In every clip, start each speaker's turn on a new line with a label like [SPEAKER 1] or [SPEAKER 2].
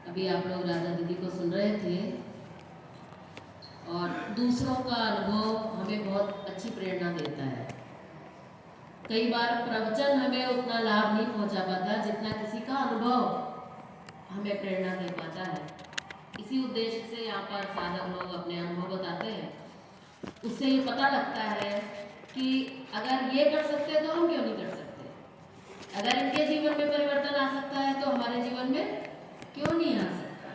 [SPEAKER 1] अभी आप लोग राधा दीदी को सुन रहे थे और दूसरों का अनुभव हमें बहुत अच्छी प्रेरणा देता है। कई बार प्रवचन हमें उतना लाभ नहीं पहुंचा पाता जितना किसी का अनुभव हमें प्रेरणा दे पाता है। इसी उद्देश्य से यहाँ पर साधक लोग अपने अनुभव बताते हैं। उससे ये पता लगता है कि अगर ये कर सकते हैं तो हम क्यों नहीं कर सकते। अगर इनके जीवन में परिवर्तन आ सकता है तो हमारे जीवन में क्यों नहीं आ सकता।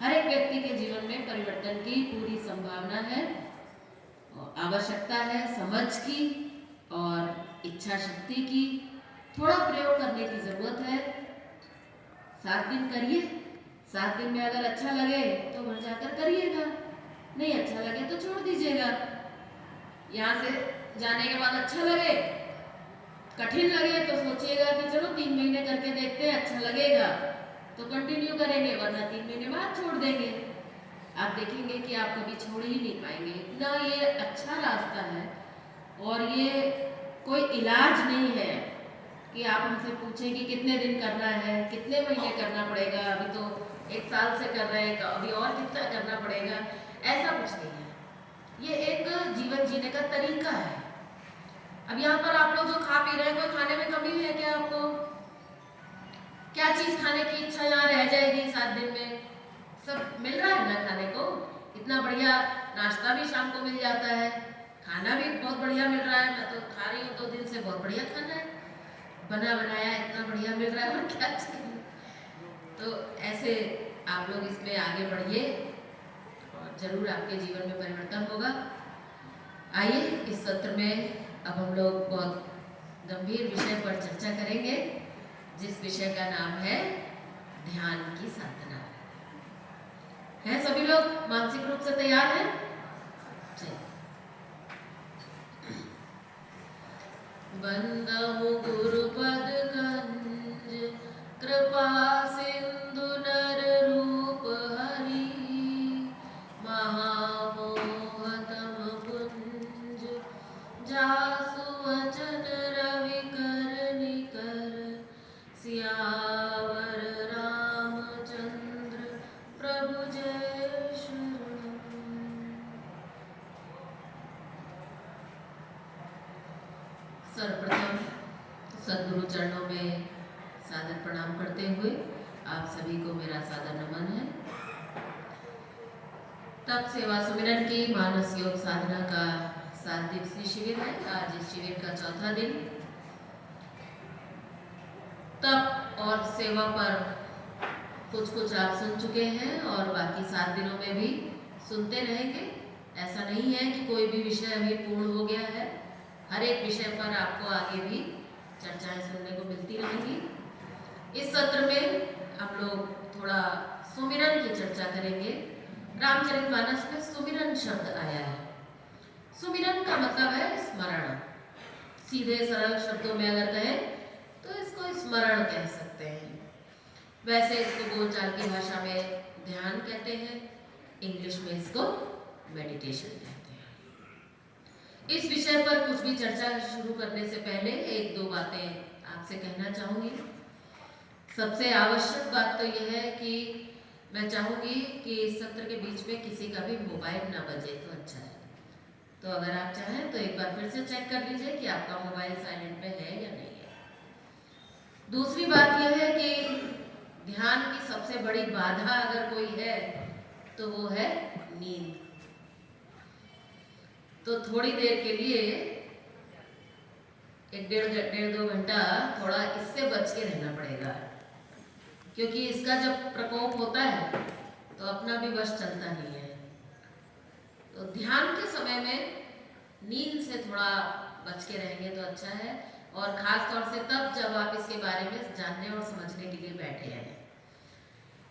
[SPEAKER 1] हर एक व्यक्ति के जीवन में परिवर्तन की पूरी संभावना है और आवश्यकता है समझ की और इच्छा शक्ति की। थोड़ा प्रयोग करने की जरूरत है। 7 दिन करिए, 7 दिन में अगर अच्छा लगे तो घर जाकर करिएगा, नहीं अच्छा लगे तो छोड़ दीजिएगा। यहाँ से जाने के बाद अच्छा लगे, कठिन लगे तो सोचिएगा कि चलो 3 महीने करके देखते हैं, अच्छा लगेगा तो कंटिन्यू करेंगे, वरना 3 महीने बाद छोड़ देंगे। आप देखेंगे कि आप कभी छोड़ ही नहीं पाएंगे। इतना ये अच्छा रास्ता है और ये कोई इलाज नहीं है कि आप हमसे पूछें कि कितने दिन करना है, कितने महीने करना पड़ेगा। अभी तो 1 साल से कर रहे हैं तो अभी और कितना करना पड़ेगा, ऐसा कुछ नहीं है। ये एक जीवन जीने का तरीका है। अब यहाँ पर आप लोग जो खा पी रहे हैं, कोई खाने में कमी है क्या आपको? क्या चीज खाने की इच्छा यहाँ रह जाएगी 7 दिन में? सब मिल रहा है ना खाने को। इतना बढ़िया नाश्ता भी शाम को मिल जाता है, खाना भी बहुत बढ़िया मिल रहा है। मैं तो खा रही हूँ 2 दिन से, बहुत बढ़िया खाना है, बना बनाया इतना बढ़िया मिल रहा है, और क्या चाहिए। तो ऐसे आप लोग इसमें आगे बढ़िए और जरूर आपके जीवन में परिवर्तन होगा। आइए इस सत्र में अब हम लोग बहुत गंभीर विषय पर चर्चा करेंगे, जिस विषय का नाम है ध्यान की साधना। है सभी लोग मानसिक रूप से तैयार हैं? वंदहु गुरुपद कंज कृपा सिंधु नर रूप हरि महामोहतम पुंज जासु वचन रवि कर निकर सियावर रामचंद्र प्रभु जय शरणम। सर्वप्रथम सद्गुरु चरणों में सादर प्रणाम करते हुए आप सभी को मेरा सादर नमन है। तप सेवा सुमिरन की मानस योग साधना का 7 दिवसीय शिविर है। आज इस शिविर का 4था दिन। तप और सेवा पर कुछ आप सुन चुके हैं और बाकी 7 दिनों में भी सुनते रहेंगे। ऐसा नहीं है कि कोई भी विषय अभी पूर्ण हो गया है। हर एक विषय पर आपको आगे भी चर्चाएं सुनने को मिलती रहेंगी। इस सत्र में हम लोग थोड़ा सुमिरन की चर्चा करेंगे। रामचरितमानस में सुमिरन शब्द आया है। सुमिरन का मतलब है स्मरण। सीधे सरल शब्दों में अगर कहें तो इसको स्मरण कह सकते हैं। वैसे इसको बोलचाल की भाषा में ध्यान कहते हैं, इंग्लिश में इसको मेडिटेशन कहते हैं। इस विषय पर कुछ भी चर्चा शुरू करने से पहले 1-2 बातें आपसे कहना चाहूँगी। सबसे आवश्यक बात तो यह है कि मैं चाहूँगी कि इस सत्र के बीच में किसी का भी मोबाइल ना बजे तो अच्छा है। तो अगर आप चाहें तो एक बार फिर से चेक कर लीजिए कि आपका मोबाइल साइलेंट पे है या नहीं है। दूसरी बात यह है कि ध्यान की सबसे बड़ी बाधा अगर कोई है तो वो है नींद। तो थोड़ी देर के लिए 1-1.5-2 घंटा थोड़ा इससे बच के रहना पड़ेगा, क्योंकि इसका जब प्रकोप होता है तो अपना भी वश चलता नहीं है। तो ध्यान के समय में नींद से थोड़ा बच के रहेंगे तो अच्छा है, और खास तौर से तब जब आप इसके बारे में जानने और समझने के लिए बैठे हैं।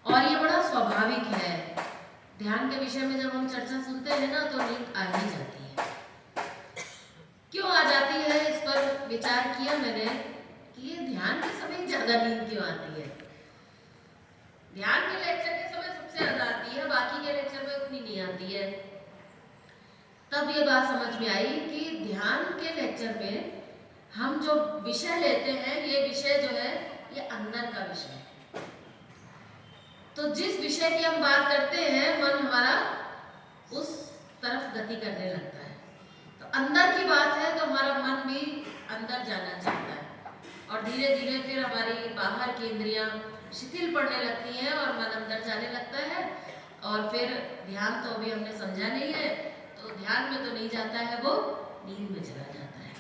[SPEAKER 1] और ये बड़ा स्वाभाविक है। ध्यान के विषय में जब हम चर्चा सुनते हैं ना तो नींद आ ही जाती है। क्यों आ जाती है, इस पर विचार किया मैंने कि ये ध्यान के समय ज्यादा नींद क्यों आती है। ध्यान के लेक्चर के समय सबसे ज्यादा आती है, बाकी के लेक्चर में उतनी नहीं आती है। तब ये बात समझ में आई कि ध्यान के लेक्चर में हम जो विषय लेते हैं, ये विषय जो है ये अंदर का विषय है। तो जिस विषय की हम बात करते हैं मन हमारा उस तरफ गति करने लगता है। तो अंदर की बात है तो हमारा मन भी अंदर जाना चाहता है और धीरे धीरे फिर हमारी बाहर की इंद्रियां शिथिल पड़ने लगती हैं और मन अंदर जाने लगता है। और फिर ध्यान तो अभी हमने समझा नहीं है, तो ध्यान में तो नहीं जाता है, वो नींद में चला जाता है।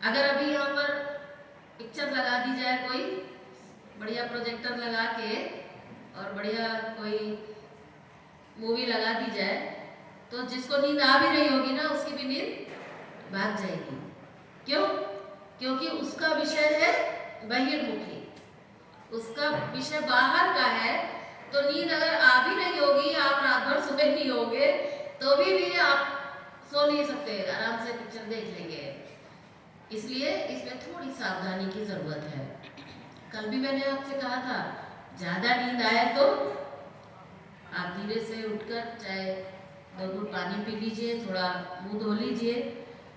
[SPEAKER 1] अगर अभी यहाँ पर पिक्चर लगा दी जाए, कोई बढ़िया प्रोजेक्टर लगा के और बढ़िया कोई मूवी लगा दी जाए, तो जिसको नींद आ भी रही होगी ना, उसकी भी नींद भाग जाएगी। क्यों? क्योंकि उसका विषय है बहिर्मुखी, उसका विषय बाहर का है। तो नींद अगर आ भी रही होगी, आप रात भर सुबह नहीं होगे तो भी आप सो नहीं सकते, आराम से पिक्चर देख लेंगे। इसलिए इसमें थोड़ी सावधानी की जरूरत है। कल भी मैंने आपसे कहा था, ज्यादा नींद आए तो आप धीरे से उठकर चाहे 2 घूंट पानी पी लीजिए, थोड़ा मुंह धो लीजिए,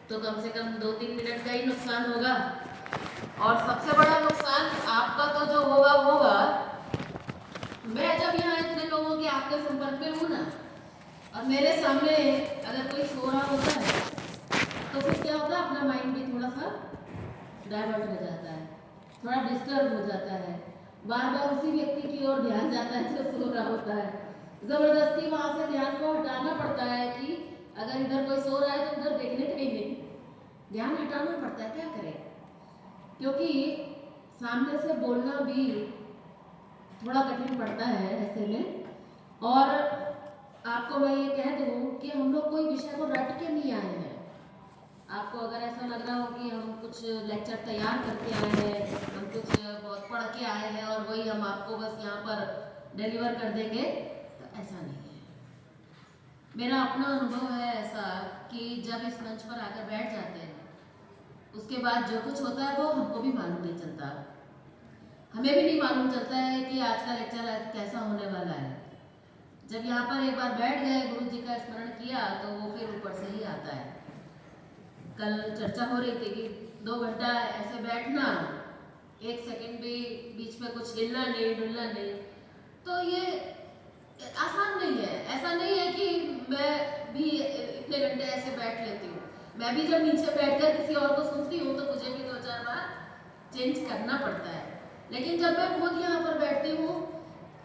[SPEAKER 1] तो कम से कम 2-3 मिनट का ही नुकसान होगा। और सबसे बड़ा नुकसान आपका तो जो होगा, मैं जब यहाँ इतने लोगों के आपके संपर्क में हूँ ना, और मेरे सामने अगर कोई सो रहा होता है, तो फिर क्या होता है, अपना माइंड भी थोड़ा सा डाइवर्ट हो जाता है, थोड़ा डिस्टर्ब हो जाता है, बार बार उसी व्यक्ति की ओर ध्यान जाता है जो सो रहा होता है। जबरदस्ती वहां से ध्यान को हटाना पड़ता है कि अगर इधर कोई सो रहा है तो उधर देखने का ही नहीं, ध्यान हटाना पड़ता है। क्या करें? क्योंकि सामने से बोलना भी थोड़ा कठिन पड़ता है ऐसे में। और आपको मैं ये कह दूं कि हम लोग कोई विषय को रट के नहीं आए हैं। आपको अगर ऐसा लग रहा हो कि हम कुछ लेक्चर तैयार करके आए हैं, हम कुछ बहुत पढ़ के आए हैं और वही हम आपको बस यहाँ पर डिलीवर कर देंगे, तो ऐसा नहीं है। मेरा अपना अनुभव है ऐसा कि जब इस मंच पर आकर बैठ जाते हैं, उसके बाद जो कुछ होता है वो हमको भी मालूम नहीं चलता, हमें भी नहीं मालूम चलता है कि आज का लेक्चर कैसा होने वाला है। जब यहाँ पर एक बार बैठ गए, गुरु जी का स्मरण किया, तो वो फिर ऊपर से ही आता है। कल चर्चा हो रही थी कि 2 घंटा ऐसे बैठना, 1 सेकंड भी बीच में कुछ हिलना नहीं डुलना नहीं, तो ये आसान नहीं है। ऐसा नहीं है कि मैं भी इतने घंटे ऐसे बैठ लेती हूँ। मैं भी जब नीचे बैठकर किसी और को सुनती हूँ तो मुझे भी 2-4 बार चेंज करना पड़ता है। लेकिन जब मैं खुद यहाँ पर बैठती हूँ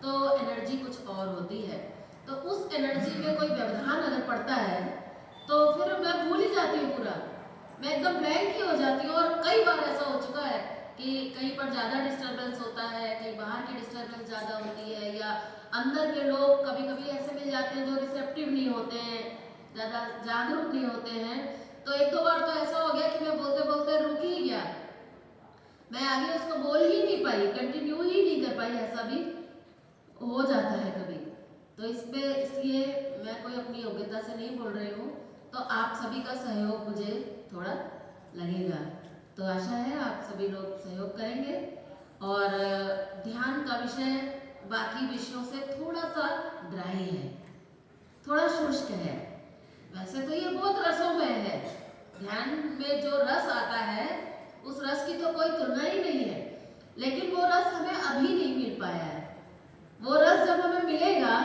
[SPEAKER 1] तो एनर्जी कुछ और होती है। तो उस एनर्जी में कोई व्यवधान अगर पड़ता है तो फिर मैं भूल ही जाती हूँ पूरा, मैं एकदम ब्लैंक ही हो जाती हूँ। और कई बार ऐसा हो चुका है कि कहीं पर ज़्यादा डिस्टर्बेंस होता है, कहीं बाहर की डिस्टर्बेंस ज़्यादा होती है, या अंदर के लोग कभी कभी ऐसे मिल जाते हैं जो रिसेप्टिव नहीं होते हैं, ज़्यादा जागरूक नहीं होते हैं। तो 1-2 बार तो ऐसा हो गया कि मैं बोलते बोलते रुक ही गया, मैं आगे उसको बोल ही नहीं पाई, कंटिन्यू ही नहीं कर पाई, ऐसा भी हो जाता है कभी। तो इसलिए मैं कोई अपनी योग्यता से नहीं बोल रही हूँ, तो आप सभी का सहयोग मुझे थोड़ा लगेगा। तो आशा है आप सभी लोग सहयोग करेंगे। और ध्यान का विषय बाकी विषयों से थोड़ा सा ड्राई है, थोड़ा शुष्क है। वैसे तो ये बहुत रसोमय है, ध्यान में जो रस आता है उस रस की तो कोई तुलना ही नहीं है, लेकिन वो रस हमें अभी नहीं मिल पाया है। वो रस जब हमें मिलेगा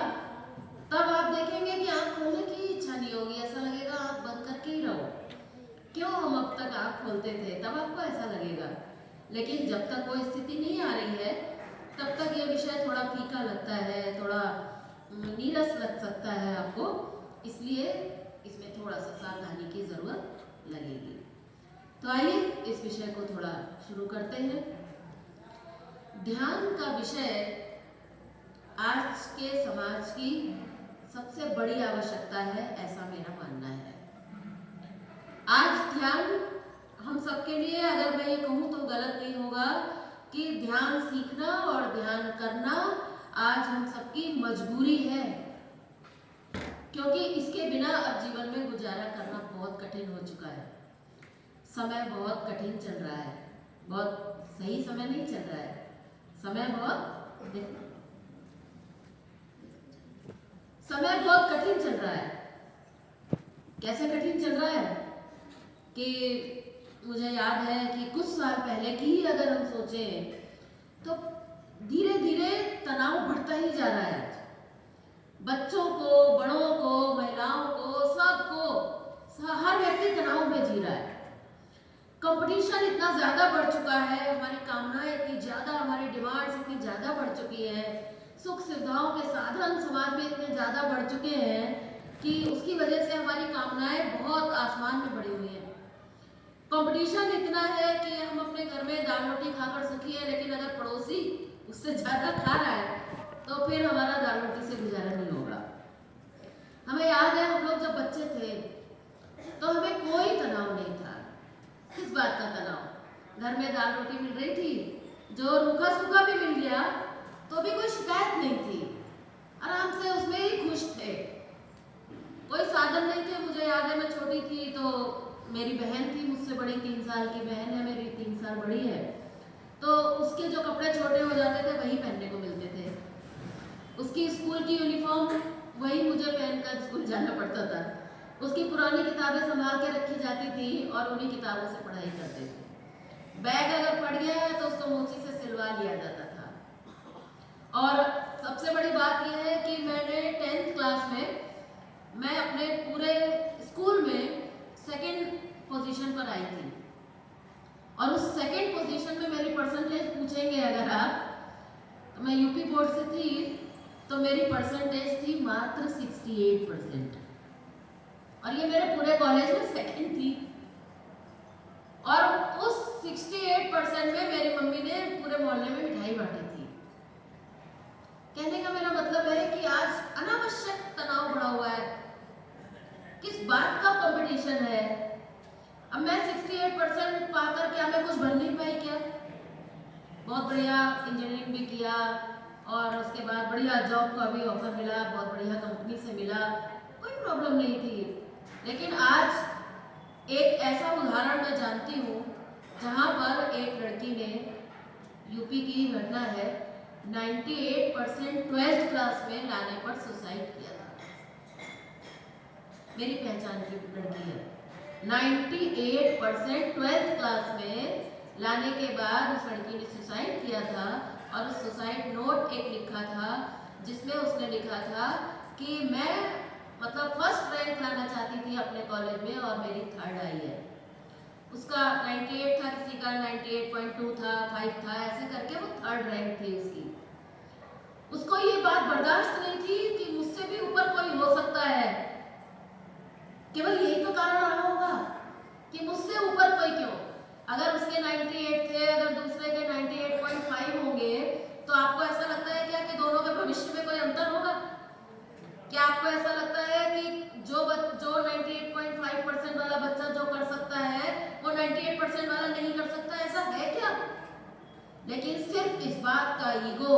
[SPEAKER 1] तब आप देखेंगे कि आँख खोलने की इच्छा नहीं होगी, ऐसा लगेगा आँख बंद करके ही रहो। क्यों हम अब तक आँख खोलते थे, तब आपको ऐसा लगेगा। लेकिन जब तक वो स्थिति नहीं आ रही है तब तक ये विषय थोड़ा फीका लगता है, थोड़ा नीरस लग सकता है आपको। इसलिए इसमें थोड़ा सा सावधानी की जरूरत लगेगी। तो आइए इस विषय को थोड़ा शुरू करते हैं। ध्यान का विषय आज के समाज की सबसे बड़ी आवश्यकता है, ऐसा मेरा मानना है। आज ध्यान हम सबके लिए, अगर मैं ये कहूँ तो गलत नहीं होगा, कि ध्यान सीखना और ध्यान करना आज हम सबकी मजबूरी है, क्योंकि इसके बिना अब जीवन में गुजारा करना बहुत कठिन हो चुका है। समय बहुत कठिन चल रहा है, बहुत सही समय नहीं चल रहा है, समय बहुत कठिन चल रहा है। कैसे कठिन चल रहा है कि मुझे याद है कि कुछ साल पहले की ही अगर हम सोचें तो धीरे धीरे तनाव ही जा रहा है। आज बच्चों को, बड़ों को, महिलाओं को, सबको, हर व्यक्ति तनाव में जी रहा है। कंपटीशन इतना ज़्यादा बढ़ चुका है, हमारी कामनाएं इतनी ज़्यादा, हमारी डिमांड्स इतनी ज़्यादा बढ़ चुकी है, सुख सुविधाओं के साधन समाज में इतने ज़्यादा बढ़ चुके हैं कि उसकी वजह से हमारी कामनाएं बहुत आसमान में बढ़ी हुई हैं। कंपटीशन इतना है कि हम अपने घर में दाल रोटी खाकर सुखी है, लेकिन अगर पड़ोसी उससे ज़्यादा खा रहा है तो फिर हमारा दाल रोटी से गुजारा नहीं होगा। हमें याद है, हम लोग जब बच्चे थे तो हमें कोई तनाव नहीं था। किस बात का तनाव? घर में दाल रोटी मिल रही थी, जो रूखा सूखा भी मिल गया तो भी कोई शिकायत नहीं थी, आराम से उसमें ही खुश थे। कोई साधन नहीं थे। मुझे याद है, मैं छोटी थी तो मेरी बहन थी, मुझसे बड़ी, 3 साल की बहन है मेरी, 3 साल बड़ी है, तो उसके जो कपड़े छोटे हो जाते थे वही पहनने को मिलते थे। उसकी स्कूल की यूनिफॉर्म वही मुझे पहनकर स्कूल जाना पड़ता था। उसकी पुरानी किताबें संभाल के रखी जाती थी और उन्हीं किताबों से पढ़ाई करते थे। बैग अगर फट गया है तो उसको मोची से सिलवा लिया जाता था। और सबसे बड़ी बात यह है कि मैंने 10th क्लास में मैं अपने पूरे स्कूल में 2nd पोजीशन पर आई थी। और उस 2nd पोजीशन में मेरी परसेंटेज पूछेंगे अगर आप, तो मैं यूपी बोर्ड से थी, तो मेरी परसेंटेज थी मात्र 68%। और ये मेरे पूरे कॉलेज में 2nd थी। और उस 68% में मेरी मम्मी ने पूरे मोहल्ले में मिठाई बांटी थी। कहने का मेरा मतलब है कि आज अनावश्यक तनाव बढ़ा हुआ है। किस बात का कंपटीशन है? अब मैं 68% पाकर क्या मैं कुछ बन नहीं पाई क्या? बहुत बढ़िया इंजीनियरिंग भी किया और उसके बाद बढ़िया जॉब का भी ऑफर मिला, बहुत बढ़िया कंपनी से मिला, कोई प्रॉब्लम नहीं थी। लेकिन आज एक ऐसा उदाहरण मैं जानती हूँ जहाँ पर एक लड़की ने, यूपी की घटना है, 98% 12th क्लास में लाने पर सुसाइड किया था। मेरी पहचान की लड़की है। 98% 12th क्लास में लाने के बाद उस लड़की ने सुसाइड किया था। और उस सुसाइड नोट एक लिखा था जिसमें उसने लिखा था कि मैं मतलब फर्स्ट रैंक लाना चाहती थी अपने कॉलेज में और मेरी 3rd आई है। उसका 98 था, किसी का 98.2 था, 5 था, ऐसे करके वो 3rd रैंक थी उसकी। उसको ये बात बर्दाश्त नहीं थी कि मुझसे भी ऊपर कोई हो सकता है। केवल यही तो कारण रहा होगा कि मुझसे ऊपर कोई क्यों। अगर उसके 98 थे, अगर दूसरे के 98.5 होंगे, तो आपको ऐसा लगता है क्या कि दोनों के भविष्य में कोई अंतर होगा? क्या आपको ऐसा लगता है कि जो 98.5% वाला बच्चा जो कर सकता है वो 98% वाला नहीं कर सकता? ऐसा है क्या? लेकिन सिर्फ इस बात का ईगो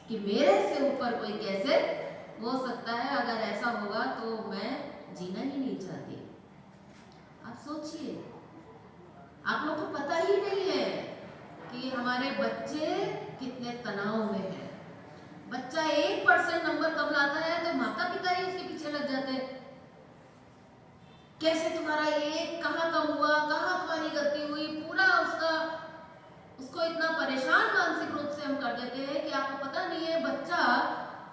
[SPEAKER 1] कि मेरे से ऊपर कोई कैसे हो सकता है, अगर ऐसा होगा तो मैं जीना ही नहीं चाहती। आप सोचिए, आप लोग को पता ही नहीं है कि हमारे बच्चे कितने तनाव में हैं। बच्चा 1% नंबर कम लाता है तो माता पिता ही उसके पीछे लग जाते हैं। कैसे तुम्हारा ये कहाँ कम हुआ, कहाँ तुम्हारी गलती हुई, पूरा उसको इतना परेशान मानसिक रूप से हम कर देते हैं कि आपको पता नहीं है बच्चा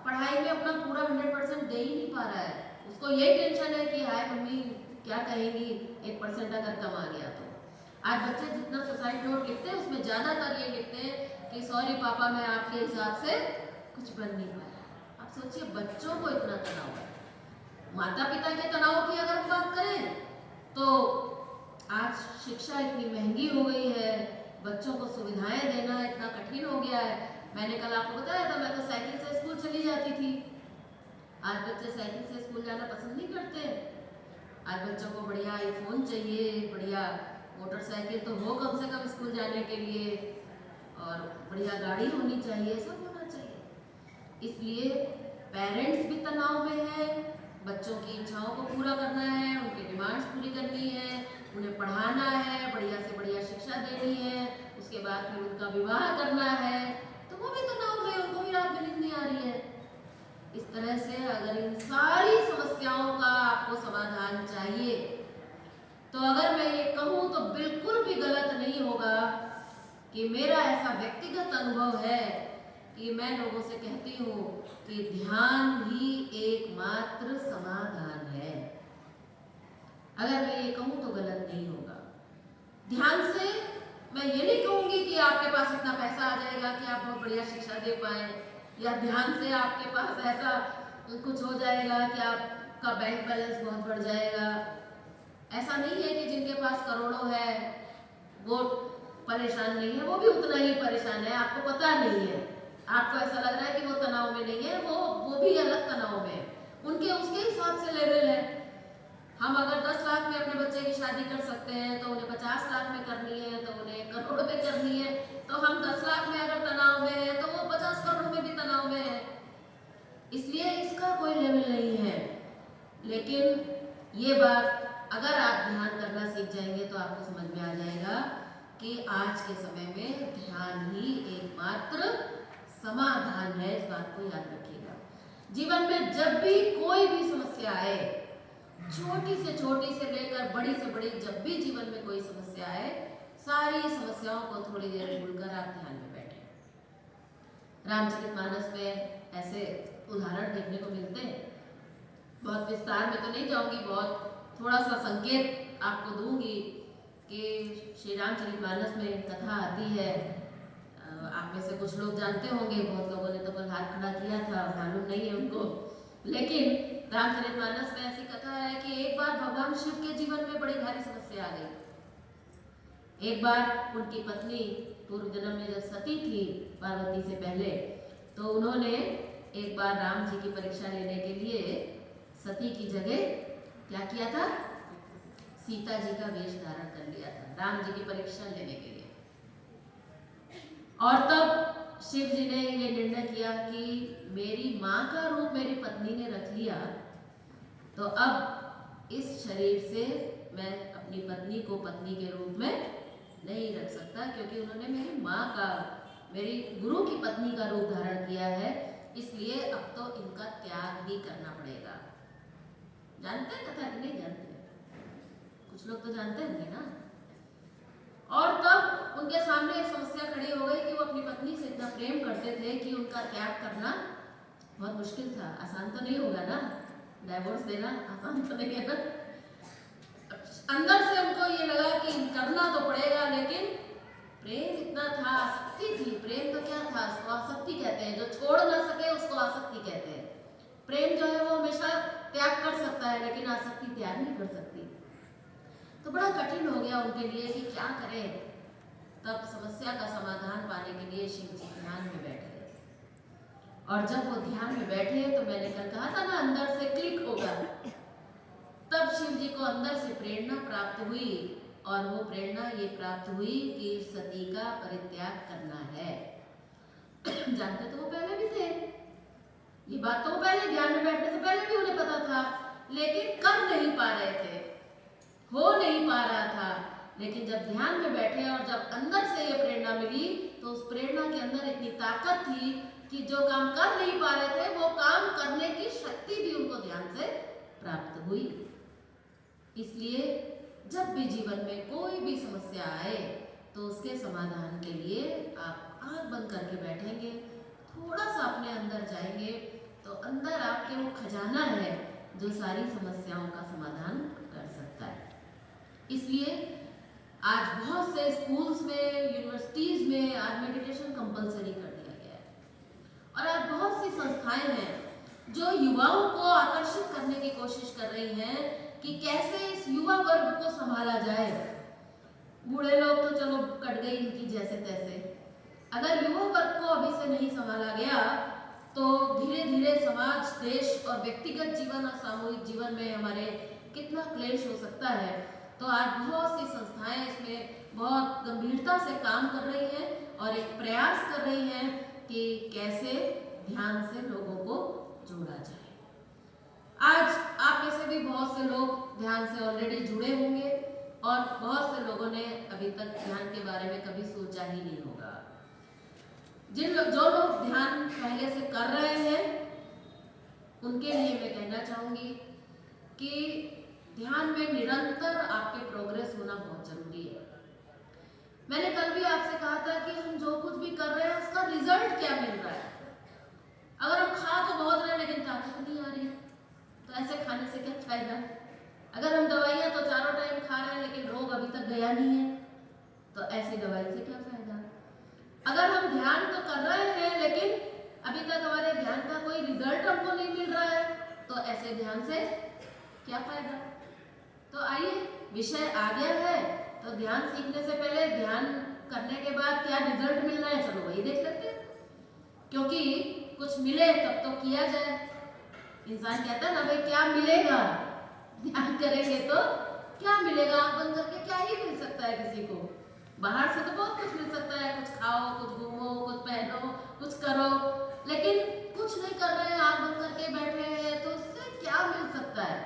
[SPEAKER 1] पढ़ाई में अपना पूरा 100% दे ही नहीं पा रहा है। उसको यही टेंशन है कि हाय मम्मी क्या कहेंगी 1% अगर कम आ गया तो। आज बच्चे जितना सुसाइड नोट लिखते हैं उसमें ज़्यादातर ये लिखते हैं कि सॉरी पापा मैं आपके हिसाब से कुछ बन नहीं पाया। आप सोचिए बच्चों को इतना तनाव है। माता पिता के तनाव की अगर हम बात करें तो आज शिक्षा इतनी महंगी हो गई है, बच्चों को सुविधाएं देना इतना कठिन हो गया है। मैंने कल आपको बताया था मैं तो साइकिल से स्कूल चली जाती थी। आज बच्चे साइकिल से स्कूल जाना पसंद नहीं करते। आज बच्चों को बढ़िया आईफोन चाहिए, बढ़िया मोटरसाइकिल तो हो कम से कम स्कूल जाने के लिए, और बढ़िया गाड़ी होनी चाहिए, सब होना चाहिए। इसलिए पेरेंट्स भी तनाव में है, बच्चों की इच्छाओं को पूरा करना है, उनकी डिमांड्स पूरी करनी है, उन्हें पढ़ाना है, बढ़िया से बढ़िया शिक्षा देनी है, उसके बाद फिर उनका विवाह करना है, तो वो भी तनाव में, उनको भी रात में नींद नहीं आ रही है। इस तरह से अगर इन सारी समस्याओं का आपको समाधान चाहिए तो अगर मैं ये कहूँ तो बिल्कुल भी गलत नहीं होगा कि मेरा ऐसा व्यक्तिगत अनुभव है कि मैं लोगों से कहती हूँ कि ध्यान ही एकमात्र समाधान है। अगर मैं ये कहूँ तो गलत नहीं होगा। ध्यान से मैं ये नहीं कहूँगी कि आपके पास इतना पैसा आ जाएगा कि आप बहुत बढ़िया शिक्षा दे पाए, या ध्यान से आपके पास ऐसा कुछ हो जाएगा कि आपका बैंक बैलेंस बहुत बढ़ जाएगा। ऐसा नहीं है कि जिनके पास करोड़ों है वो परेशान नहीं है, वो भी उतना ही परेशान है, आपको पता नहीं है। आपको ऐसा लग रहा है कि वो तनाव में नहीं है, वो भी अलग तनाव में है। उनके उसके हिसाब से लेवल है। हम अगर 10 लाख में अपने बच्चे की शादी कर सकते हैं तो उन्हें 50 लाख में करनी है, तो उन्हें करोड़ में करनी है। तो हम 10 लाख में अगर तनाव में है तो वो 50 करोड़ में भी तनाव में है। इसलिए इसका कोई लेवल नहीं है। लेकिन ये बात अगर आप ध्यान करना सीख जाएंगे तो आपको समझ में आ जाएगा कि आज के समय में ध्यान ही एकमात्र समाधान है। इस बात को याद रखिएगा। जीवन में जब भी कोई भी समस्या आए, छोटी से लेकर बड़ी से बड़ी, जब भी जीवन में कोई समस्या आए, सारी समस्याओं को थोड़ी देर भूलकर आप ध्यान में बैठे। रामचरितमानस में ऐसे उदाहरण देखने को मिलते हैं। बहुत विस्तार में तो नहीं जाऊंगी, बहुत थोड़ा सा संकेत आपको दूंगी कि श्री रामचरितमानस में कथा आती है। आप में से कुछ लोग जानते होंगे, बहुत लोगों ने तो कल हाथ खड़ा किया था, मालूम नहीं है उनको। लेकिन रामचरितमानस में ऐसी कथा है कि एक बार भगवान शिव के जीवन में बड़ी भारी समस्या आ गई। एक बार उनकी पत्नी पूर्व जन्म में जब सती थी पार्वती से पहले, तो उन्होंने एक बार राम जी की परीक्षा लेने के लिए सती की जगह क्या किया था, सीता जी का वेश धारण कर लिया था राम जी की परीक्षा लेने के लिए। और तब शिव जी ने ये निर्णय किया कि मेरी माँ का रूप मेरी पत्नी ने रख लिया, तो अब इस शरीर से मैं अपनी पत्नी को पत्नी के रूप में नहीं रख सकता, क्योंकि उन्होंने मेरी माँ का, मेरी गुरु की पत्नी का रूप धारण किया है। इसलिए अब तो इनका त्याग ही करना पड़ेगा। जानते हैं कथा कि नहीं जानते? कुछ लोग तो जानते होंगे ना। और तब उनके सामने एक समस्या खड़ी हो गई कि वो अपनी पत्नी से इतना प्रेम करते थे कि उनका त्याग करना बहुत मुश्किल था। आसान तो नहीं होगा ना, डाइवोर्स देना आसान तो नहीं है ना। अंदर से उनको ये लगा कि करना तो पड़ेगा, लेकिन प्रेम इतना था, आसक्ति थी। प्रेम तो क्या था, उसको आसक्ति कहते हैं। जो छोड़ ना सके उसको आसक्ति कहते हैं। प्रेम जो है वो हमेशा त्याग कर सकता है, लेकिन आसक्ति त्याग नहीं कर सकती। तो बड़ा कठिन हो गया उनके लिए कि क्या करें। तब समस्या का समाधान पाने के लिए शिव जी ध्यान में बैठ गए। और जब वो ध्यान में बैठे तो मैंने कल कहा था ना, अंदर से क्लिक होगा। तब शिव जी को अंदर से प्रेरणा प्राप्त हुई, और वो प्रेरणा ये प्राप्त हुई कि सती का परित्याग करना है। जानते तो वो पहले भी थे, ये बात तो वो पहले ध्यान में बैठने से पहले भी उन्हें पता था, लेकिन कर नहीं पा रहे थे, हो नहीं पा रहा था। लेकिन जब ध्यान में बैठे और जब अंदर से ये प्रेरणा मिली, तो उस प्रेरणा के अंदर इतनी ताकत थी कि जो काम कर नहीं पा रहे थे वो काम करने की शक्ति भी उनको ध्यान से प्राप्त हुई। इसलिए जब भी जीवन में कोई भी समस्या आए तो उसके समाधान के लिए आप आंख बंद करके बैठेंगे, थोड़ा सा अपने अंदर जाएंगे, तो अंदर आपके वो खजाना है जो सारी समस्याओं का समाधान कर सकता है। इसलिए आज बहुत से स्कूल्स में, यूनिवर्सिटीज में आज मेडिटेशन कंपलसरी कर दिया गया है। और आज बहुत सी संस्थाएं हैं जो युवाओं को आकर्षित करने की कोशिश कर रही हैं कि कैसे इस युवा वर्ग को संभाला जाए। बूढ़े लोग तो चलो कट गई इनकी जैसे तैसे, अगर युवा वर्ग को अभी से नहीं संभाला गया तो धीरे धीरे समाज, देश और व्यक्तिगत जीवन और सामूहिक जीवन में हमारे कितना क्लेश हो सकता है। तो आज बहुत सी संस्थाएं इसमें बहुत गंभीरता से काम कर रही हैं और एक प्रयास कर रही हैं कि कैसे ध्यान से लोगों को जोड़ा जाए। आज आप में से भी बहुत से लोग ध्यान से ऑलरेडी जुड़े होंगे, और बहुत से लोगों ने अभी तक ध्यान के बारे में कभी सोचा ही नहीं होगा। जो लोग ध्यान पहले से कर रहे हैं उनके लिए मैं कहना चाहूंगी कि ध्यान में निरंतर आपके प्रोग्रेस होना बहुत जरूरी है। मैंने कल भी आपसे कहा था कि हम जो कुछ भी कर रहे हैं उसका रिजल्ट क्या मिल रहा है। हमें ध्यान से क्या फायदा। तो आइए, विषय आ गया है तो ध्यान सीखने से पहले ध्यान करने के बाद क्या रिजल्ट मिल रहा है, चलो वही देख लेते हैं। क्योंकि कुछ मिले तब तो किया जाए। इंसान कहता है ना भाई क्या मिलेगा, ध्यान करेंगे तो क्या मिलेगा। आंख बंद करके क्या ही मिल सकता है किसी को। बाहर से तो बहुत कुछ मिल सकता है, कुछ खाओ, कुछ घूमो, कुछ पहनो, कुछ करो, लेकिन कुछ नहीं कर रहे हैं, आंख बंद करके बैठे हैं, तो उससे क्या मिल सकता है।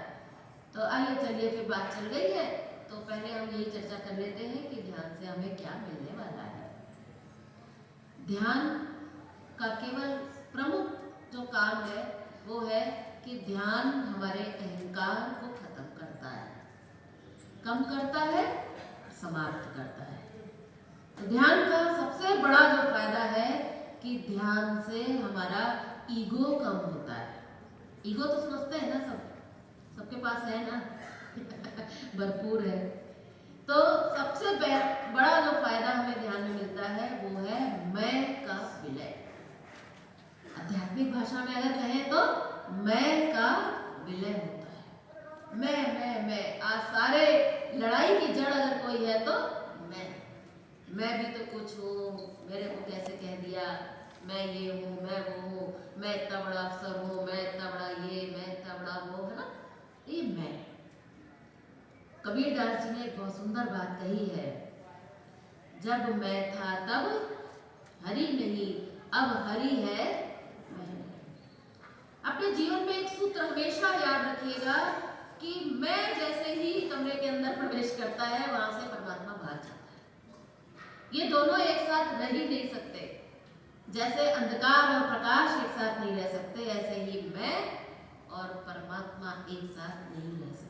[SPEAKER 1] तो आइए चलिए, फिर बात चल गई है तो पहले हम यही चर्चा कर लेते हैं कि ध्यान से हमें क्या मिलने वाला है। ध्यान का केवल प्रमुख जो काम है वो है कि ध्यान हमारे अहंकार को खत्म करता है, कम करता है, समाप्त करता है। तो ध्यान का सबसे बड़ा जो फायदा है कि ध्यान से हमारा ईगो कम होता है। ईगो तो समझते हैं ना, सबके पास है ना भरपूर है। तो सबसे बड़ा जो फायदा हमें ध्यान में मिलता है वो है मैं का विलय। आध्यात्मिक भाषा में अगर कहें तो मैं का विलय होता है। मैं आज सारे लड़ाई की जड़ अगर कोई है तो मैं भी तो कुछ हूँ, मेरे को कैसे कह दिया, मैं ये हूँ, मैं वो हूँ, मैं इतना बड़ा अफसर हूँ, मैं इतना बड़ा ये, मैं इतना बड़ा वो, है ना, ये मैं। कबीरदास जी ने एक बहुत सुंदर बात कही है, जब मैं था तब हरि नहीं, अब हरि है मैं नहीं। अपने जीवन में एक सूत्र हमेशा याद रखिएगा कि मैं जैसे ही कमरे के अंदर प्रवेश करता है वहां से परमात्मा भाग जाता है। ये दोनों एक साथ रह ही नहीं सकते। जैसे अंधकार और प्रकाश एक साथ नहीं रह सकते, ऐसे ही मैं और परमात्मा एक साथ नहीं रह सकते।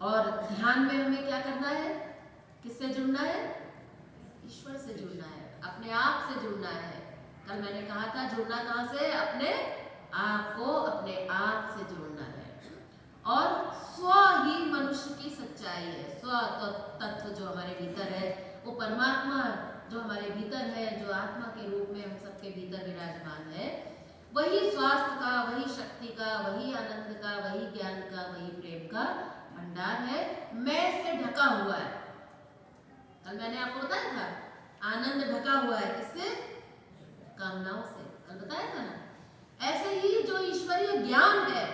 [SPEAKER 1] और ध्यान में हमें क्या करना है, किससे जुड़ना है, ईश्वर से जुड़ना है, अपने आप से जुड़ना है। कल मैंने कहा था जुड़ना कहाँ से, अपने आप को अपने आप से जोड़ना है। और स्व ही मनुष्य की सच्चाई है। स्व तत्व जो हमारे भीतर है वो परमात्मा जो हमारे भीतर है, जो आत्मा के रूप में हम सबके भीतर विराजमान है, वही स्वास्थ्य का, वही शक्ति का, वही आनंद का, वही ज्ञान का, वही प्रेम का भंडार है। मैं से ढका हुआ है। कल मैंने आपको बताया था आनंद ढका हुआ है, किससे, कामनाओं से, कल बताया था ना। ऐसे ही जो ईश्वरीय ज्ञान है,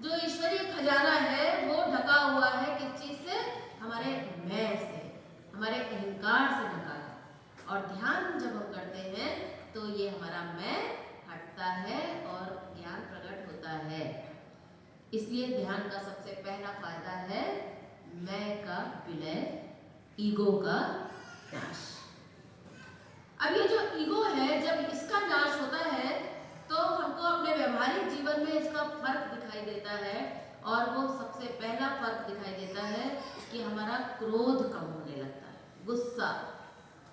[SPEAKER 1] जो ईश्वरीय खजाना है, वो ढका हुआ है किस चीज से, हमारे मैं से, हमारे अहंकार से ढका है। और ध्यान जब हम करते हैं तो ये हमारा मैं हटता है और ज्ञान प्रकट होता है। इसलिए ध्यान का सबसे पहला फायदा है मैं का विलय, ईगो का नाश। अब ये जो ईगो है, जब इसका नाश होता है तो हमको अपने व्यवहारिक जीवन में इसका फर्क दिखाई देता है। और वो सबसे पहला फर्क दिखाई देता है कि हमारा क्रोध कम होने लगता है, गुस्सा।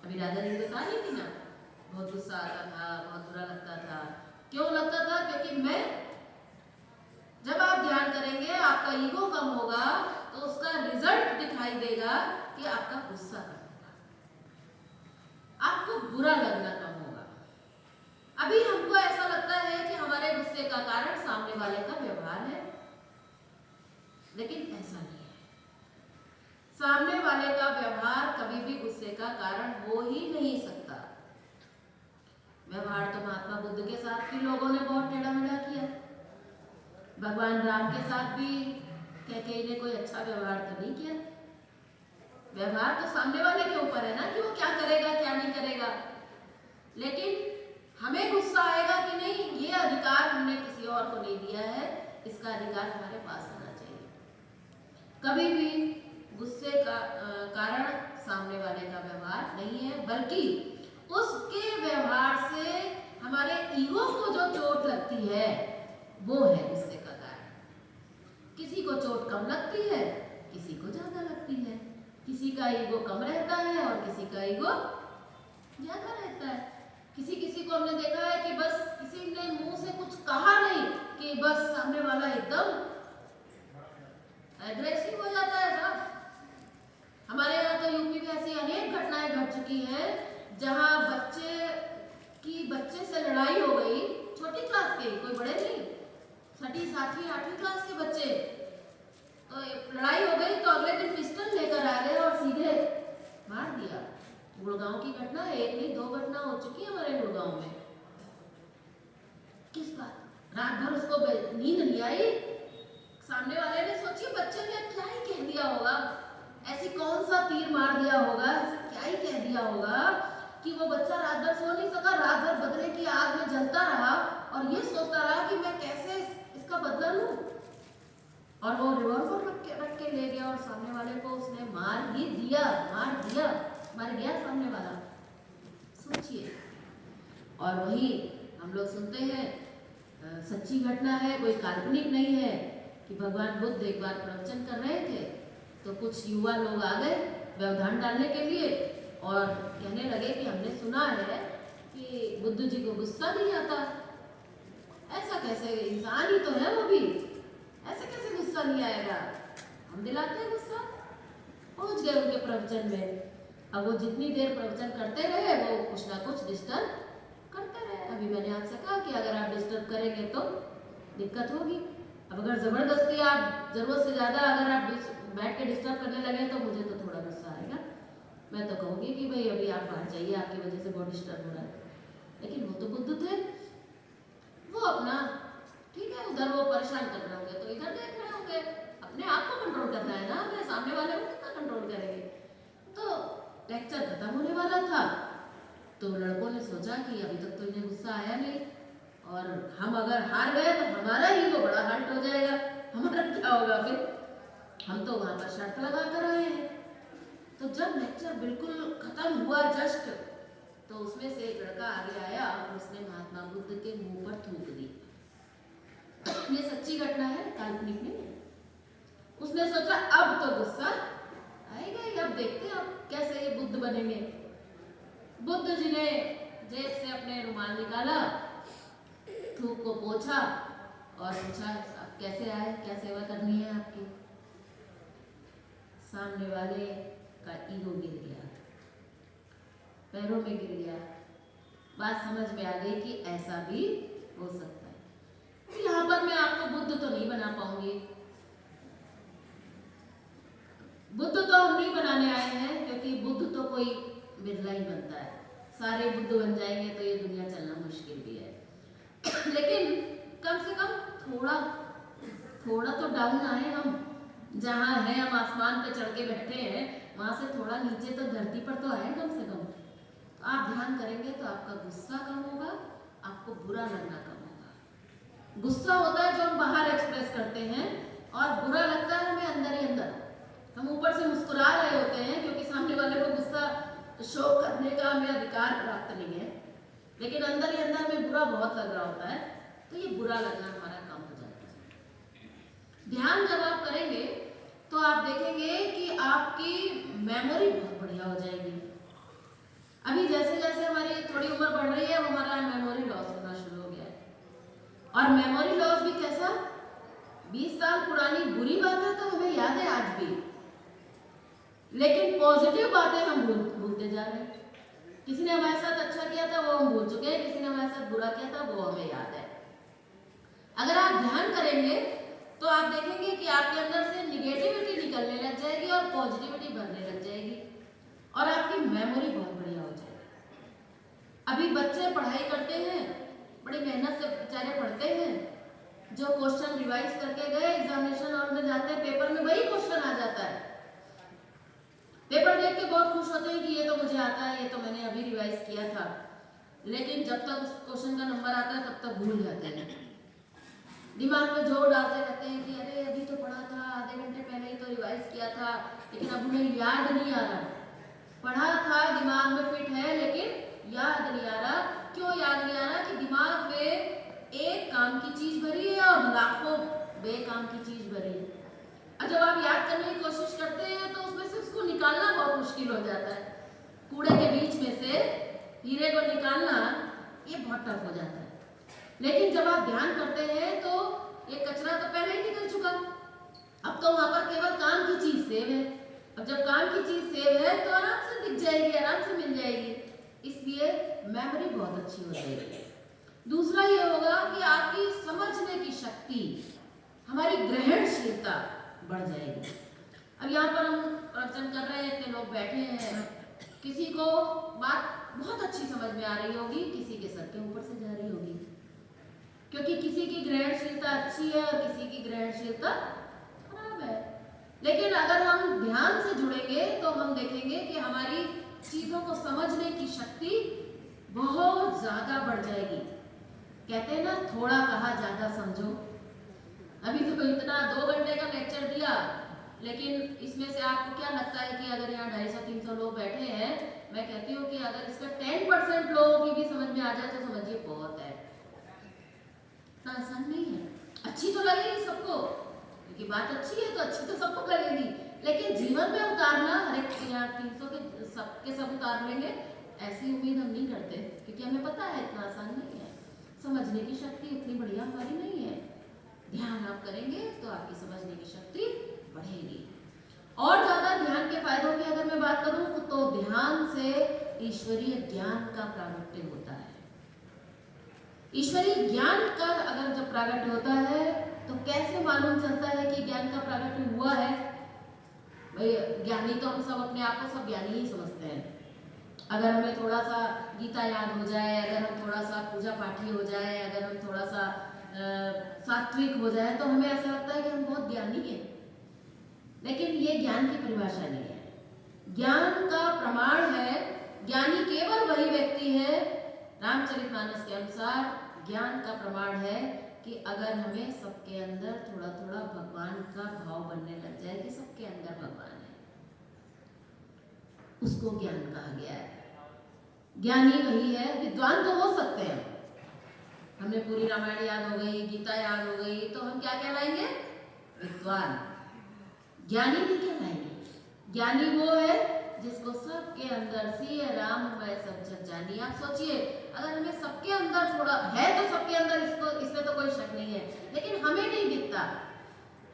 [SPEAKER 1] अभी राधा जी बता रही थी ना, बहुत गुस्सा आता था, बहुत बुरा लगता था। क्यों लगता था, क्योंकि मैं, जब आप ध्यान करेंगे आपका ईगो कम होगा तो उसका रिजल्ट दिखाई देगा कि आपका गुस्सा कम होगा, आपको बुरा लगना कम होगा। अभी हमको ऐसा लगता है कि हमारे गुस्से का कारण सामने वाले का व्यवहार है, लेकिन ऐसा नहीं है। सामने वाले का व्यवहार कभी भी गुस्से का कारण हो ही नहीं सकता। व्यवहार तो महात्मा बुद्ध के साथ भी लोगों ने बहुत टेढ़ा मेढ़ा किया, भगवान राम के साथ भी कैकेयी ने कोई अच्छा व्यवहार तो नहीं किया। व्यवहार तो सामने वाले के ऊपर है ना कि वो क्या करेगा क्या नहीं करेगा, लेकिन हमें गुस्सा आएगा कि नहीं, ये अधिकार हमने किसी और को नहीं दिया है, इसका अधिकार हमारे पास होना चाहिए। कभी भी गुस्से का कारण सामने वाले का व्यवहार नहीं है, बल्कि उसके व्यवहार से हमारे ईगो को जो चोट लगती है वो है गुस्से का कारण। किसी को चोट कम लगती है, किसी को ज्यादा लगती है। किसी का ईगो कम रहता है और किसी का ईगो ज्यादा रहता है। किसी को हमने देखा है कि बस किसी ने मुंह से कुछ कहा नहीं कि बस सामने वाला एकदम एग्रेसिव हो जाता है साहब। हमारे यहाँ तो यूपी में ऐसी अनेक घटनाएं घट चुकी हैं जहाँ बच्चे से लड़ाई हो गई, छोटी क्लास के, कोई बड़े नहीं, छठी, सातवीं, आठवीं क्लास के बच्चे, तो लड़ाई हो गई तो अगले दिन पिस्टल लेकर आ गए और सीधे मार दिया। गुड़गांव की घटना, एक नहीं 2 घटना हो चुकी है हमारे गुड़गांव में। किस बात? रात भर उसको नींद नहीं आई। सामने वाले ने, सोचिए बच्चे ने क्या ही कह दिया होगा, ऐसी कौन सा तीर मार दिया होगा, क्या ही कह दिया होगा कि वो बच्चा रात भर सो नहीं सका, रात भर बदले की आग में जलता रहा और ये सोचता रहा कि मैं कैसे इसका बदला लूं। और वो रिवॉल्वर रख के ले गया और सामने वाले को उसने मार ही दिया, मर गया सामने वाला। सोचिए। और वही हम लोग सुनते हैं, सच्ची घटना है, कोई काल्पनिक नहीं है, कि भगवान बुद्ध एक बार प्रवचन कर रहे थे तो कुछ युवा लोग आ गए व्यवधान डालने के लिए और कहने लगे कि हमने सुना है कि बुद्ध जी को गुस्सा नहीं आता। ऐसा कैसे, इंसान ही तो है वो भी, ऐसे कैसे गुस्सा नहीं आएगा? हम दिलाते हैं गुस्सा। पहुंच गए उनके प्रवचन में। अब वो जितनी देर प्रवचन करते रहे वो कुछ ना कुछ डिस्टर्ब करते रहे। अभी मैंने आपसे कहा कि अगर आप डिस्टर्ब करेंगे तो दिक्कत होगी। अब अगर जबरदस्ती आप जरूरत से ज्यादा अगर आप बैठ के डिस्टर्ब करने लगे तो मुझे तो थोड़ा गुस्सा आएगा। मैं तो कहूँगी कि भाई अभी आप बाहर जाइए, आपकी वजह से बहुत डिस्टर्ब हो रहा है। लेकिन वो तो बुद्ध थे, वो अपना ठीक है, उधर वो परेशान कर रहे होंगे तो इधर देख रहे होंगे। अपने आप को कंट्रोल करना है ना, अपने सामने वाले को कितना कंट्रोल करेंगे। तो लेक्चर खत्म होने वाला था तो लड़कों ने सोचा कि अभी तक तो इन्हें गुस्सा आया नहीं और हम अगर हार गए तो हमारा ही वो बड़ा हर्ट हो जाएगा, हमारा क्या होगा फिर, हम तो वहां पर शर्त लगा कर आए हैं। तो जब लेक्चर बिल्कुल खत्म हुआ जस्ट, तो उसमें से एक लड़का आगे आया और उसने महात्मा बुद्ध के मुंह पर थूक दी। ये सच्ची घटना है, काल्पनिक नहीं है। उसने सोचा अब तो गुस्सा आएगा ही, अब देखते हैं अब कैसे ये बुद्ध बनेंगे। बुद्ध जी ने जेब से अपने रुमाल निकाला, थूक को पोंछा और पूछा आप कैसे आए, क्या सेवा करनी है आपकी। सामने वाले का ईगो गिर गया, पैरों में गिर गया। बात समझ में आ गई कि ऐसा भी हो सकता है। यहाँ पर मैं आपको बुद्ध तो नहीं बना पाऊंगी, बुद्ध तो हम नहीं बनाने आए हैं, क्योंकि बुद्ध तो कोई बिरला ही बनता है। सारे बुद्ध बन जाएंगे तो ये दुनिया चलना मुश्किल भी है। लेकिन कम से कम थोड़ा तो डाउन आए हम, जहाँ है हम आसमान पे चढ़ के बैठे हैं, वहां से थोड़ा नीचे तो धरती पर तो आए कम से कम। तो आप ध्यान करेंगे तो आपका गुस्सा कम होगा, आपको बुरा लगना कम होगा। गुस्सा होता है जो हम बाहर एक्सप्रेस करते हैं और बुरा लगता है हमें अंदर ही अंदर। हम ऊपर से मुस्कुरा रहे होते हैं क्योंकि सामने वाले को गुस्सा शो करने का हमें अधिकार प्राप्त नहीं है, लेकिन अंदर ही अंदर में बुरा बहुत लग रहा होता है, तो ये बुरा लगना हमारा कम हो जाता है। ध्यान जब आप करेंगे तो आप देखेंगे कि आपकी मेमोरी बहुत बढ़िया हो जाएगी। अभी जैसे जैसे हमारी थोड़ी उम्र बढ़ रही है, हमारा मेमोरी लॉस होना शुरू हो गया है। और मेमोरी लॉस भी कैसा, 20 साल पुरानी बुरी बातें तो हमें याद है आज भी, लेकिन पॉजिटिव बातें हम भूलते जा रहे हैं। किसी ने हमारे साथ अच्छा किया था वो हम भूल चुके हैं, किसी ने हमारे साथ बुरा किया था वो हमें याद है। अगर आप ध्यान करेंगे तो आप देखेंगे कि आपके अंदर से निगेटिविटी निकलने लग जाएगी और पॉजिटिविटी बढ़ने लग जाएगी और आपकी मेमोरी बहुत बढ़िया हो जाएगी। अभी बच्चे पढ़ाई करते हैं, बड़ी मेहनत से बेचारे पढ़ते हैं, जो क्वेश्चन रिवाइज करके गए एग्जामिनेशन हॉल में जाते हैं, पेपर में वही क्वेश्चन आ जाता है। पेपर देख के बहुत खुश होते हैं कि ये तो मुझे आता है, ये तो मैंने अभी रिवाइज किया था, लेकिन जब तक उस क्वेश्चन का नंबर आता है तब तक भूल जाते हैं। दिमाग में जोर डालते रहते हैं कि अरे अभी तो पढ़ा था, आधे घंटे पहले ही तो रिवाइज किया था, लेकिन अब उन्हें याद नहीं आ रहा। पढ़ा था, दिमाग में फिट है, लेकिन याद नहीं आ रहा। क्यों याद नहीं आ रहा? कि दिमाग में एक काम की चीज भरी है और लाखों बेकाम की चीज भरी है। और जब आप याद करने की कोशिश करते हैं तो उसमें से उसको निकालना बहुत मुश्किल हो जाता है। कूड़े के बीच में से हीरे को निकालना ये बहुत टफ हो जाता है। लेकिन जब आप ध्यान करते हैं तो ये कचरा तो पहले ही निकल चुका, अब तो वहां पर केवल काम की चीज सेव है। अब जब काम की चीज सेव है तो आराम से दिख जाएगी, आराम से मिल जाएगी, इसलिए मेमोरी बहुत अच्छी हो जाएगी। दूसरा ये होगा कि आपकी समझने की शक्ति, हमारी ग्रहणशीलता बढ़ जाएगी। अब यहाँ पर हम प्रवचन कर रहे हैं, इतने लोग बैठे हैं, किसी को बात बहुत अच्छी समझ में आ रही होगी, किसी के सर के ऊपर से जा रही होगी, क्योंकि किसी की ग्रहणशीलता अच्छी है और किसी की ग्रहणशीलता खराब है। लेकिन अगर हम ध्यान से जुड़ेंगे तो हम देखेंगे कि हमारी चीजों को समझने की शक्ति बहुत ज्यादा बढ़ जाएगी। कहते हैं ना, थोड़ा कहा ज्यादा समझो। अभी तो इतना 2 घंटे का लेक्चर दिया, लेकिन इसमें से आपको क्या लगता है कि अगर यहाँ 250-300 लोग बैठे हैं, मैं कहती हूँ कि अगर इसका 10% लोगों की भी समझ में आ जाए तो समझिए बहुत है। इतना आसान नहीं है। अच्छी तो लगेगी सबको, क्योंकि बात अच्छी है तो अच्छी तो सबको लगेगी, लेकिन जीवन में उतारना हर एक 300 के सब उतार लेंगे ऐसी उम्मीद हम नहीं करते, क्योंकि हमें पता है इतना आसान नहीं है। समझने की शक्ति उतनी बढ़िया हमारी नहीं है। ध्यान आप करेंगे तो आपकी समझने की शक्ति बढ़ेगी। और ज्यादा ध्यान के फायदों की अगर मैं बात करूं तो ध्यान से ईश्वरीय ज्ञान का प्रागट्य होता है। ईश्वरीय ज्ञान का अगर जब प्रागट्य होता है तो कैसे मालूम चलता है कि ज्ञान का प्रागट्य हुआ है? भाई ज्ञानी तो हम सब अपने आप को सब ज्ञानी ही समझते हैं। अगर हमें थोड़ा सा गीता याद हो जाए, अगर हम थोड़ा सा पूजा पाठी हो जाए, अगर हम थोड़ा सा सात्विक हो जाए तो हमें ऐसा लगता है कि हम बहुत ज्ञानी हैं। लेकिन ये ज्ञान की परिभाषा नहीं है। ज्ञान का प्रमाण है, ज्ञानी केवल वही व्यक्ति है, रामचरितमानस के अनुसार ज्ञान का प्रमाण है कि अगर हमें सबके अंदर थोड़ा थोड़ा भगवान का भाव बनने लग जाए कि सबके अंदर भगवान है, उसको ज्ञान कहा गया है। ज्ञानी वही है। विद्वान तो हो सकते हैं, हमें पूरी रामायण याद हो गई, गीता याद हो गई, तो हम क्या कहलाएंगे? विद्वान। ज्ञानी नहीं कहलाएंगे। ज्ञानी वो है जिसको सबके अंदर सिए राम मैं सब जग जानी। आप सोचिए, अगर हमें सबके अंदर थोड़ा है तो सबके अंदर, इसमें तो कोई शक नहीं है, लेकिन हमें नहीं दिखता।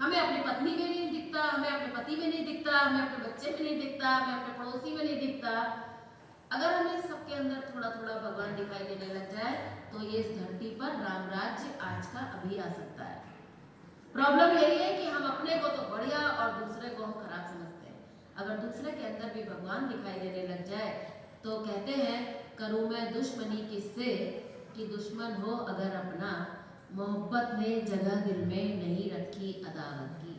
[SPEAKER 1] हमें अपनी पत्नी में नहीं दिखता, हमें अपने पति में नहीं दिखता, हमें अपने बच्चे में नहीं दिखता, हमें अपने पड़ोसी में नहीं दिखता। अगर हमें सबके अंदर थोड़ा थोड़ा भगवान दिखाई देने लग जाए तो ये इस धरती पर राम राज्य आज का अभी आ सकता है। प्रॉब्लम यही है कि हम अपने को तो बढ़िया और दूसरे को हम खराब समझते हैं। अगर दूसरे के अंदर भी भगवान दिखाई देने लग जाए तो कहते हैं, करूँ मैं दुश्मनी किससे कि दुश्मन हो अगर अपना, मोहब्बत ने जगह दिल में नहीं रखी अदावत की।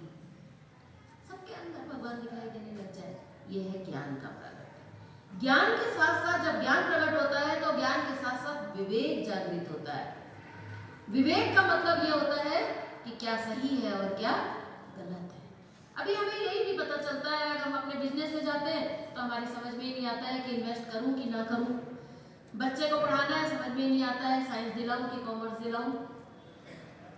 [SPEAKER 1] सबके अंदर भगवान दिखाई देने लग जाए, यह है ज्ञान का प्रगट। ज्ञान के साथ साथ जब ज्ञान प्रकट होता है तो ज्ञान के साथ साथ विवेक जागृत होता है। विवेक का मतलब यह होता है कि क्या सही है और क्या गलत है। अभी हमें यही नहीं पता चलता है, अगर हम अपने बिजनेस में जाते हैं तो हमारी समझ में ही नहीं आता है कि इन्वेस्ट करूं कि ना करूं। बच्चे को पढ़ाना है, समझ में ही नहीं आता है साइंस दिलाऊं कि कॉमर्स दिलाऊं।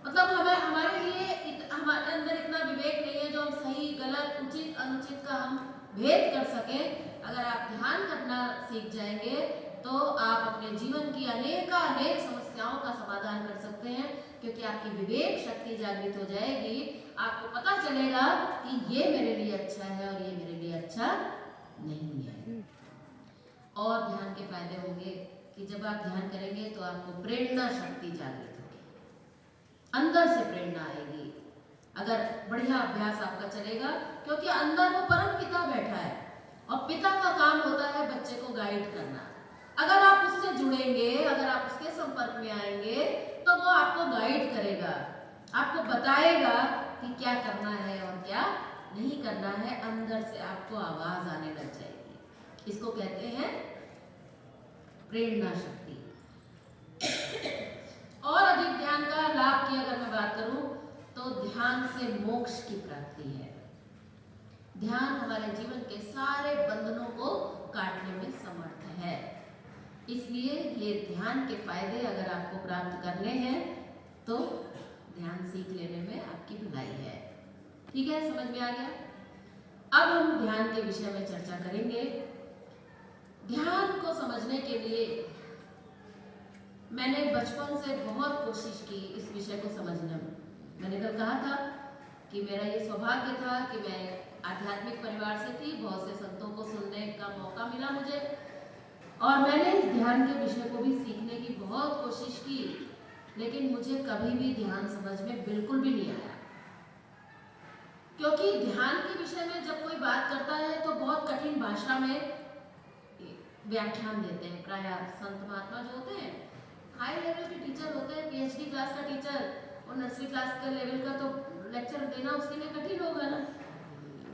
[SPEAKER 1] मतलब हमारे लिए हमारे अंदर इतना विवेक नहीं है जो हम सही गलत उचित अनुचित का हम भेद कर सकें। अगर आप ध्यान करना सीख जाएंगे तो आप अपने जीवन की अनेक समस्याओं का समाधान कर सकते हैं, क्योंकि आपकी विवेक शक्ति जागृत हो जाएगी। आपको पता चलेगा कि ये मेरे लिए अच्छा है और ये मेरे लिए अच्छा नहीं है। और ध्यान के फायदे होंगे कि जब आप ध्यान करेंगे तो आपको प्रेरणा शक्ति जागृत होगी, अंदर से प्रेरणा आएगी। अगर बढ़िया अभ्यास आपका चलेगा, क्योंकि अंदर वो परम पिता बैठा है और पिता का काम होता है बच्चे को गाइड करना। अगर आप उससे जुड़ेंगे, अगर आप उसके संपर्क में आएंगे तो वो आपको गाइड करेगा, आपको बताएगा कि क्या करना है और क्या नहीं करना है। अंदर से आपको आवाज आने लग जाएगी। इसको कहते हैं प्रेरणा शक्ति। और अधिक ध्यान का लाभ की अगर मैं बात करूं तो ध्यान से मोक्ष की प्राप्ति है। ध्यान हमारे जीवन के सारे बंधनों को काटने में समर्थ है। इसलिए ये ध्यान के फायदे अगर आपको प्राप्त करने हैं तो ध्यान सीख लेने में आपकी भलाई है। ठीक है, समझ में आ गया? अब हम ध्यान के विषय में चर्चा करेंगे। ध्यान को समझने के लिए मैंने बचपन से बहुत कोशिश की इस विषय को समझने में। मैंने कल कहा था कि मेरा ये सौभाग्य था कि मैं आध्यात्मिक परिवार से थी, बहुत से संतों को सुनने का मौका मिला मुझे, और मैंने इस ध्यान के विषय को भी सीखने की बहुत कोशिश की। लेकिन मुझे कभी भी ध्यान समझ में बिल्कुल भी नहीं आया, क्योंकि ध्यान के विषय में जब कोई बात करता है तो बहुत कठिन भाषा में व्याख्यान देते हैं। प्राय संत महात्मा जो होते हैं हाई लेवल के टीचर होते हैं, पीएचडी क्लास का टीचर, और नर्सरी क्लास के लेवल का तो लेक्चर देना उसके लिए कठिन होगा ना,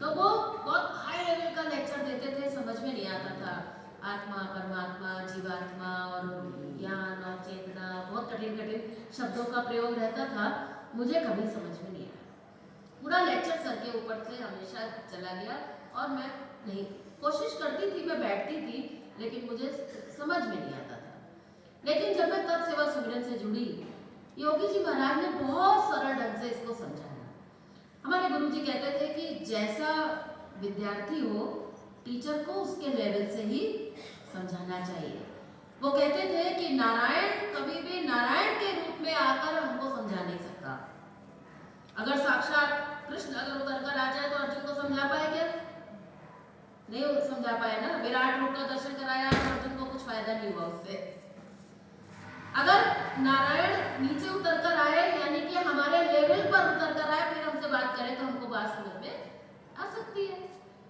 [SPEAKER 1] तो वो बहुत हाई लेवल का लेक्चर देते थे, समझ में नहीं आता था। आत्मा, परमात्मा, जीवात्मा और ज्ञान और चेतना, बहुत कठिन कठिन शब्दों का प्रयोग रहता था, मुझे कभी समझ में नहीं आया। पूरा लेक्चर सर के ऊपर से हमेशा चला गया और मैं नहीं, कोशिश करती थी, मैं बैठती थी, लेकिन मुझे समझ में नहीं आता था। लेकिन जब मैं तप सेवा सुमिरन से जुड़ी, योगी जी महाराज ने बहुत सरल ढंग से इसको समझाया। हमारे गुरु जी कहते थे कि जैसा विद्यार्थी हो, टीचर को उसके लेवल से ही समझाना चाहिए। वो कहते थे कि नारायण कभी भी नारायण के रूप में आकर हमको समझा नहीं सकता। अगर साक्षात कृष्ण अगर उतर कर आ जाए तो अर्जुन को समझा पाए क्या? नहीं समझा पाए ना। विराट रूप का दर्शन कराया तो अर्जुन को कुछ फायदा नहीं हुआ उससे। अगर नारायण नीचे उतर कर आए, यानी कि हमारे लेवल पर उतर कर आए, फिर हमसे बात करें तो हमको बात समझ में आ सकती है।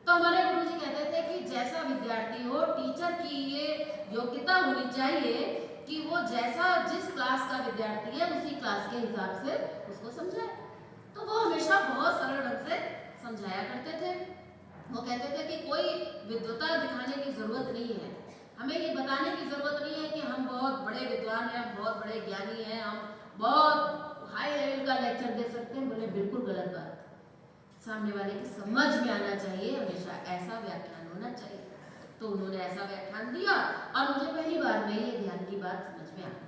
[SPEAKER 1] तो हमारे गुरु जी कहते थे कि जैसा विद्यार्थी हो, टीचर की ये योग्यता होनी चाहिए कि वो जैसा जिस क्लास का विद्यार्थी है उसी क्लास के हिसाब से उसको समझाए। तो वो हमेशा बहुत सरल ढंग से समझाया करते थे। वो कहते थे कि कोई विद्वता दिखाने की जरूरत नहीं है, हमें ये बताने की जरूरत नहीं है कि हम बहुत बड़े विद्वान हैं, हम बहुत बड़े ज्ञानी हैं, हम बहुत हाई लेवल का लेक्चर दे सकते हैं। बोले बिल्कुल गलत बात, सामने वाले की समझ में आना चाहिए, हमेशा ऐसा व्याख्यान होना चाहिए। तो उन्होंने ऐसा व्याख्यान दिया और मुझे पहली बार में ये ध्यान की बात समझ में आ गई।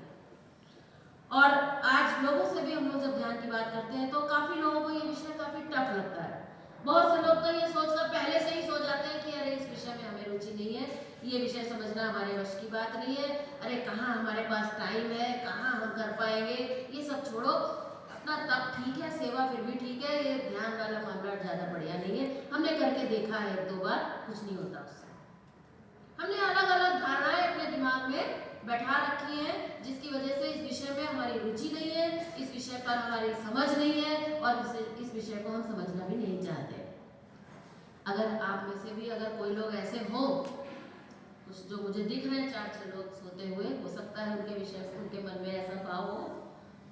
[SPEAKER 1] और आज लोगों से भी हम लोग जब ध्यान की बात करते हैं तो काफी लोगों को ये विषय काफी टफ लगता है। बहुत से लोग तो ये सोचकर पहले से ही सो जाते हैं कि अरे इस विषय में हमें रुचि नहीं है, ये विषय समझना हमारे वश की बात नहीं है, अरे कहाँ हमारे पास टाइम है, कहाँ हम कर पाएंगे, ये सब छोड़ो, अपना तप ठीक है, सेवा फिर भी ठीक है, ये ध्यान वाला मामला ज़्यादा बढ़िया नहीं है, हमने करके देखा है 1-2 बार, कुछ नहीं होता उससे। हमने अलग अलग धारणाएं अपने दिमाग में बैठा रखी हैं, जिसकी वजह से इस विषय में हमारी रुचि नहीं है, इस विषय पर हमारी समझ नहीं है और इस विषय को हम समझना भी नहीं चाहते। अगर आप में से भी अगर कोई लोग ऐसे हो, कुछ जो मुझे दिख रहे हैं 4-6 लोग सोते हुए, हो सकता है उनके विषय से उनके मन में ऐसा भाव हो,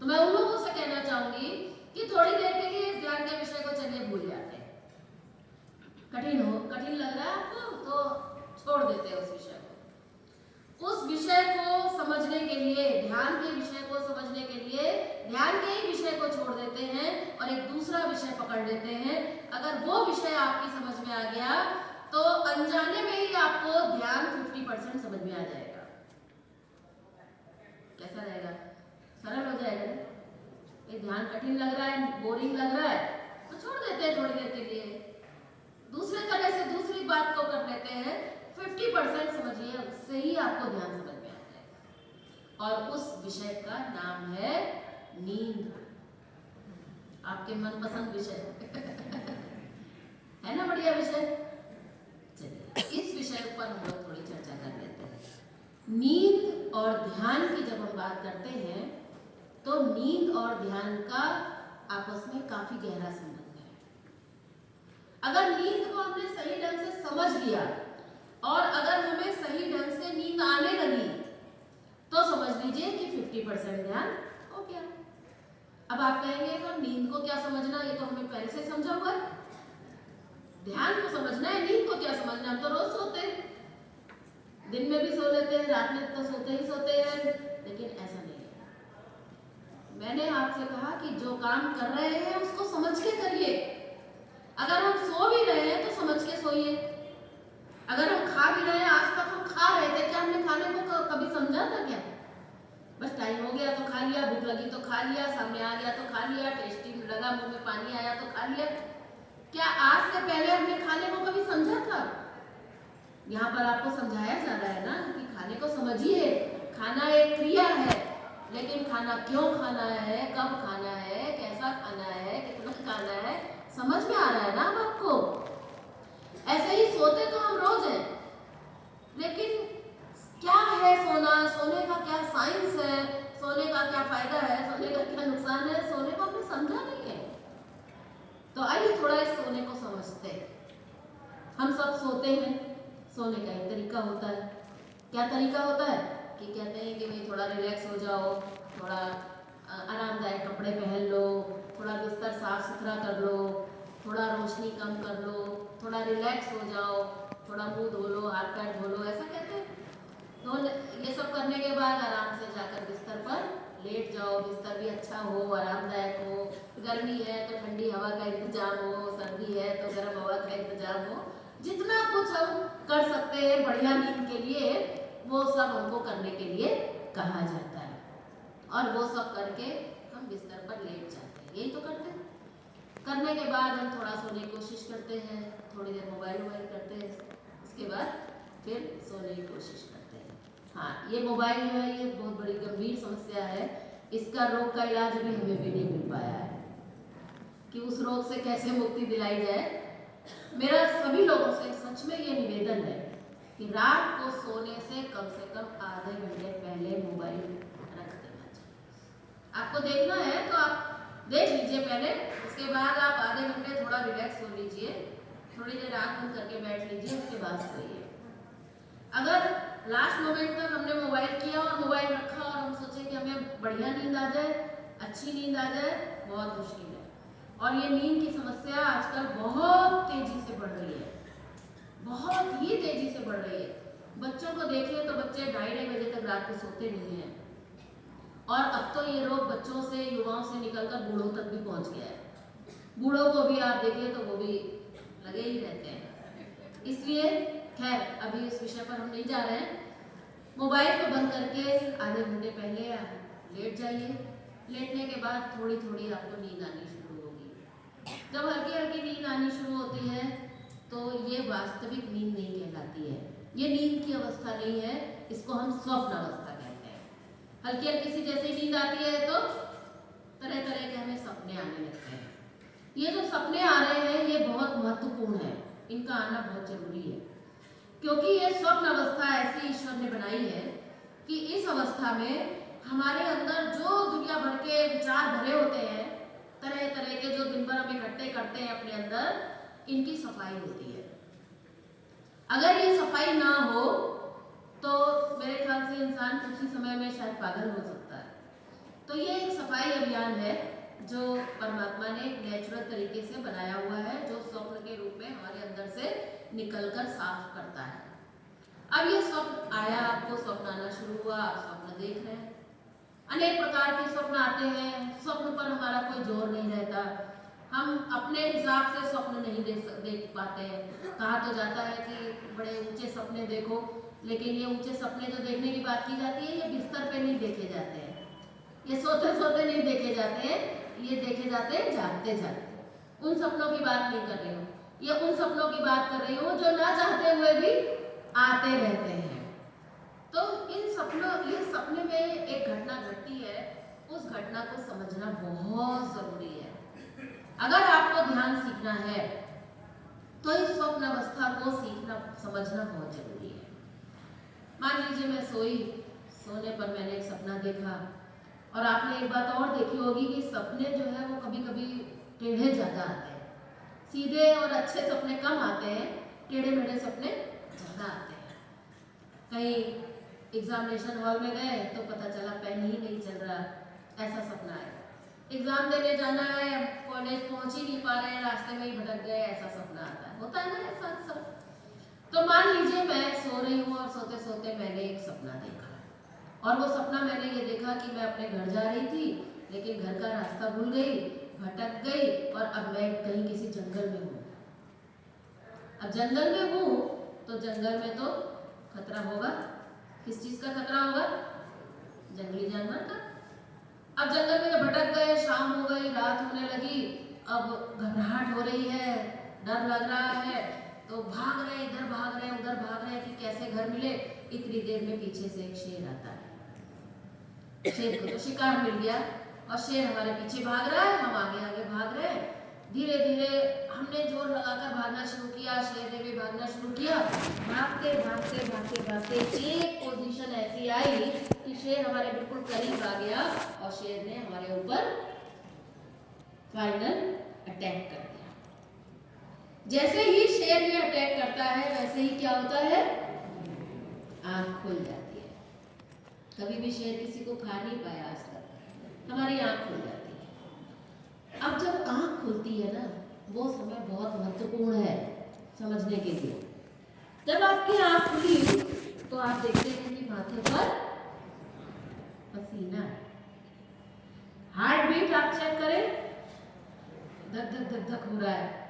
[SPEAKER 1] तो मैं उन लोगों से कहना चाहूंगी कि थोड़ी देर के लिए इस ध्यान के विषय को चलिए भूल जाते हैं। कठिन लग रहा है आपको तो छोड़ देते हैं उस विषय को। उस विषय को समझने के लिए, ध्यान के विषय को समझने के लिए ध्यान के ही विषय को छोड़ देते हैं और एक दूसरा विषय पकड़ लेते हैं। अगर वो विषय आपकी समझ में आ गया तो अनजाने में ही आपको ध्यान 50% समझ में आ जाएगा। कैसा रहेगा? सरल हो जाएगा। ये ध्यान कठिन लग रहा है, बोरिंग लग रहा है तो छोड़ देते हैं थोड़ी देर के लिए, दूसरे तरह से दूसरी बात को कर लेते हैं। 50% समझिए, उससे ही आपको ध्यान समझ में आता है और उस विषय का नाम है नींद। आपके मनपसंद विषय है ना, बढ़िया विषय। चलिए इस विषय पर हम लोग थोड़ी चर्चा कर लेते हैं। नींद और ध्यान की जब हम बात करते हैं तो नींद और ध्यान का आपस में काफी गहरा संबंध है। अगर नींद को हमने सही ढंग से समझ लिया और अगर हमें सही ढंग से नींद आने लगी तो समझ लीजिए कि 50% ध्यान हो गया। अब आप कहेंगे तो नींद को क्या समझना, ये तो हमें पहले से समझा हुआ है। ध्यान को समझना है, नींद को क्या समझना, हम तो रोज सोते हैं, दिन में भी सो लेते हैं, रात में तो सोते ही सोते हैं, लेकिन ऐसा नहीं है। मैंने आपसे कहा कि जो काम कर रहे हैं उसको समझ के करिए। अगर हम सो भी रहे हैं तो समझ के सोइए। अगर हम खा भी रहे हैं, आज तक हम खा रहे थे, क्या हमने खाने को कभी समझा था क्या? बस टाइम हो गया तो खा लिया, भूख लगी तो खा लिया, सामने आ गया तो खा लिया, टेस्टी लगा, मुंह में पानी आया तो खा लिया। क्या आज से पहले हमने खाने को कभी समझा था? यहाँ पर आपको समझाया जा रहा है ना कि खाने को समझिए। खाना एक क्रिया है, लेकिन खाना क्यों खाना है, कब खाना है, कैसा खाना है, कितना खाना है, समझ में आ रहा है ना अब आपको? ऐसे ही सोते तो हम रोज हैं, लेकिन क्या है सोना, सोने का क्या साइंस है, सोने का क्या फायदा है, हम सब सोते हैं, सोने का एक तरीका होता है। क्या तरीका होता है कि कहते हैं कि भाई थोड़ा रिलैक्स हो जाओ, थोड़ा आरामदायक कपड़े पहन लो, थोड़ा बिस्तर साफ सुथरा कर लो, थोड़ा रोशनी कम कर लो, थोड़ा रिलैक्स हो जाओ, थोड़ा मुंह धो लो, हाथ पैर धो लो, ऐसा कहते हैं। तो ये सब करने के बाद आराम से जाकर बिस्तर पर लेट जाओ। बिस्तर भी अच्छा हो, आरामदायक हो, गर्मी है तो ठंडी हवा का इंतजाम हो, सर्दी है तो गर्म हवा का इंतजाम हो। जितना कुछ हम कर सकते हैं बढ़िया नींद के लिए, वो सब हमको करने के लिए कहा जाता है। और वो सब करके हम बिस्तर पर लेट जाते हैं, यही तो करते हैं। करने के बाद हम थोड़ा सोने की कोशिश करते हैं, थोड़ी देर मोबाइल करते हैं, उसके बाद फिर सोने की कोशिश करते हैं। हाँ, ये मोबाइल जो है ये बहुत बड़ी गंभीर समस्या है। इसका रोग का इलाज भी हमें भी नहीं मिल पाया है कि उस रोग से कैसे मुक्ति दिलाई जाए। मेरा सभी लोगों से सच में ये निवेदन है कि रात को सोने से कम आधे घंटे पहले मोबाइल रख देना चाहिए। आपको देखना है तो आप देख लीजिए पहले, उसके बाद आप आधे घंटे थोड़ा रिलैक्स हो लीजिए, थोड़ी देर आँख बंद करके बैठ लीजिए, उसके बाद सोइए। अगर लास्ट मोमेंट तक हमने मोबाइल किया और मोबाइल रखा और हम सोचे कि हमें बढ़िया नींद आ जाए, अच्छी नींद आ जाए, बहुत मुश्किल है। और ये नींद की समस्या आजकल बहुत तेजी से बढ़ रही है, बहुत ही तेजी से बढ़ रही है। बच्चों को देखिए तो बच्चे 2:30 बजे तक रात को सोते नहीं हैं। और अब तो ये रोग बच्चों से, युवाओं से निकलकर बूढ़ों तक भी पहुंच गया है। बूढ़ों को भी आप देखिए तो वो भी लगे ही रहते हैं। इसलिए खैर अभी इस विषय पर हम नहीं जा रहे हैं। मोबाइल को बंद करके आधे घंटे पहले लेट जाइए। लेटने के बाद थोड़ी थोड़ी आपको नींद आनी शुरू होगी। जब हल्की हल्की नींद आनी शुरू होती है तो ये वास्तविक नींद नहीं कहलाती है, ये नींद की अवस्था नहीं है, इसको हम स्वप्न अवस्था कहते हैं। हल्की हल्की सी जैसे नींद आती है तो तरह तरह के हमें सपने आने लगते हैं। ये जो सपने आ रहे हैं ये बहुत महत्वपूर्ण है, इनका आना बहुत जरूरी है, क्योंकि ये स्वप्न अवस्था ऐसी ईश्वर ने बनाई है कि इस अवस्था में हमारे अंदर जो दुनिया भर के विचार भरे होते हैं, तरह तरह के जो दिन भर हम इकट्ठे करते हैं अपने अंदर, इनकी सफाई होती है। अगर ये सफाई ना हो तो मेरे ख्याल से इंसान कुछ ही समय में शायद पागल हो सकता है। तो ये एक सफाई अभियान है जो परमात्मा ने एक नेचुरल तरीके से बनाया हुआ है, जो स्वप्न के रूप में हमारे अंदर से निकलकर साफ करता है। अब ये स्वप्न आया, आपको स्वप्न आना शुरू हुआ, आप स्वप्न देख रहे हैं। अनेक प्रकार के स्वप्न आते हैं, स्वप्न पर हमारा कोई जोर नहीं रहता, हम अपने हिसाब से स्वप्न नहीं देख पाते हैं। कहा तो जाता है कि बड़े ऊंचे सपने देखो, लेकिन ये ऊंचे सपने जो देखने की बात की जाती है ये बिस्तर पे नहीं देखे जाते हैं, ये सोते सोते नहीं देखे जाते हैं, ये देखे जाते हैं जागते जागते। उन सपनों की बात नहीं कर रही हूँ, ये उन सपनों की बात कर रही हूँ जो ना चाहते हुए भी आते रहते हैं। तो इन सपनों, ये सपने में एक घटना घटती है, उस घटना को समझना बहुत जरूरी है। अगर आपको ध्यान सीखना है तो इस स्वप्न अवस्था को सीखना समझना बहुत जरूरी है। मान लीजिए मैं सोई, सोने पर मैंने एक सपना देखा, और आपने एक बात और देखी होगी कि सपने जो है वो कभी कभी टेढ़े ज्यादा आते हैं, सीधे और अच्छे सपने कम आते हैं, टेढ़े मेढ़े सपने ज्यादा आते हैं। कहीं एग्जामिनेशन हॉल में गए तो पता चला पेन ही नहीं चल रहा, ऐसा सपना है। एग्जाम देने जाना है, कॉलेज पहुंच ही नहीं पा रहे हैं, रास्ते में ही भटक गए, ऐसा सपना आता है, होता है ना ऐसा सब। तो मान लीजिए मैं सो रही हूँ और सोते सोते मैंने एक सपना देखा, और वो सपना मैंने ये देखा कि मैं अपने घर जा रही थी, लेकिन घर का रास्ता भूल गई, भटक गई, और अब मैं कहीं किसी जंगल में हूँ। अब जंगल में हूँ तो जंगल में तो खतरा होगा। किस चीज का खतरा होगा? जंगली जानवर का। अब जंगल में जब भटक गए, शाम हो गई, रात होने लगी, अब घबराहट हो रही है, डर लग रहा है, तो भाग रहे, इधर भाग रहे, उधर भाग रहे कि कैसे घर मिले। इतनी देर में पीछे से एक शेर आता है। शेर को तो शिकार मिल गया और शेर हमारे पीछे भाग रहा है, हम आगे आगे भाग रहे हैं। धीरे धीरे हमने जोर लगाकर भागना शुरू किया, शेर ने भी भागना शुरू किया। भागते भागते भागते भागते एक पोजीशन ऐसी आई कि शेर हमारे बिल्कुल करीब आ गया और शेर ने हमारे ऊपर फाइनल अटैक कर दिया। जैसे ही शेर ये अटैक करता है वैसे ही क्या होता है, आंख खुल जाती है। कभी भी शेर किसी को खा नहीं पाया आज तक, हमारी आंख खुल जाती है। अब जब आंख खुलती है ना, वो समय बहुत महत्वपूर्ण है समझने के लिए। जब आपकी आंख खुली तो आप देखते हैं कि माथे पर पसीना है। हार्ट बीट आप चेक करें, धक धक धक धक हो रहा है,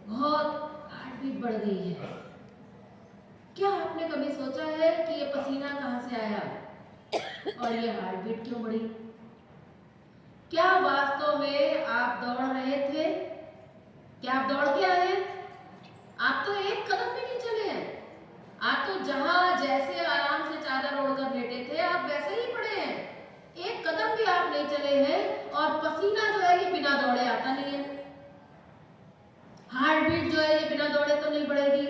[SPEAKER 1] बहुत हार्ट बीट बढ़ गई है। क्या आपने कभी सोचा है कि ये पसीना कहां से आया और ये हार्ट बीट क्यों बढ़ी? क्या वास्तव में आप दौड़ रहे थे? क्या आप दौड़ के आए? आप तो एक कदम भी नहीं चले हैं। आप तो जहां जैसे आराम से चादर ओढ़कर लेटे थे, आप वैसे ही पड़े हैं। एक कदम भी आप नहीं चले हैं और पसीना जो है ये बिना दौड़े आता नहीं है। हार्ट बीट जो है ये बिना दौड़े तो नहीं बढ़ेगी।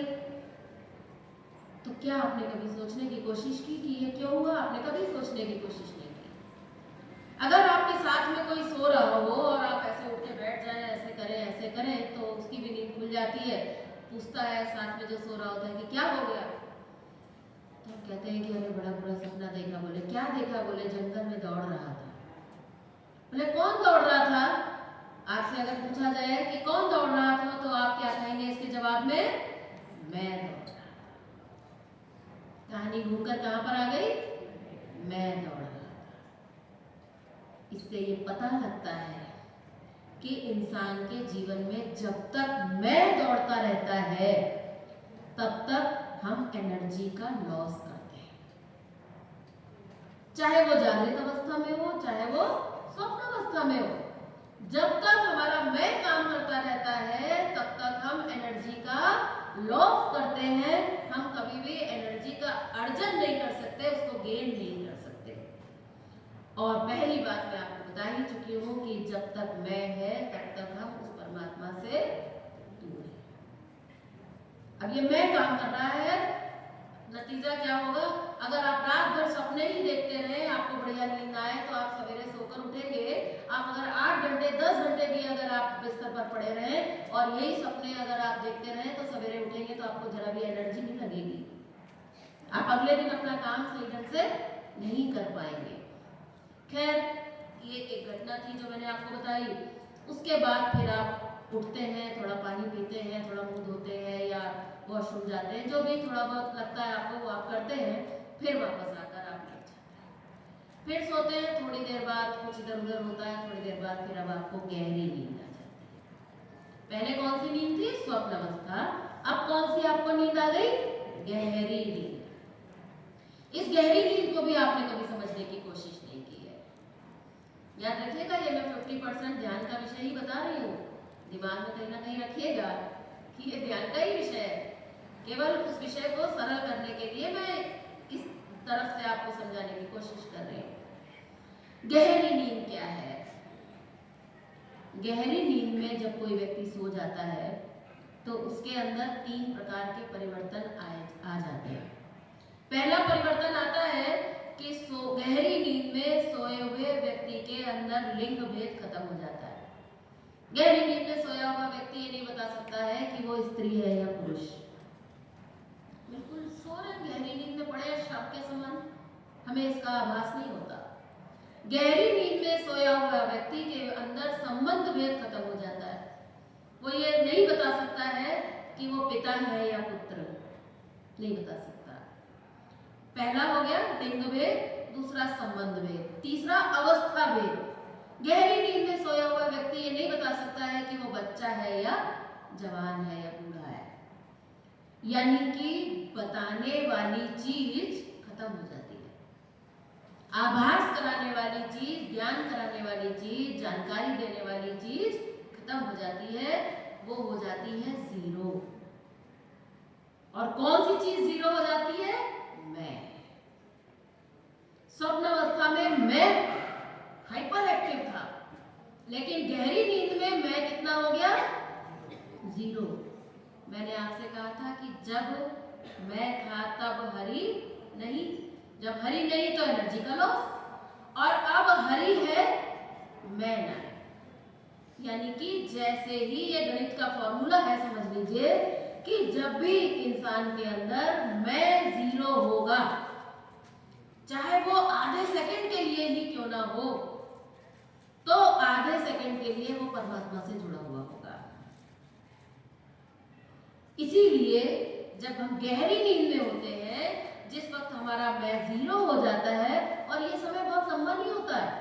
[SPEAKER 1] तो क्या आपने कभी सोचने की कोशिश की कि ये क्यों हुआ? आपने कभी सोचने की कोशिश नहीं की। अगर आपके साथ में कोई सो रहा हो और आप ऐसे उठ के बैठ जाएं, ऐसे करें तो उसकी भी नींद खुल जाती है। पूछता है साथ में जो सो रहा होता है कि क्या हो गया, तो हम कहते हैं कि अरे बड़ा बुरा सपना देखा। बोले क्या देखा? बोले जंगल में दौड़ रहा था। बोले कौन दौड़ रहा था? आपसे अगर पूछा जाए कि कौन दौड़ रहा था तो आप क्या कहेंगे इसके जवाब में? मैं दौड़ रहा था। कहानी घूमकर कहां पर आ गई? मैं दौड़ रहा था। इससे ये पता लगता है कि इंसान के जीवन में जब तक मैं दौड़ता रहता है तब तक हम एनर्जी का लॉस करते हैं, चाहे वो जागृत अवस्था में हो, चाहे वो स्वप्न अवस्था में हो। जब तक हमारा मैं काम करता रहता है तब तक हम एनर्जी का लॉस करते हैं। हम कभी भी एनर्जी का अर्जन नहीं कर सकते, उसको गेन नहीं कर सकते। और पहली बात मैं आपको बता ही चुकी हूं कि जब तक मैं है तब तक हम उस परमात्मा से दूर हैं। अब ये मैं काम कर रहा है, नतीजा क्या होगा? अगर आप रात भर सपने ही देखते रहे, आपको बढ़िया नींद आए तो आप सवेरे सोकर उठेंगे। आप अगर 8 घंटे 10 घंटे भी अगर आप बिस्तर पर पड़े रहे और यही सपने अगर आप देखते रहे तो सवेरे उठेंगे तो आपको जरा भी एनर्जी नहीं लगेगी। आप अगले दिन अपना काम सही ढंग से नहीं कर पाएंगे। खैर, ये एक घटना थी जो मैंने आपको बताई। उसके बाद फिर आप उठते हैं, थोड़ा पानी पीते हैं, थोड़ा मुंह धोते हैं या वॉशरूम जाते हैं, जो भी थोड़ा बहुत लगता है आपको वो आप करते हैं। फिर वापस आकर आप लेट जाते हैं, फिर सोते हैं। थोड़ी देर बाद कुछ इधर उधर होता है, थोड़ी देर बाद फिर अब आपको गहरी नींद आ जाती है। पहले कौन सी नींद थी? स्वप्न अवस्था। अब कौन सी आपको नींद आ गई? गहरी नींद। इस गहरी नींद को भी आपने कभी समझने की कोशिश नहीं की है। याद रखिएगा, ये मैं 50% ध्यान का विषय ही बता रही हूँ। दिमाग में कहीं ना कहीं रखिएगा कि ये ध्यान का ही विषय है। केवल उस विषय को सरल करने के लिए मैं इस तरफ से आपको समझाने की कोशिश कर रही हूँ। गहरी नींद क्या है? गहरी नींद में जब कोई व्यक्ति सो जाता है तो उसके अंदर 3 प्रकार के परिवर्तन आ जाते हैं। पहला परिवर्तन आता है कि गहरी नींद में सोए हुए व्यक्ति के अंदर लिंग भेद खत्म हो जाता है। गहरी नींद में सोया हुआ व्यक्ति ये नहीं बता सकता है कि वो स्त्री है या पुरुष। बिल्कुल सो रहे, गहरी नींद में पड़े शव के समान, हमें इसका आभास नहीं होता। गहरी नींद में सोया हुआ व्यक्ति के अंदर संबंध भेद खत्म हो जाता है। वो ये नहीं बता सकता है कि वो पिता है या पुत्र, नहीं बता सकता। पहला हो गया लिंग भेद, दूसरा संबंध भेद, तीसरा अवस्था भेद। गहरी नींद में सोया हुआ व्यक्ति ये नहीं बता सकता है कि वो बच्चा है या जवान है या बूढ़ा है। यानी कि बताने वाली चीज खत्म हो जाती है। आभास कराने वाली चीज, ज्ञान कराने वाली चीज, जानकारी देने वाली चीज खत्म हो जाती है। वो हो जाती है जीरो। और कौन सी चीज जीरो हो जाती है? मैं। स्वप्न अवस्था में मैं हाइपर एक्टिव था, लेकिन गहरी नींद में मैं कितना हो गया? जीरो। मैंने आपसे कहा था कि जब मैं था तब हरि नहीं, जब हरि नहीं तो एनर्जी का लॉस, और अब हरि है मैं नहीं। यानी कि जैसे ही ये गणित का फॉर्मूला है, समझ लीजिए कि जब भी इंसान के अंदर मैं जीरो होगा, चाहे वो आधे सेकंड के लिए ही क्यों ना हो, तो आधे सेकंड के लिए वो परमात्मा से जुड़ा हुआ होगा। इसीलिए जब हम गहरी नींद में होते हैं, जिस वक्त हमारा मैं जीरो हो जाता है, और ये समय बहुत लंबा नहीं होता है।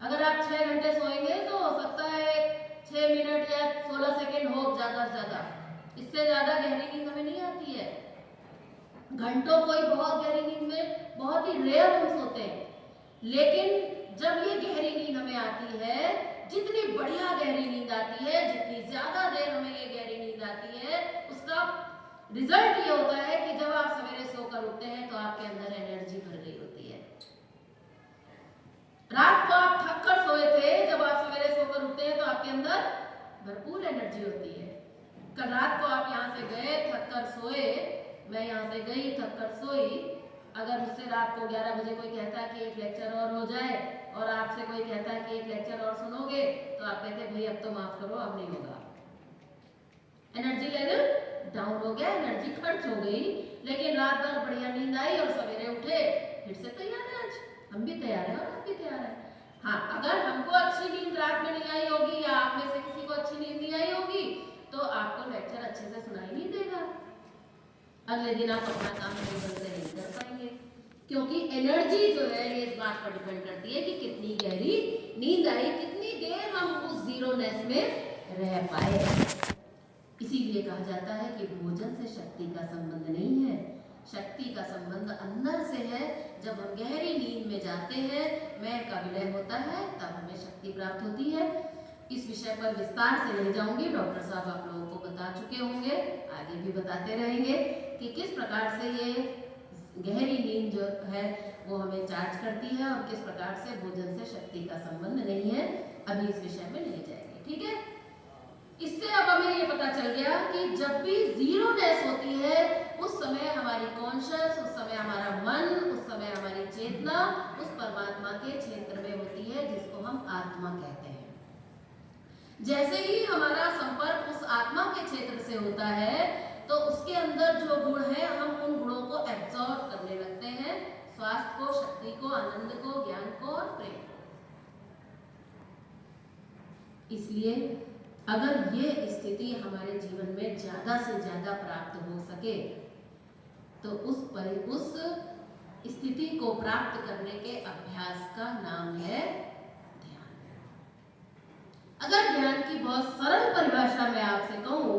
[SPEAKER 1] अगर आप 6 घंटे सोएंगे तो हो सकता है 6 मिनट या 16 सेकंड हो ज्यादा से ज्यादा, इससे ज्यादा गहरी नींद हमें नहीं आती है। घंटों कोई बहुत गहरी नींद में बहुत ही रेयर हम सोते हैं, लेकिन जब ये गहरी नींद हमें आती है, जितनी बढ़िया गहरी नींद आती है, जितनी ज्यादा देर हमें ये गहरी नींद आती है, उसका रिजल्ट ये होता है कि जब आप सवेरे सोकर उठते हैं तो आपके अंदर एनर्जी भर गई होती है। रात को आप थक कर सोए थे, जब आप सवेरे सोकर उठते हैं तो आपके अंदर भरपूर एनर्जी होती है। कल रात को आप यहाँ से गए, थक कर सोए, मैं यहाँ से गई, थक कर सोई, अगर मुझसे रात को 11 बजे कोई कहता है कि एक लेक्चर और हो जाए, और आपसे कोई कहता है कि एक लेक्चर और सुनोगे, तो आप कहते हैं भाई अब तो माफ करो, अब नहीं होगा। एनर्जी लेवल डाउन हो गया, एनर्जी खर्च हो गई, लेकिन रात भर बढ़िया नींद आई और सवेरे उठे फिर से तैयार है। आज हम भी तैयार हैं और आप भी तैयार हैं। हाँ, अगर हमको अच्छी नींद रात में नहीं आई होगी, या आप में से किसी को अच्छी नींद नहीं आई होगी, तो आपको लेक्चर अच्छे से सुनाई नहीं देगा। अगले दिन आप अपना काम ढंग से नहीं कर पाएंगे, क्योंकि एनर्जी जो है ये इस बात पर डिपेंड करती है कि कितनी गहरी नींद आई, कितनी देर हम उस जीरोनेस में रह पाए। इसीलिए कहा जाता है कि भोजन से शक्ति का संबंध नहीं है, शक्ति का संबंध अंदर से है। जब हम गहरी नींद में जाते हैं, मैं का विलय होता है, तब हमें शक्ति प्राप्त होती है। इस विषय पर विस्तार से नहीं जाऊंगी, डॉक्टर साहब आप लोगों को बता चुके होंगे, आगे भी बताते रहेंगे कि किस प्रकार से ये गहरी नींद जो है वो हमें चार्ज करती है, और किस प्रकार से भोजन से शक्ति का संबंध नहीं है। अभी इस विषय में नहीं जाएंगे, ठीक है। इससे अब हमें ये पता चल गया कि जब भी जीरोनेस होती है, उस समय हमारी कॉन्शियस, उस समय हमारा मन, उस समय हमारी चेतना उस परमात्मा के क्षेत्र में होती है, जिसको हम आत्मा कहते हैं। जैसे ही हमारा संपर्क उस आत्मा के क्षेत्र से होता है, तो उसके अंदर जो गुण है, हम उन गुणों को एब्जॉर्ब करने लगते हैं, स्वास्थ्य को, शक्ति को, आनंद को, ज्ञान को और प्रेम को। इसलिए अगर ये स्थिति हमारे जीवन में ज्यादा से ज्यादा प्राप्त हो सके, तो उस स्थिति को प्राप्त करने के अभ्यास का नाम है ध्यान। अगर ध्यान की बहुत सरल परिभाषा मैं आपसे कहूं,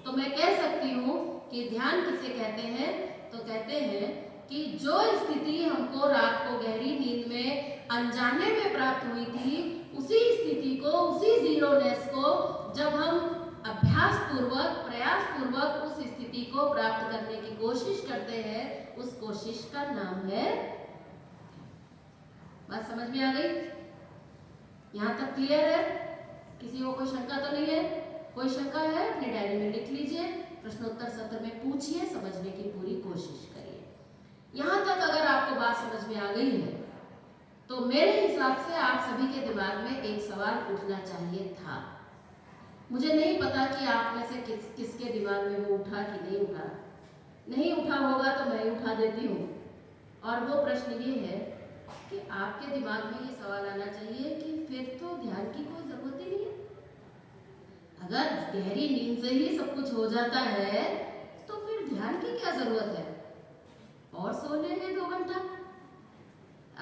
[SPEAKER 1] तो मैं कह सकती हूं कि ध्यान किसे कहते हैं, तो कहते हैं कि जो स्थिति हमको रात को गहरी नींद में अनजाने में प्राप्त हुई थी, उसी स्थिति को, उसी जीरोनेस को जब हम अभ्यास पूर्वक, प्रयास पूर्वक उस स्थिति को प्राप्त करने की कोशिश करते हैं, उस कोशिश का नाम है। बात समझ में आ गई? यहां तक क्लियर है? किसी को कोई शंका तो नहीं है? कोई शंका है अपनी डायरी में लिख लीजिए, प्रश्नोत्तर सत्र में पूछिए, समझने की पूरी कोशिश करिए। यहां तक अगर आपको बात समझ में आ गई है, तो मेरे हिसाब से आप सभी के दिमाग में एक सवाल उठना चाहिए था। मुझे नहीं पता कि आप में से किसके दिमाग में वो उठा कि नहीं उठा। नहीं उठा होगा तो मैं उठा देती हूँ, और वो प्रश्न ये है कि आपके दिमाग में ये सवाल आना चाहिए कि फिर तो ध्यान की कोई जरूरत ही नहीं है। अगर गहरी नींद से ही सब कुछ हो जाता है, तो फिर ध्यान की क्या जरूरत है? और सो लेंगे 2 घंटा।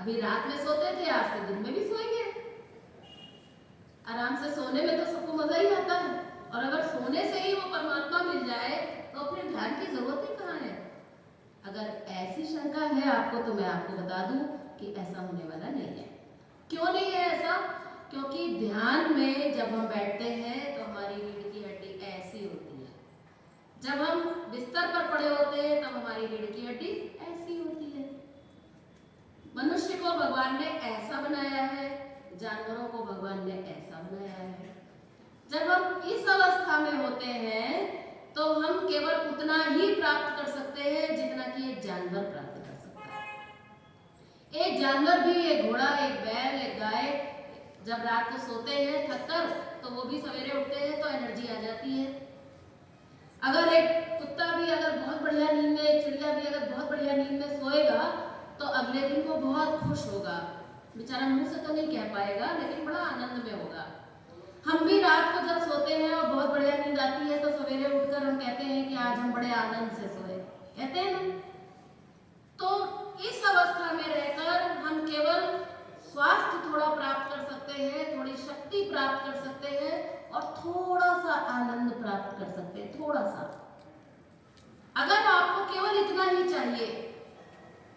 [SPEAKER 1] अभी रात में सोते थे, आज से दिन में भी सोएंगे। आराम से सोने में तो सबको मजा ही आता है, और अगर सोने से ही वो परमात्मा मिल जाए, तो फिर ध्यान की जरूरत ही कहाँ है? अगर ऐसी शंका है आपको, तो मैं आपको बता दूं कि ऐसा होने वाला नहीं है। क्यों नहीं है ऐसा? क्योंकि ध्यान में जब हम बैठते हैं, तो हमारी रीढ़ की हड्डी ऐसी होती है। जब हम बिस्तर पर पड़े होते हैं, तब हमारी रीढ़ की हड्डी ऐसी होती है। मनुष्य को भगवान ने ऐसा बनाया है, जानवरों को भगवान ने ऐसा बनाया है। जब हम इस अवस्था में होते हैं, तो हम केवल उतना ही प्राप्त कर सकते हैं जितना कि एक जानवर प्राप्त कर सकता है। एक जानवर भी, एक घोड़ा, एक बैल, एक गाय, जब रात को सोते हैं थक कर तो वो भी सवेरे उठते हैं तो एनर्जी आ जाती है। अगर एक कुत्ता भी अगर बहुत बढ़िया नींद में, एक चिड़िया भी अगर बहुत बढ़िया नींद में सोएगा तो अगले दिन वो बहुत खुश होगा। बेचारा मुंह से तो नहीं कह पाएगा लेकिन बड़ा आनंद में होगा। हम भी रात को जब सोते हैं और बहुत बढ़िया नींद आती है तो सवेरे उठकर हम कहते हैं कि आज हम बड़े आनंद से सोए, कहते हैं ना। तो इस अवस्था में रहकर हम केवल स्वास्थ्य थोड़ा प्राप्त कर सकते हैं, थोड़ी शक्ति प्राप्त कर सकते हैं और थोड़ा सा आनंद प्राप्त कर सकते हैं, थोड़ा सा। अगर आपको केवल इतना ही चाहिए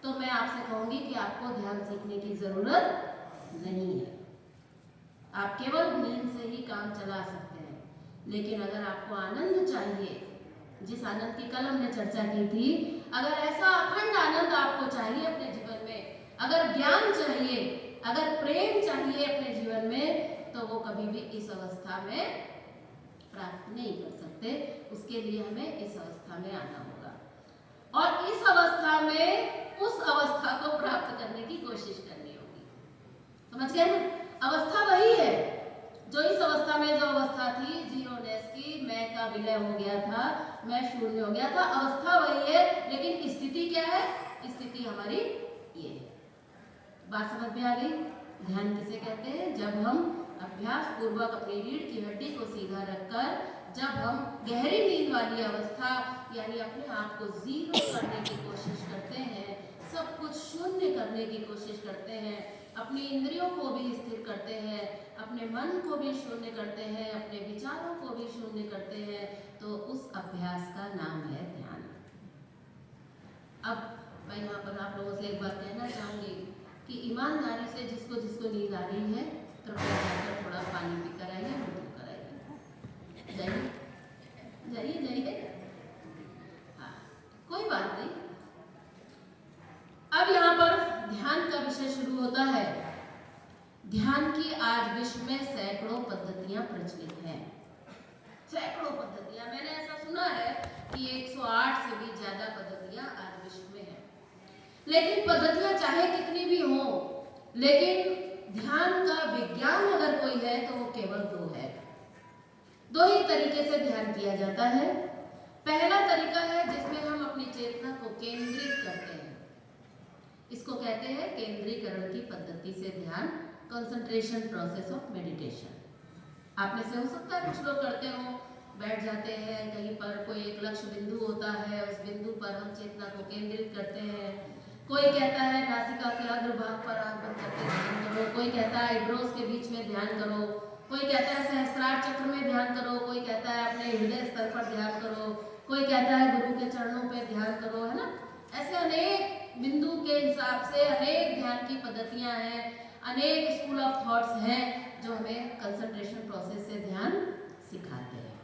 [SPEAKER 1] तो मैं आपसे कहूंगी कि आपको ध्यान सीखने की जरूरत नहीं है। आप केवल नींद से ही काम चला सकते हैं। लेकिन अगर आपको आनंद चाहिए, जिस आनंद की कल हमने चर्चा की थी, अगर ऐसा अखंड आनंद आपको चाहिए अपने जीवन में, अगर ज्ञान चाहिए, अगर प्रेम चाहिए अपने जीवन में, तो वो कभी भी इस अवस्था में प्राप्त नहीं कर सकते। उसके लिए हमें इस अवस्था में आना होगा और इस अवस्था में उस अवस्था को प्राप्त करने की कोशिश करनी होगी। समझ गए ना? अवस्था वही है जो इस अवस्था में, जो अवस्था थी जीरोनेस की, मैं का विलय हो गया था, मैं शून्य हो गया था, अवस्था वही है। लेकिन स्थिति क्या है? स्थिति हमारी ये है। बात समझ में आ गई? ध्यान किसे कहते हैं? जब हम अभ्यास पूर्वक अपनी रीढ़ की हड्डी को सीधा रखकर, जब हम गहरी नींद वाली अवस्था यानी अपने आप को जीरो करने की कोशिश करते हैं, सब कुछ शून्य करने की कोशिश करते हैं, अपनी इंद्रियों को भी स्थिर करते हैं, अपने मन को भी शून्य करते हैं, अपने विचारों को भी शून्य करते हैं, तो उस अभ्यास का नाम है ध्यान। अब मैं यहाँ पर आप लोगों से एक बात कहना चाहूँगी कि ईमानदारी से जिसको जिसको नींद आ रही है कृपया जाकर थोड़ा पानी पी कर आइए, वुज़ू कराइए, जाइए जाइए जाइए। हाँ, कोई बात नहीं। अब यहाँ पर ध्यान का विषय शुरू होता है। ध्यान की आज विश्व में सैकड़ों पद्धतियां प्रचलित हैं, सैकड़ों पद्धतियां। मैंने ऐसा सुना है कि 108 से भी ज्यादा पद्धतियां आज विश्व में हैं। लेकिन पद्धतियां चाहे कितनी भी हो, लेकिन ध्यान का विज्ञान अगर कोई है तो वो केवल दो है। दो ही तरीके से ध्यान किया जाता है। पहला तरीका है जिसमें हम अपनी चेतना को केंद्रित करते हैं, इसको कहते हैं केंद्रीकरण की पद्धति से ध्यान, कंसंट्रेशन प्रोसेस ऑफ मेडिटेशन। आप में से हो सकता है कुछ लोग करते हो, बैठ जाते हैं कहीं पर, कोई एक लक्ष्य बिंदु होता है, उस बिंदु पर हम चेतना को केंद्रित करते हैं। कोई कहता है नासिका के अग्रभाग पर आंख बंद करके ध्यान करो, कोई कहता है आईब्रोज के बीच में ध्यान करो, कोई कहता है सहस्त्रार चक्र में ध्यान करो, कोई कहता है अपने हृदय स्तर पर ध्यान करो, कोई कहता है गुरु के चरणों पर ध्यान करो, है ना। ऐसे अनेक बिंदु के हिसाब से अनेक ध्यान की पद्धतियां हैं, अनेक स्कूल ऑफ थॉट्स हैं जो हमें कंसंट्रेशन प्रोसेस से ध्यान सिखाते हैं।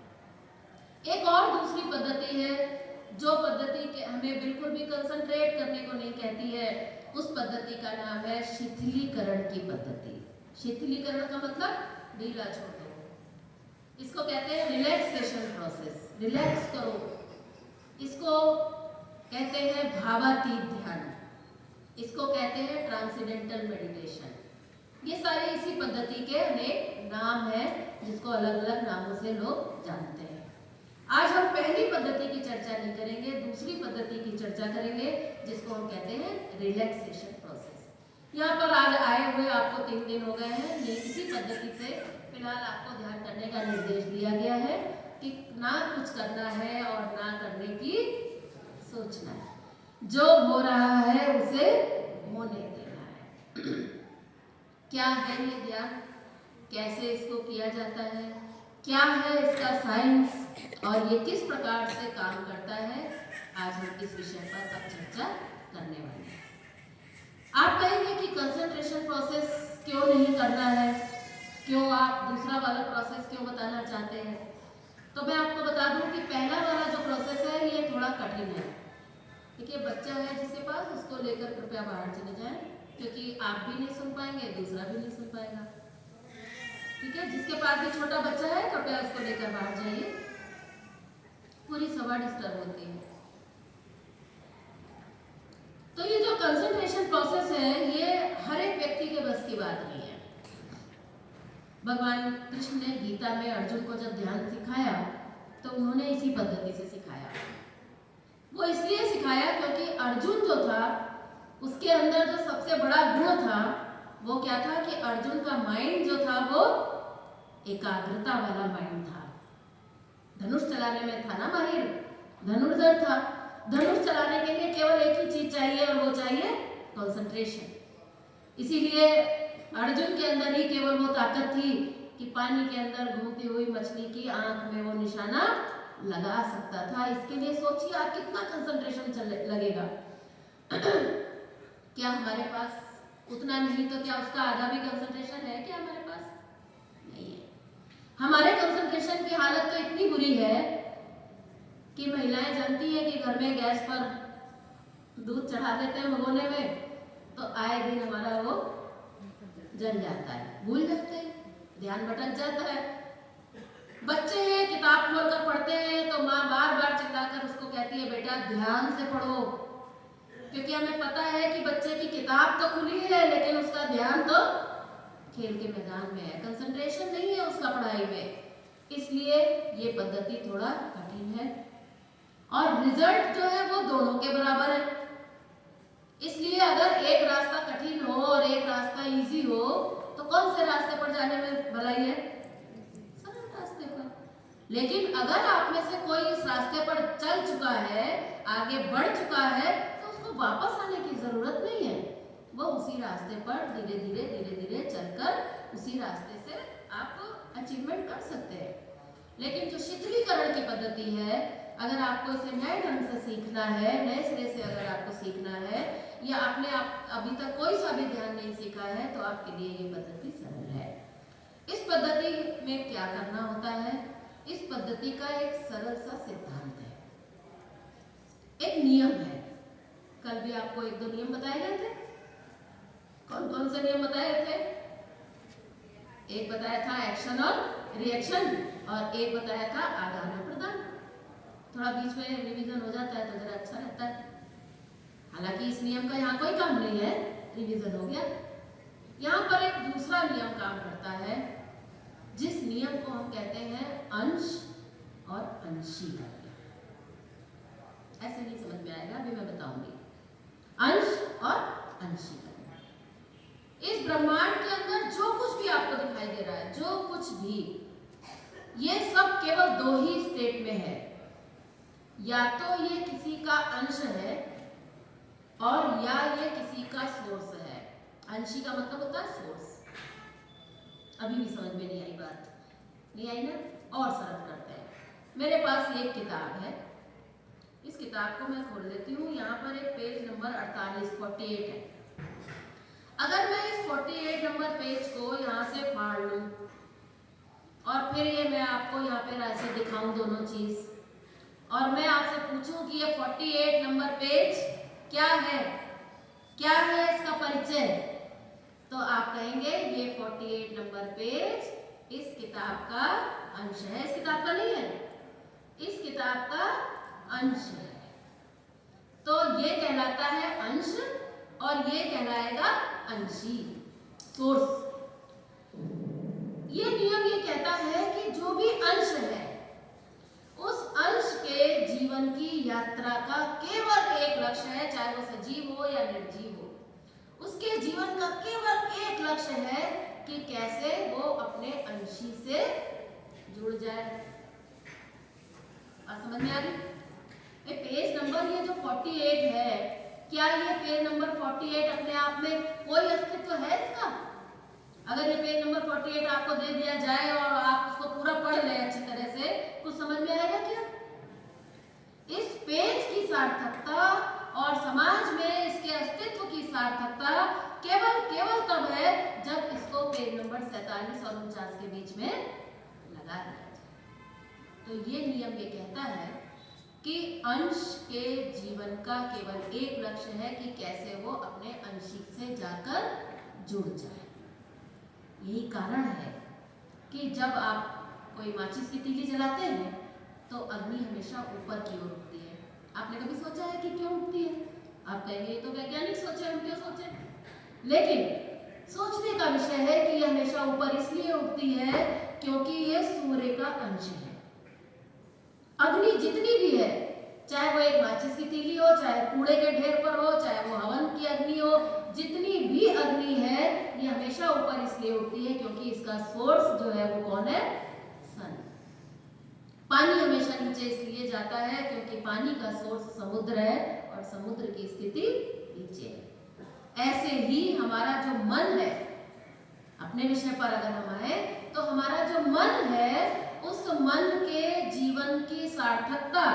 [SPEAKER 1] एक और दूसरी पद्धति है जो पद्धति के हमें बिल्कुल भी कंसंट्रेट करने को नहीं कहती है, उस पद्धति का नाम है शिथिलीकरण की पद्धति। शिथिलीकरण का मतलब ढीला छोड़ दो, इसको कहते हैं रिलैक्सेशन प्रोसेस, रिलैक्स करो। इसको कहते हैं भावातीत ध्यान, इसको कहते हैं ट्रांसेंडेंटल मेडिटेशन। ये सारे इसी पद्धति के अनेक नाम हैं जिसको अलग अलग नामों से लोग जानते हैं। आज हम पहली पद्धति की चर्चा नहीं करेंगे, दूसरी पद्धति की चर्चा करेंगे जिसको हम कहते हैं रिलैक्सेशन प्रोसेस। यहाँ पर आज आए हुए आपको 3 दिन हो गए हैं। ये इसी पद्धति से फिलहाल आपको ध्यान करने का निर्देश दिया गया है कि ना कुछ करना है और ना करने की सोचना है, जो हो रहा है उसे होने देना है। क्या है ये ध्यान, कैसे इसको किया जाता है, क्या है इसका साइंस और ये किस प्रकार से काम करता है, आज हम इस विषय पर अब चर्चा करने वाले हैं। आप कहेंगे कि कंसंट्रेशन प्रोसेस क्यों नहीं करना है, क्यों आप दूसरा वाला प्रोसेस क्यों बताना चाहते हैं? तो मैं आपको बता दूं कि पहला वाला जो प्रोसेस है ये थोड़ा कठिन है। देखिए, बच्चा है जिसके पास, उसको लेकर कृपया बाहर चले जाएं, क्योंकि आप भी नहीं सुन पाएंगे, दूसरा भी नहीं सुन पाएगा। ठीक है, जिसके पास भी छोटा बच्चा है कृपया उसको लेकर बाहर जाइए, पूरी सभा डिस्टर्ब होती है। तो ये जो कंसंट्रेशन प्रोसेस है ये हर एक व्यक्ति के बस की बात नहीं है। भगवान कृष्ण ने गीता में अर्जुन को जब ध्यान सिखाया तो उन्होंने इसी पद्धति से सिखाया। वो इसलिए सिखाया क्योंकि अर्जुन जो था उसके अंदर जो सबसे बड़ा गुण था वो क्या था कि अर्जुन का माइंड जो था वो एकाग्रता वाला माइंड था। धनुष चलाने में था ना माहिर, धनुर्धर था। धनुष चलाने के लिए केवल एक ही चीज चाहिए और वो चाहिए कंसंट्रेशन। इसीलिए अर्जुन के अंदर ही केवल वो ताकत थी कि पानी के अंदर घूमती हुई मछली की आंख में वो निशाना लगा सकता था। इसके लिए सोचिए आप कितना कंसंट्रेशन लगेगा। क्या हमारे पास उतना नहीं तो क्या उसका आधा भी कंसंट्रेशन है क्या हमारे पास? नहीं है। हमारे कंसंट्रेशन की हालत तो इतनी बुरी है कि महिलाएं जानती हैं कि घर में गैस पर दूध चढ़ा देते हैं भगोने में तो आए दिन हमारा वो जल जाता है, भूल जाते हैं, ध्यान भटक जाता है। बच्चे हैं किताब खोल कर पढ़ते हैं तो माँ बार बार चिल्लाकर उसको कहती है बेटा ध्यान से पढ़ो, क्योंकि हमें पता है कि बच्चे की किताब तो खुली है लेकिन उसका ध्यान तो खेल के मैदान में है, कंसंट्रेशन नहीं है उसका पढ़ाई में। इसलिए ये पद्धति थोड़ा कठिन है और रिजल्ट जो है वो दोनों के बराबर है। इसलिए अगर एक रास्ता कठिन हो और एक रास्ता इजी हो तो कौन से रास्ते पर जाने में भलाई है? सरल रास्ते पर। लेकिन अगर आप में से कोई इस रास्ते पर चल चुका है, आगे बढ़ चुका है, तो उसको वापस आने की जरूरत नहीं है। वो उसी रास्ते पर धीरे धीरे चलकर उसी रास्ते से आप अचीवमेंट कर सकते हैं। लेकिन जो शिथिलीकरण की पद्धति है, अगर आपको इसे नए ढंग से सीखना है, नए सिरे से अगर आपको सीखना है या आपने अभी तक कोई सा भी ध्यान नहीं सीखा है तो आपके लिए ये पद्धति सरल है। इस पद्धति में क्या करना होता है? इस पद्धति का एक सरल सा सिद्धांत है, एक नियम है। कल भी आपको एक दो नियम बताए गए थे। कौन कौन से नियम बताए थे? एक बताया था एक्शन और रिएक्शन और एक बताया था आदान और प्रदान। थोड़ा बीच में रिवीजन हो जाता है तो जरा अच्छा रहता है। हालांकि इस नियम का यहाँ कोई काम नहीं है, रिवीजन हो गया। यहाँ पर एक दूसरा नियम काम करता है जिस नियम को हम कहते हैं अंश और अंशी कार्य। ऐसे नहीं समझ में आएगा, अभी मैं बताऊंगी। अंश और अंशी कार्य। इस ब्रह्मांड के अंदर जो कुछ भी आपको दिखाई दे रहा है, जो कुछ भी, ये सब केवल दो ही स्टेट में है। या तो ये किसी का अंश है और या ये किसी का सोर्स है। अंशी का मतलब होता है सोर्स। अभी भी समझ में नहीं आई बात? नहीं आई ना? और सरल करते हैं। मेरे पास एक किताब है, इस किताब को मैं खोल लेती हूँ। यहाँ पर एक पेज नंबर 48 है। अगर मैं इस 48 नंबर पेज को यहाँ से फाड़ लूँ और फिर ये मैं आपको यहाँ पे ऐसे दिखाऊं दोनों चीज, और मैं आपसे पूछूं कि ये 48 नंबर पेज क्या है, क्या है इसका परिचय, तो आप कहेंगे ये 48 नंबर पेज इस किताब का अंश है। इस किताब का नहीं है, इस किताब का अंश है। तो ये कहलाता है अंश और ये कहलाएगा अंशी, सोर्स। ये नियम ये कहता है कि जो भी अंश है उस अंश के जीवन की यात्रा का केवल एक लक्ष्य है, चाहे वो सजीव हो या निर्जीव हो। उसके जीवन का केवल एक लक्ष्य है कि कैसे वो अपने अंशी से जुड़ जाए। समझ में आ गई? ये पेज नंबर ये जो 48 है, क्या ये पेज नंबर 48 अपने आप में कोई अस्तित्व है इसका? अगर ये पेज नंबर 48 आपको दे दिया जाए और आप उसको पूरा पढ़ लें अच्छी तरह से, कुछ समझ में आएगा क्या? इस पेज की सार्थकता और समाज में इसके अस्तित्व की सार्थकता केवल तब है जब इसको पेज नंबर 47 और 49 के बीच में लगा दिया जाए। तो ये नियम ये कहता है कि अंश के जीवन का केवल एक लक्ष्य है कि कैसे वो अपने अंशी से जाकर जुड़ जाए। यही कारण है कि जब आप कोई माचिस की तीली जलाते हैं तो अग्नि हमेशा ऊपर की ओर उठती है। आपने कभी सोचा है कि क्यों उठती है? आप कहेंगे ये तो वैज्ञानिक सोचे, हम क्यों सोचे? लेकिन सोचने का विषय है कि ये हमेशा ऊपर इसलिए उठती है क्योंकि ये सूर्य का अंश है। अग्नि जितनी भी है, चाहे वो एक माचिस की तीली हो, चाहे कूड़े के ढेर पर हो, चाहे वो हवन की अग्नि हो, जितनी भी अग्नि है ये हमेशा ऊपर इसलिए उठती है क्योंकि इसका सोर्स जो है वो कौन है? सन। पानी हमेशा नीचे इसलिए जाता है क्योंकि पानी का सोर्स समुद्र है और समुद्र की स्थिति नीचे है। ऐसे ही हमारा जो मन है, अपने विषय पर अगर हम आए तो हमारा जो मन है, उस मन के जीवन की सार्थकता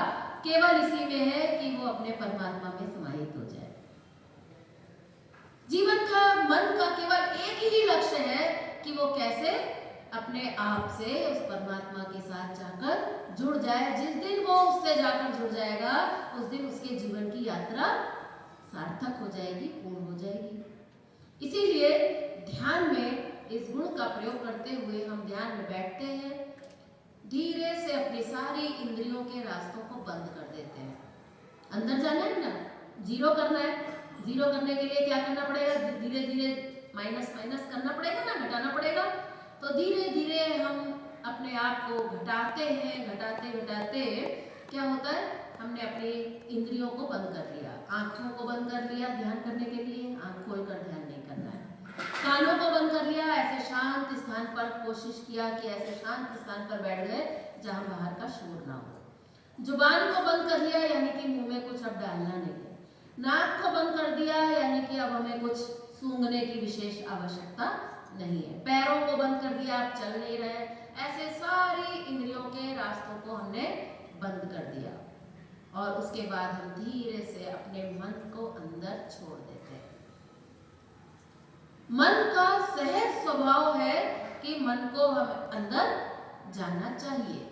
[SPEAKER 1] केवल इसी में है कि वो अपने परमात्मा में समाहित हो जाए। जीवन का, मन का केवल एक ही लक्ष्य है कि वो कैसे अपने आप से उस परमात्मा के साथ जाकर जुड़ जाए। जिस दिन वो उससे जाकर जुड़ जाएगा, उस दिन उसके जीवन की यात्रा सार्थक हो जाएगी, पूर्ण हो जाएगी। इसीलिए ध्यान में इस गुण का प्रयोग करते हुए हम ध्यान में बैठते हैं, धीरे से अपनी सारी इंद्रियों के रास्तों को बंद कर देते हैं। अंदर जाना है ना, जीरो करना है। जीरो करने के लिए क्या करना पड़ेगा? धीरे धीरे माइनस माइनस करना पड़ेगा ना, घटाना पड़ेगा। तो धीरे धीरे हम अपने आप को घटाते हैं। घटाते घटाते क्या होता है? हमने अपनी इंद्रियों को बंद कर लिया, आंखों को बंद कर लिया ध्यान करने के लिए, आंख खोलकर ध्यान नहीं करना है। कानों को बंद कर लिया, ऐसे शांत स्थान पर कोशिश किया कि ऐसे शांत स्थान पर बैठ गए जहां बाहर का शोर ना हो। जुबान को बंद कर लिया, यानी कि मुंह में कुछ अब डालना नहीं है। नाक को बंद कर दिया, यानी कि अब हमें कुछ सूंघने की विशेष आवश्यकता नहीं है। पैरों को बंद कर दिया, आप चल नहीं रहे। ऐसे सारी इंद्रियों के रास्तों को हमने बंद कर दिया और उसके बाद हम धीरे से अपने मन को अंदर छोड़ देते हैं। मन का सहज स्वभाव है कि मन को हम अंदर जाना चाहिए।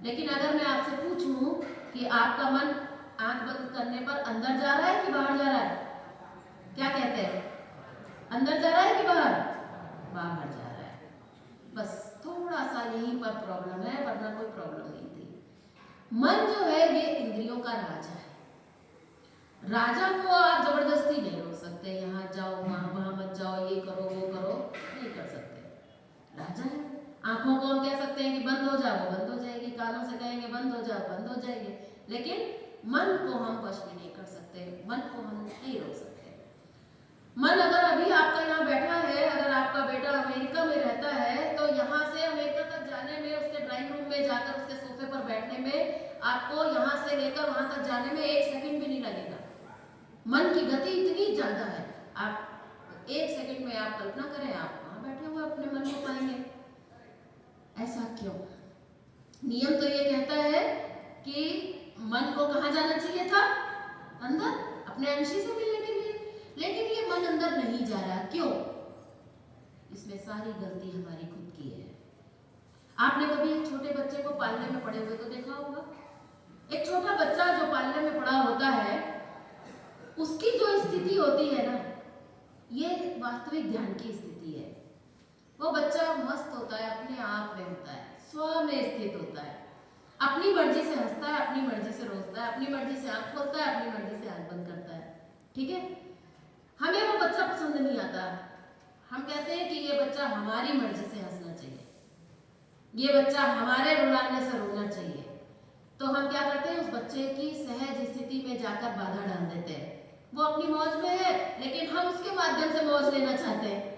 [SPEAKER 1] लेकिन अगर मैं आपसे पूछूं कि आपका मन आंख बंद करने पर अंदर जा रहा है कि बाहर जा रहा है? क्या कहते हैं? अंदर जा रहा है कि बाहर? बाहर जा रहा है। बस थोड़ा सा यहीं पर प्रॉब्लम है, वरना कोई प्रॉब्लम नहीं थी। मन जो है ये इंद्रियों का राजा है। राजा को आप जबरदस्ती नहीं रोक सकते, यहाँ जाओ वहां मत जाओ, ये करो वो करो, नहीं कर सकते। राजा है। आंखों को हम कह सकते हैं कि बंद हो जाओ, बंद हो जाएगी। कानों से कहेंगे बंद हो जाओ, बंद हो जाएंगे। लेकिन मन को हम वश में नहीं कर सकते, मन को हम नहीं रोक सकते। मन अगर अभी आपका यहाँ बैठा है, अगर आपका बेटा अमेरिका में रहता है, तो यहाँ से अमेरिका तक जाने में, उसके ड्राइंग रूम में जाकर उसके सोफे पर बैठने में, आपको यहाँ से लेकर वहां तक जाने में 1 सेकंड भी नहीं लगेगा। मन की गति इतनी ज्यादा है, आप 1 सेकंड में आप कल्पना करें, आप वहां बैठे हुए अपने मन को पाएंगे। ऐसा क्यों? नियम तो ये कहता है कि मन को कहाँ जाना चाहिए था? अंदर, अपने अंशी से मिलने के लिए। लेकिन ये मन अंदर नहीं जा रहा, क्यों? इसमें सारी गलती हमारी खुद की है। आपने कभी एक छोटे बच्चे को पालने में पड़े हुए तो देखा होगा। एक छोटा बच्चा जो पालने में पड़ा होता है, उसकी जो स्थिति होती है ना, ये वास्तविक ध्यान की स्थिति है। वो बच्चा मस्त होता है, अपने आप में होता है, स्व में स्थित होता है, अपनी मर्जी से हंसता है, अपनी मर्जी से रोता है, अपनी मर्जी से आंख खोलता है, अपनी मर्जी से आंख बंद करता है। ठीक है? हमें वो बच्चा पसंद नहीं आता। हम कहते हैं कि ये बच्चा हमारी मर्जी से हंसना चाहिए, ये बच्चा हमारे रुलाने से रोना चाहिए। तो हम क्या करते हैं? उस बच्चे की सहज स्थिति में जाकर बाधा डाल देते हैं। वो अपनी मौज में है, लेकिन हम उसके माध्यम से मौज लेना चाहते हैं।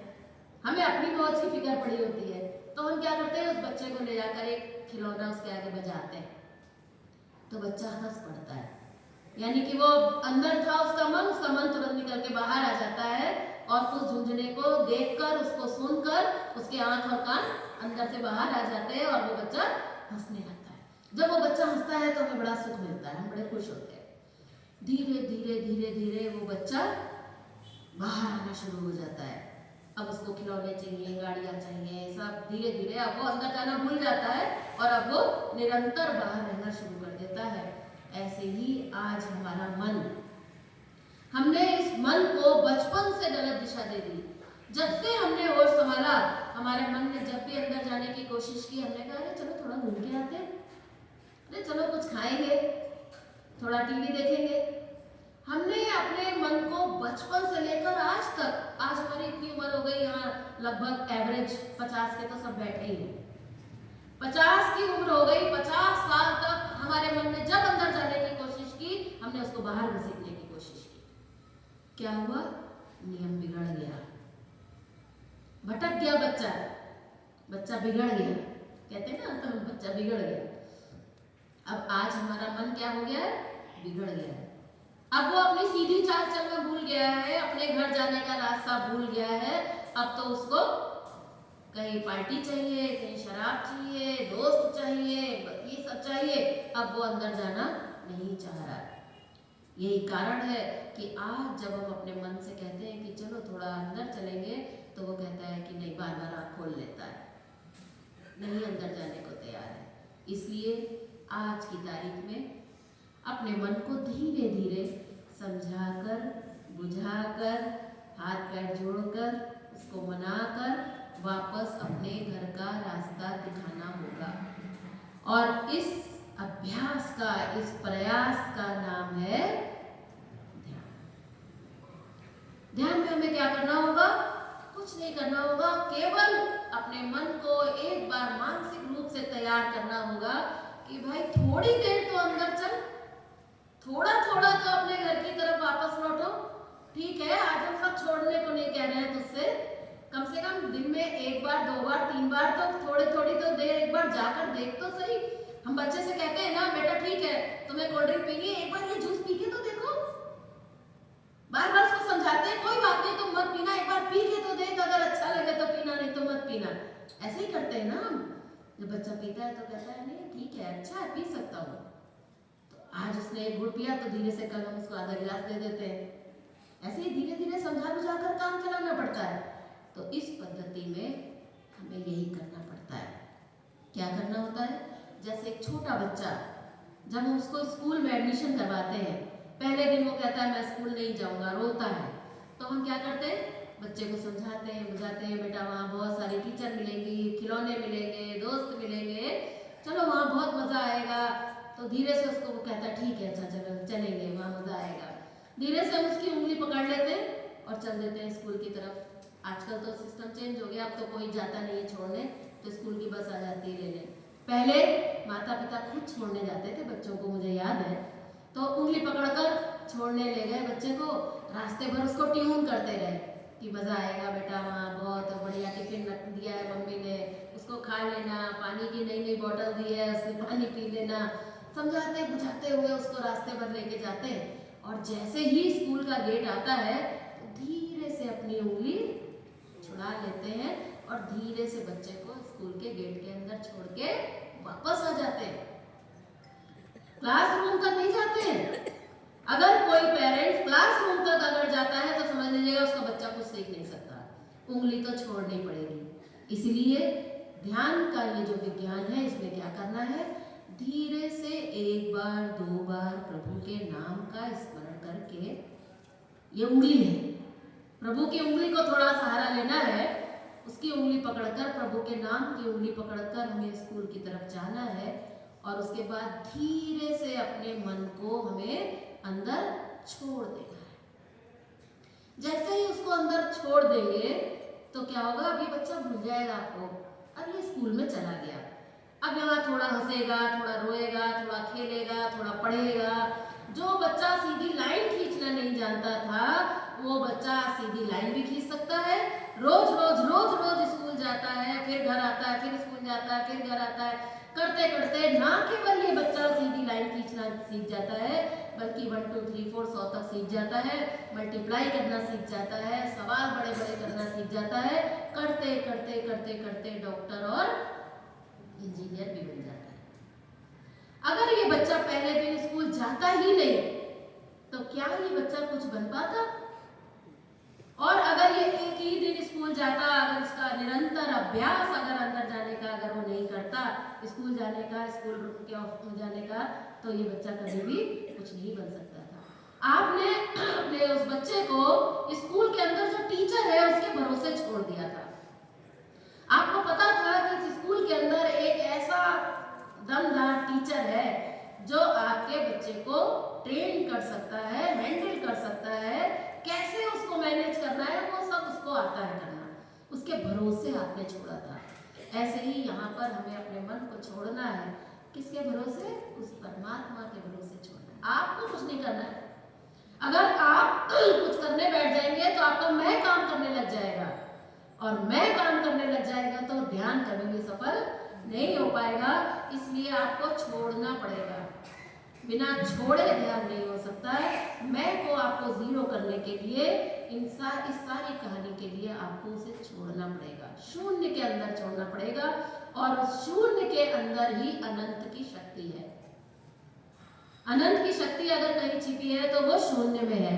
[SPEAKER 1] हमें अपनी मौज की फिक्र पड़ी होती है, तो हम क्या करते हैं? उस बच्चे को ले जाकर एक खिलौना उसके आगे बजाते हैं, तो बच्चा हंस पड़ता है। यानी कि वो अंदर था उसका मन तुरंत निकल के बाहर आ जाता है और उस झुंझुने को देखकर, उसको सुनकर उसके आंख और कान अंदर से बाहर आ जाते हैं और वो बच्चा हंसने लगता है। जब वो बच्चा हंसता है तो हमें बड़ा सुख मिलता है, हम बड़े खुश होते हैं। धीरे धीरे धीरे धीरे वो बच्चा बाहर आना शुरू हो जाता है। अब उसको खिलौने चाहिए, गाड़ियाँ चाहिए, सब धीरे धीरे अब वो अंदर जाना भूल जाता है और अब वो निरंतर बाहर रहना शुरू कर देता है। ऐसे ही आज हमारा मन, हमने इस मन को बचपन से गलत दिशा दे दी। जब से हमने होश संभाला, हमारे मन ने जब भी अंदर जाने की कोशिश की, हमने कहा अरे चलो थोड़ा घूम के आते हैं, अरे चलो कुछ खाएंगे, थोड़ा टीवी देखेंगे। हमने अपने मन को बचपन से लेकर आज तक, आज हमारी इतनी उम्र हो गई, यहाँ लगभग एवरेज 50 के तो सब बैठे ही हैं। 50 की उम्र हो गई, 50 साल तक हमारे मन में जब अंदर जाने की कोशिश की, हमने उसको बाहर घसीटने की कोशिश की। क्या हुआ? नियम बिगड़ गया, भटक गया बच्चा, बच्चा बिगड़ गया, कहते हैं ना तो बच्चा बिगड़ गया। अब आज हमारा मन क्या हो गया है? बिगड़ गया है। अब वो अपनी सीधी चाल चलना भूल गया है, अपने घर जाने का रास्ता भूल गया है। अब तो उसको कहीं पार्टी चाहिए, कहीं शराब चाहिए, दोस्त चाहिए, ये सब चाहिए। अब वो अंदर जाना नहीं चाह रहा। यही कारण है कि आज जब हम अपने मन से कहते हैं कि चलो थोड़ा अंदर चलेंगे, तो वो कहता है कि नहीं, बार बार आँख खोल लेता है, नहीं अंदर जाने को तैयार है। इसलिए आज की तारीख में अपने मन को धीरे धीरे समझाकर, बुझाकर, हाथ पैर जोड़कर, उसको मनाकर वापस अपने घर का रास्ता दिखाना होगा। और इस अभ्यास का, इस प्रयास का नाम है ध्यान। ध्यान में हमें क्या करना होगा? कुछ नहीं करना होगा, केवल अपने मन को एक बार मानसिक रूप से तैयार करना होगा कि भाई थोड़ी देर तो अंदर चल, थोड़ा थोड़ा तो अपने घर की तरफ वापस लौटो। ठीक है, आज हम सब छोड़ने को नहीं कह रहे हैं तुझसे, कम से कम दिन में एक बार, 2 बार, 3 बार तो थोड़ी थोड़ी तो देर एक बार जाकर देख तो सही। हम बच्चे से कहते हैं ना, बेटा ठीक है तुम्हें कोल्ड ड्रिंक पीनी है, एक बार ये जूस पी के तो देखो। बार बार उसको समझाते हैं, कोई बात नहीं तुम मत पीना, एक बार पी के तो देख, अगर अच्छा लगे तो पीना, नहीं तो मत पीना। ऐसे ही करते हैं ना हम। जब बच्चा पीता है तो कहता है नहीं ठीक है, अच्छा है, पी सकता हूँ। तो आज उसने एक गुड़ पिया तो धीरे से कल हम उसको आधा गिलास दे देते हैं। ऐसे ही धीरे धीरे समझा बुझा कर काम चलाना पड़ता है। तो इस पद्धति में हमें यही करना पड़ता है। क्या करना होता है? जैसे एक छोटा बच्चा, जब हम उसको स्कूल में एडमिशन करवाते हैं, पहले दिन वो कहता है मैं स्कूल नहीं जाऊंगा, रोता है, तो हम क्या करते हैं? बच्चे को समझाते हैं, बुझाते हैं, बेटा वहाँ बहुत सारी टीचर मिलेंगी, खिलौने मिलेंगे, दोस्त मिलेंगे, चलो वहाँ बहुत मज़ा आएगा। तो धीरे से उसको वो कहता है ठीक है, अच्छा चलो चलेंगे, वहाँ मज़ा आएगा। धीरे से हम उसकी उंगली पकड़ लेते हैं और चल देते हैं स्कूल की तरफ। आजकल तो सिस्टम चेंज हो गया, अब तो कोई जाता नहीं है छोड़ने, तो स्कूल की बस आ जाती है लेने। पहले माता पिता खुद छोड़ने जाते थे बच्चों को, मुझे याद है, तो उंगली पकड़कर छोड़ने ले गए बच्चे को, रास्ते भर उसको ट्यून करते रहे कि मज़ा आएगा बेटा, वहाँ बहुत बढ़िया टिफिन रख दिया है मम्मी ने, उसको खा लेना, पानी की नई नई बोतल दी है, उससे पानी पी लेना। समझाते बुझाते हुए उसको रास्ते भर लेके जाते हैं, और जैसे ही स्कूल का गेट आता है तो धीरे से अपनी उंगली छुड़ा लेते हैं और धीरे से बच्चे को स्कूल के गेट के अंदर छोड़ के वापस आ जाते हैं। क्लासरूम तक नहीं जाते हैं। अगर कोई पेरेंट्स क्लासरूम तक अगर जाता है तो समझ लीजिएगा उसका बच्चा कुछ सीख नहीं सकता, उंगली तो छोड़नी पड़ेगी। इसलिए ध्यान का ये जो विज्ञान है, इसमें क्या करना है? धीरे से एक बार 2 बार प्रभु के नाम का स्मरण करके, ये उंगली है, प्रभु की उंगली को थोड़ा सहारा लेना है, उसकी उंगली पकड़कर, प्रभु के नाम की उंगली पकड़कर हमें स्कूल की तरफ जाना है। और उसके बाद धीरे से अपने मन को हमें अंदर छोड़ देना है। जैसे ही उसको अंदर छोड़ देंगे तो क्या होगा? अभी बच्चा भूल जाएगा आपको, अब ये स्कूल में चला गया, अब यहाँ थोड़ा हंसेगा, थोड़ा रोएगा, थोड़ा खेलेगा, थोड़ा पढ़ेगा। जो बच्चा सीधी लाइन खींचना नहीं जानता था, वो बच्चा सीधी लाइन भी खींच सकता है। रोज रोज रोज रोज स्कूल जाता है, फिर घर आता है, फिर स्कूल जाता है, फिर घर आता है, करते करते ना केवल ये बच्चा सीधी लाइन खींचना सीख जाता है, बल्कि 1 2 3 4 100 तक सीख जाता है, मल्टीप्लाई करना सीख जाता है, सवाल बड़े बड़े करना सीख जाता है। करते करते करते करते डॉक्टर और इंजीनियर भी बन जाता है। अगर ये बच्चा पहले दिन स्कूल जाता ही नहीं तो क्या ये बच्चा कुछ बन पाता? और अगर ये एक ही दिन स्कूल जाता, अगर इसका निरंतर अभ्यास अगर अंदर जाने का अगर वो नहीं करता, स्कूल जाने का, स्कूल के ऑफिस जाने का, तो ये बच्चा कभी भी कुछ नहीं बन सकता था। आपने अपने उस बच्चे को स्कूल के अंदर जो टीचर है उसके भरोसे छोड़ दिया था। आपको पता था कि इस स्कूल के अंदर एक ऐसा दमदार टीचर है जो आपके बच्चे को ट्रेन कर सकता है, हैंडल कर सकता है, कैसे उसको मैनेज करना है वो सब उसको आता है करना। उसके भरोसे आपने छोड़ा था। ऐसे ही यहाँ पर हमें अपने मन को छोड़ना है। किसके भरोसे? उस परमात्मा के भरोसे छोड़ना है। आपको कुछ नहीं करना है। अगर आप कुछ करने बैठ जाएंगे तो आपका मैं काम करने लग जाएगा, और मैं काम करने लग जाएगा तो ध्यान कभी भी सफल नहीं हो पाएगा। इसलिए आपको छोड़ना पड़ेगा। बिना छोड़े ध्यान नहीं हो सकता है। मैं को आपको जीरो करने के लिए इस सारी कहानी के लिए आपको उसे छोड़ना पड़ेगा, शून्य के अंदर छोड़ना पड़ेगा। और शून्य के अंदर ही अनंत की शक्ति है। अनंत की शक्ति अगर कहीं छिपी है तो वो शून्य में है,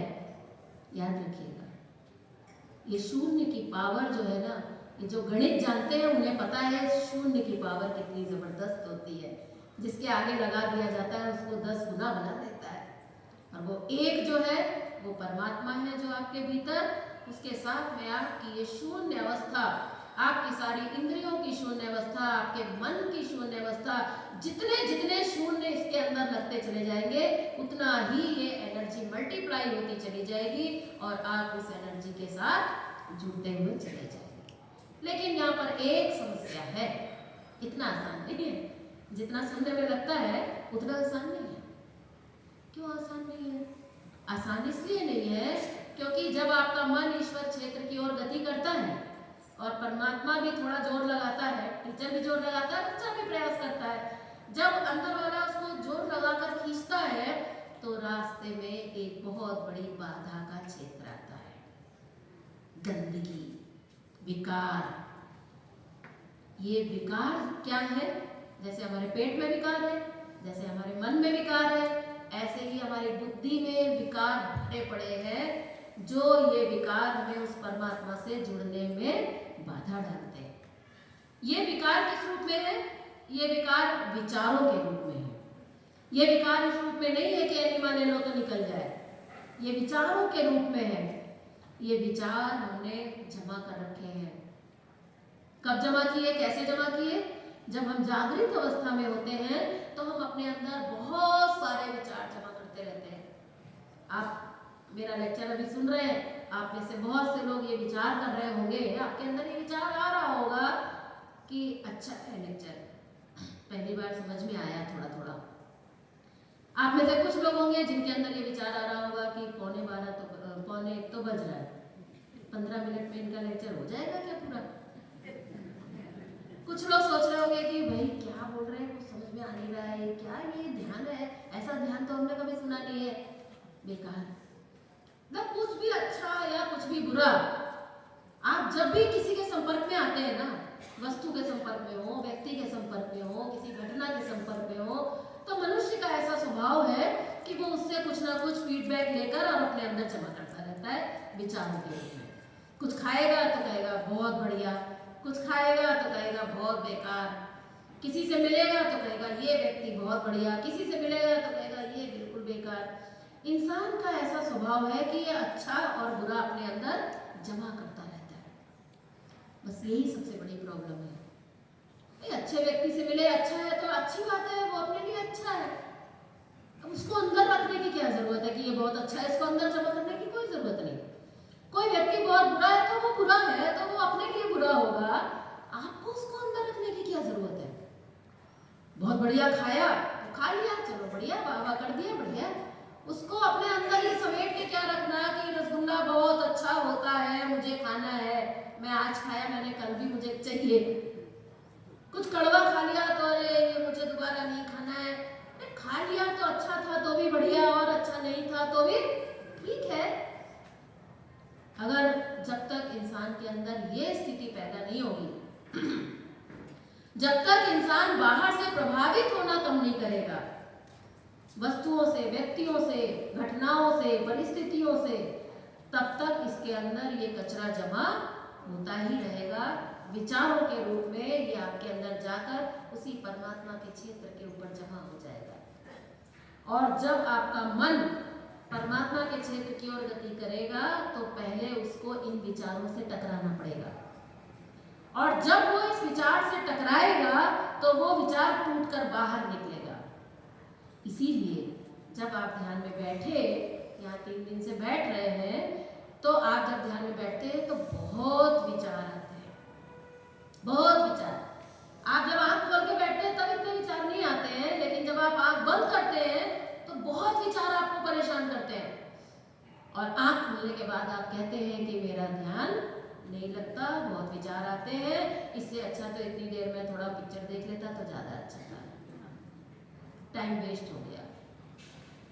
[SPEAKER 1] याद रखिएगा। ये शून्य की पावर जो है ना, ये जो गणित जानते हैं उन्हें पता है शून्य की पावर कितनी जबरदस्त होती है। जिसके आगे लगा दिया जाता है उसको 10 गुना बना देता है। और वो एक जो है वो परमात्मा है जो आपके भीतर, उसके साथ में आपकी ये शून्य अवस्था, आपकी सारी इंद्रियों की शून्य अवस्था, आपके मन की शून्य अवस्था, जितने जितने शून्य इसके अंदर लगते चले जाएंगे उतना ही ये एनर्जी मल्टीप्लाई होती चली जाएगी और आप उस एनर्जी के साथ जुड़ते हुए चले जाएंगे। लेकिन यहाँ पर एक समस्या है, इतना आसान नहीं है। जितना सुनने में लगता है उतना आसान नहीं है। क्यों आसान नहीं है? आसान इसलिए नहीं है क्योंकि जब आपका मन ईश्वर क्षेत्र की ओर गति करता है और परमात्मा भी थोड़ा जोर लगाता है, टीचर भी जोर लगाता है, बच्चा भी प्रयास करता है, जब अंदर वाला उसको जोर लगाकर खींचता है तो रास्ते में एक बहुत बड़ी बाधा का क्षेत्र आता है, गंदगी, विकार। ये विकार क्या है? जैसे हमारे पेट में विकार है, जैसे हमारे मन में विकार है, ऐसे ही हमारी बुद्धि में विकार भरे पड़े हैं, जो ये विकार हमें उस परमात्मा से जुड़ने में बाधा डालते हैं। ये विकार किस रूप में है? ये विकार विचारों के रूप में है। ये विकार इस रूप में नहीं है कि एनिमा ले लो तो निकल जाए, ये विचारों के रूप में है। ये विचार हमने जमा कर रखे हैं। कब जमा किए, कैसे जमा किए? जब हम जागृत अवस्था में होते हैं तो हम अपने अंदर बहुत सारे विचार जमा करते रहते हैं। आप मेरा लेक्चर अभी सुन रहे हैं, आप में से बहुत से लोग ये विचार कर रहे होंगे, आपके अंदर ये विचार आ रहा होगा कि अच्छा है लेक्चर, पहली बार समझ में आया थोड़ा थोड़ा। आप में से कुछ लोग होंगे जिनके अंदर ये विचार आ रहा होगा कि 1:45 तो बज रहा है, 15 मिनट में इनका लेक्चर हो जाएगा क्या पूरा? कुछ लोग सोच रहे होंगे कि भाई क्या बोल रहे हैं, कुछ समझ में आ नहीं रहा है, क्या ये ध्यान है, ऐसा ध्यान तो हमने कभी सुना नहीं है, बेकार। ना कुछ भी अच्छा या कुछ भी बुरा, आप जब भी किसी के संपर्क में आते हैं ना, वस्तु के संपर्क में हो, व्यक्ति के संपर्क में हो, किसी घटना के संपर्क में हो, तो मनुष्य का ऐसा स्वभाव है कि वो उससे कुछ ना कुछ फीडबैक लेकर और अपने अंदर जमा करता रहता है विचारों के रूप में। कुछ खाएगा तो कहेगा बहुत बढ़िया, कुछ खाएगा तो कहेगा बहुत बेकार, किसी से मिलेगा तो कहेगा ये व्यक्ति बहुत बढ़िया, किसी से मिलेगा तो कहेगा ये बिल्कुल बेकार। इंसान का ऐसा स्वभाव है कि ये अच्छा और बुरा अपने अंदर जमा करता रहता है। बस यही सबसे बड़ी प्रॉब्लम है। अच्छे व्यक्ति से मिले, अच्छा है तो अच्छी बात है, वो अपने लिए अच्छा है, अब उसको अंदर रखने की क्या जरूरत है कि ये बहुत अच्छा है, इसको अंदर जमा करने की कोई जरूरत नहीं। कोई व्यक्ति बहुत बुरा है तो वो बुरा है, तो वो अपने लिए बुरा होगा, आपको उसको अंदर रखने की क्या जरूरत है? बहुत बढ़िया खाया तो खा लिया, चलो बढ़िया, वाह कर दिया, बढ़िया। उसको अपने अंदर ही समेट के क्या रखना कि रसगुल्ला बहुत अच्छा होता है, मुझे खाना है, मैं आज खाया, मैंने कल भी मुझे चाहिए। कुछ कड़वा खा लिया तो अरे ये मुझे दोबारा नहीं खाना है। खा लिया तो अच्छा था तो भी बढ़िया, और अच्छा नहीं था तो भी ठीक है। अगर जब तक इंसान के अंदर ये स्थिति पैदा नहीं होगी, जब तक इंसान बाहर से प्रभावित होना कम नहीं करेगा, वस्तुओं से, व्यक्तियों से, घटनाओं से, परिस्थितियों से, तब तक इसके अंदर ये कचरा जमा होता ही रहेगा। विचारों के रूप में ये आपके अंदर जाकर उसी परमात्मा के क्षेत्र के ऊपर जमा हो जाएगा। और जब आपका मन परमात्मा के क्षेत्र की ओर गति करेगा तो पहले उसको इन विचारों से टकराना पड़ेगा, और जब वो इस विचार से टकराएगा तो वो विचार टूटकर बाहर निकलेगा। इसीलिए जब आप ध्यान में बैठे, यहाँ 3 दिन से बैठ रहे हैं, तो आप जब ध्यान में बैठते हैं तो बहुत विचार आते हैं, बहुत विचार। आप जब आंख खोल के बैठते हैं तब इतने विचार नहीं आते हैं, लेकिन जब आप आंख बंद करते हैं तो बहुत विचार आपको परेशान करते हैं। और आंख खोलने के बाद आप कहते हैं कि मेरा ध्यान नहीं लगता, बहुत विचार आते हैं, इससे अच्छा तो इतनी देर में थोड़ा पिक्चर देख लेता तो ज़्यादा अच्छा था, टाइम वेस्ट हो गया।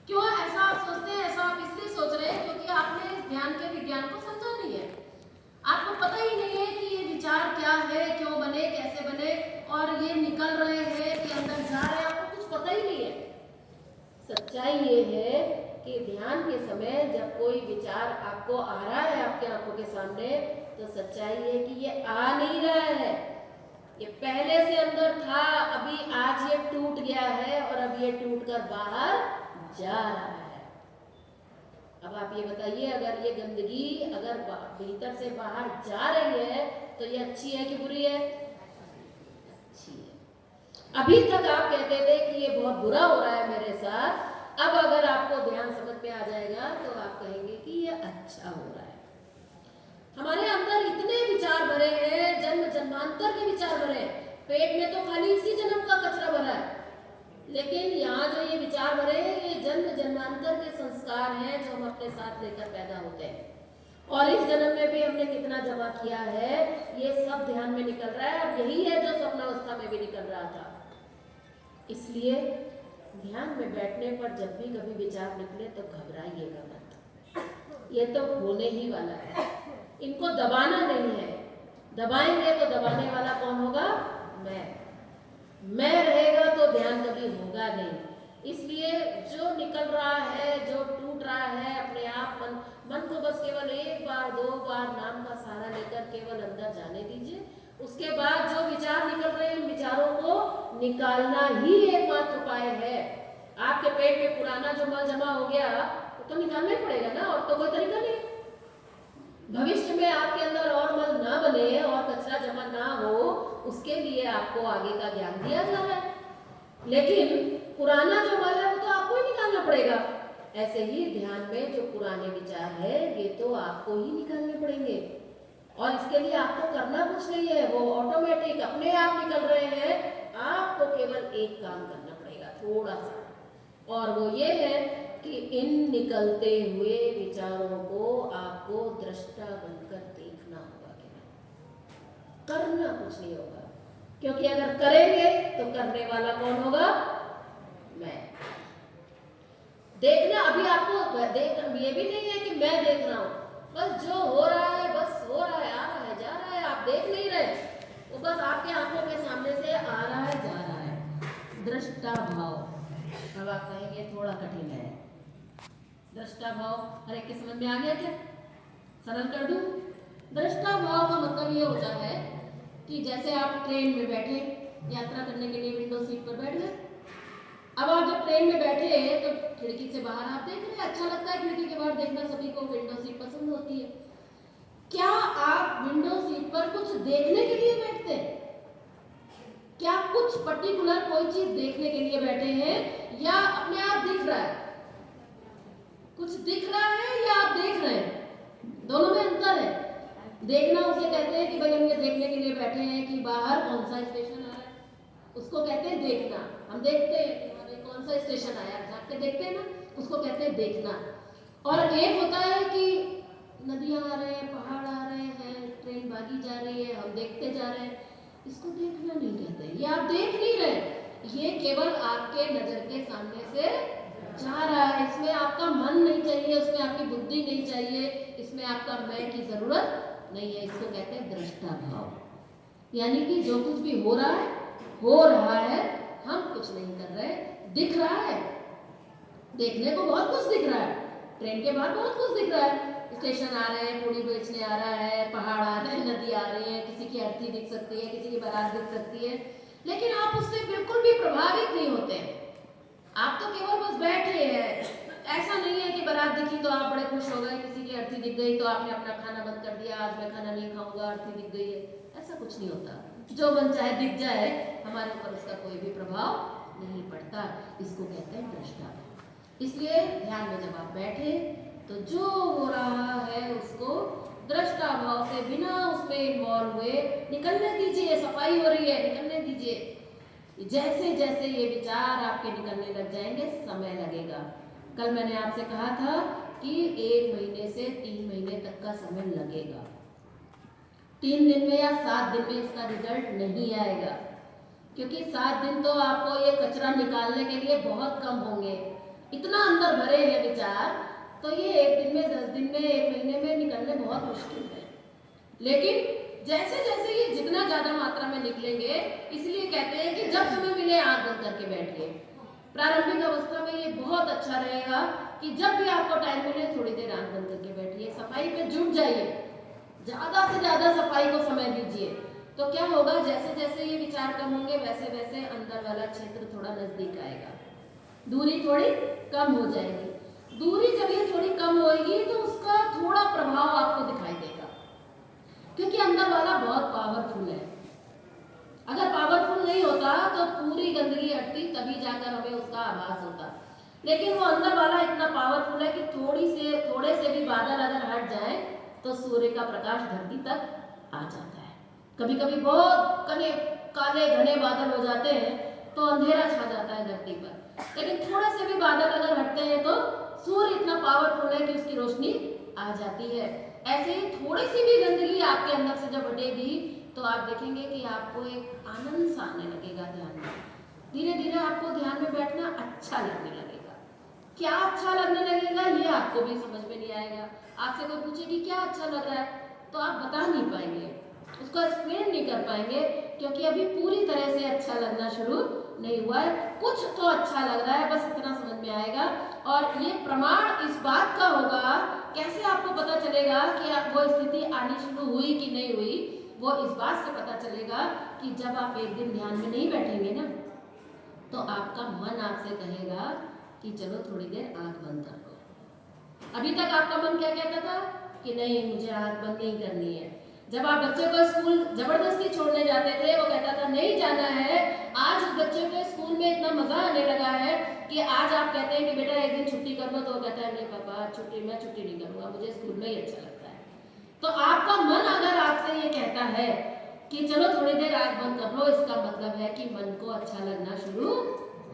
[SPEAKER 1] क्यों ऐसा आप सोचते हैं? ऐसा आप इसलिए सोच रहे हैं क्योंकि आपने इस ध्यान के विज्ञान को समझा नहीं है। आपको पता ही नहीं है कि ये विचार क्या है, क्यों बने, कैसे बने, और ये निकल रहे हैं कि अंदर जा रहे हैं, आपको कुछ पता ही नहीं है। सच्चाई ये है कि ध्यान के समय जब कोई विचार आपको आ रहा है आपके आंखों के सामने, तो सच्चाई है कि ये आ नहीं रहा है, ये पहले से अंदर था, अभी आज ये टूट गया है और अब ये टूट कर बाहर जा रहा है। अब आप ये बताइए, अगर ये गंदगी अगर भीतर से बाहर जा रही है तो ये अच्छी है कि बुरी है? अच्छी है। अभी तक आप कहते थे कि ये बहुत बुरा हो रहा है मेरे साथ, अब अगर आपको ध्यान समझ में आ जाएगा तो आप कहेंगे कि ये अच्छा हो रहा है। हमारे अंदर इतने विचार भरे हैं, जन्म जन्मांतर के विचार भरे हैं, पेट में तो खाली इसी जन्म का कचरा भरा है, लेकिन यहाँ जो ये विचार भरे हैं ये जन्म जन्मांतर के संस्कार हैं जो हम अपने साथ लेकर पैदा होते हैं। और इस जन्म में भी हमने कितना जमा किया है ये सब ध्यान में निकल रहा है, और यही है जो स्वप्नावस्था में भी निकल रहा था। इसलिए ध्यान में बैठने पर जब भी कभी विचार निकले तो घबराइएगा मत, ये तो होने ही वाला है, इनको दबाना नहीं है। दबाएंगे तो दबाने वाला कौन होगा? मैं रहेगा तो ध्यान कभी होगा नहीं। इसलिए जो निकल रहा है, जो टूट रहा है, अपने आप मन को बस केवल 1 बार 2 बार नाम का सहारा लेकर केवल अंदर जाने दीजिए। उसके बाद जो विचार निकल रहे हैं उन विचारों को निकालना ही एकमात्र उपाय है। आपके पेट में पुराना जो मल जमा हो गया वो तो निकालना ही पड़ेगा ना, और तो कोई तरीका नहीं। भविष्य में आपके अंदर और मल ना बने और कचरा जमा ना हो, उसके लिए आपको आगे का ज्ञान दिया जा रहा है, लेकिन पुराना जो मल है वो तो आपको ही निकालना पड़ेगा। ऐसे ही ध्यान में जो पुराने विचार है ये तो आपको ही निकालने पड़ेंगे, और इसके लिए आपको करना कुछ नहीं है, वो ऑटोमेटिक अपने आप निकल रहे हैं। आपको केवल एक काम करना पड़ेगा थोड़ा सा, और वो ये है कि इन निकलते हुए विचारों को आपको दृष्टा बनकर देखना होगा, करना कुछ नहीं होगा, क्योंकि अगर करेंगे तो करने वाला कौन होगा? मैं। देखना अभी आपको देख ये भी नहीं है कि मैं देख रहा हूँ, बस जो हो रहा है बस हो रहा है, आ रहा है जा रहा है, आप देख नहीं रहे, वो बस आपके आंखों के सामने से आ रहा है जा रहा है। दृष्टा भाव, अब आप कहेंगे थोड़ा कठिन है दृष्टा भाव, हर एक के समझ में आ गया क्या? सरल कर दूं? दृष्टा भाव का मतलब ये होता है कि जैसे आप ट्रेन में बैठे, यात्रा करने के लिए विंडो सीट पर बैठ गए। अब आप जब ट्रेन में बैठे तो खिड़की से बाहर आप देख रहे हैं, अच्छा लगता है खिड़की के बाहर देखना, सभी को विंडो सीट पसंद होती है। क्या आप विंडो सीट पर कुछ देखने के लिए बैठते हैं? क्या कुछ पर्टिकुलर कोई चीज देखने के लिए बैठे हैं, या अपने आप दिख रहा है? कुछ दिख रहा है या आप देख रहे हैं? दोनों में अंतर है। देखना उसे कहते हैं कि भाई हम ये देखने के लिए बैठे हैं कि बाहर कौन सा स्टेशन आ रहा है, उसको कहते हैं देखना। हम देखते हैं कि हमारे कौन सा स्टेशन आया, झाँक के देखते हैं ना, उसको कहते हैं देखना। और एक होता है कि नदियाँ आ रहे हैं, पहाड़ आ रहे हैं, ट्रेन भागी जा रही है, हम देखते जा रहे हैं, इसको देखना नहीं कहते। ये आप देख नहीं रहे, ये केवल आपके नजर के सामने से जा रहा है, इसमें आपका मन नहीं चाहिए, उसमें आपकी बुद्धि नहीं चाहिए, इसमें आपका मैं की जरूरत नहीं है। इसको कहते हैं दृष्टा भाव। यानी कि जो कुछ भी हो रहा है, हम कुछ नहीं कर रहे, दिख रहा है। देखने को बहुत कुछ दिख रहा है, ट्रेन के बाहर बहुत कुछ दिख रहा है, स्टेशन आ रहे हैं, पूड़ी बेचने आ रहा है, पहाड़ आ रहे हैं, नदी आ रही है, किसी की अर्थी दिख सकती है, किसी की बारात दिख सकती है, लेकिन आप उससे बिल्कुल भी प्रभावित नहीं होते। आप तो केवल बस बैठे हैं। ऐसा नहीं है कि बारात दिखी तो आप बड़े खुश हो गए, किसी की अर्थी दिख गई तो आपने अपना खाना बंद कर दिया, आज मैं खाना नहीं खाऊंगा, अर्थी दिख गई है, ऐसा कुछ नहीं होता। जो मन चाहे दिख जाए, हमारे ऊपर उसका कोई भी प्रभाव नहीं पड़ता। इसको कहते हैं दृष्टा भाव। इसलिए ध्यान में जब आप बैठे तो जो हो रहा है उसको दृष्टा भाव से बिना उसमें इन्वॉल्व हुए निकलने दीजिए। सफाई हो रही है, निकलने दीजिए। जैसे जैसे ये विचार आपके निकलने लग जाएंगे समय लगेगा। कल मैंने आपसे कहा था कि 1 महीने से 3 महीने तक का समय लगेगा। 3 दिन में या 7 दिन में इसका रिजल्ट नहीं आएगा, क्योंकि 7 दिन तो आपको ये कचरा निकालने के लिए बहुत कम होंगे। इतना अंदर भरे हैं विचार, तो ये 1 दिन में, 10 दिन में, 1 महीने में निकलने बहुत मुश्किल है। लेकिन जैसे जैसे ये जितना ज्यादा मात्रा में निकलेंगे, इसलिए कहते हैं कि जब समय मिले आंख बंद करके बैठिए। प्रारंभिक अवस्था में ये बहुत अच्छा रहेगा कि जब भी आपको टाइम मिले थोड़ी देर आंख बंद करके बैठिए, सफाई पे जुट जाइए, ज्यादा से ज्यादा सफाई को समय दीजिए। तो क्या होगा, जैसे जैसे ये विचार कम होंगे वैसे वैसे अंदर वाला क्षेत्र थोड़ा नजदीक आएगा, दूरी थोड़ी कम हो जाएगी। दूरी जब ये थोड़ी कम होगी तो उसका थोड़ा प्रभाव आपको दिखाई देगा, क्योंकि अंदर वाला बहुत पावरफुल है। अगर पावरफुल नहीं होता तो पूरी गंदगी हटती, तभी जाकर हमें उसका आभास होता। लेकिन वो अंदर वाला इतना पावरफुल है कि थोड़े से भी बादल अगर हट जाए तो सूर्य का प्रकाश धरती तक आ जाता है। कभी कभी बहुत काले घने बादल हो जाते हैं तो अंधेरा छा जाता है धरती पर, लेकिन थोड़े से भी बादल अगर हटते हैं तो सूर्य इतना पावरफुल है कि उसकी रोशनी आ जाती है। ऐसे ही थोड़ी सी भी गंदगी आपके अंदर से जब हटेगी तो आप देखेंगे कि आपको एक आनंद सा आने लगेगा ध्यान में। धीरे धीरे आपको ध्यान में बैठना अच्छा लगने लगेगा। क्या अच्छा लगने लगेगा ये आपको भी समझ में नहीं आएगा। आपसे कोई पूछे कि क्या अच्छा लग रहा है तो आप बता नहीं पाएंगे, उसको एक्सप्लेन नहीं कर पाएंगे, क्योंकि अभी पूरी तरह से अच्छा लगना शुरू नहीं हुआ है। कुछ तो अच्छा लग रहा है, बस इतना समझ में आएगा। और ये प्रमाण इस बात का होगा, कैसे आपको पता चलेगा कि वो स्थिति आनी शुरू हुई कि नहीं हुई, वो इस बात से पता चलेगा कि जब आप एक दिन ध्यान में नहीं बैठेंगे ना तो आपका मन आपसे कहेगा कि चलो थोड़ी देर आंख बंद कर लो। अभी तक आपका मन क्या कहता था कि नहीं, मुझे आंख बंद नहीं करनी है। जब आप बच्चे को स्कूल जबरदस्ती छोड़ने जाते थे, वो कहता था नहीं जाना है। आज उस बच्चे को स्कूल में इतना मजा आने लगा है कि आज आप कहते हैं कि बेटा एक दिन छुट्टी कर लो, तो वो कहता है नहीं पापा मैं छुट्टी नहीं करूंगा, मुझे स्कूल में ही अच्छा लगता है। तो आपका मन अगर आपसे ये कहता है कि चलो थोड़ी देर आंख बंद कर लो, इसका मतलब है कि मन को अच्छा लगना शुरू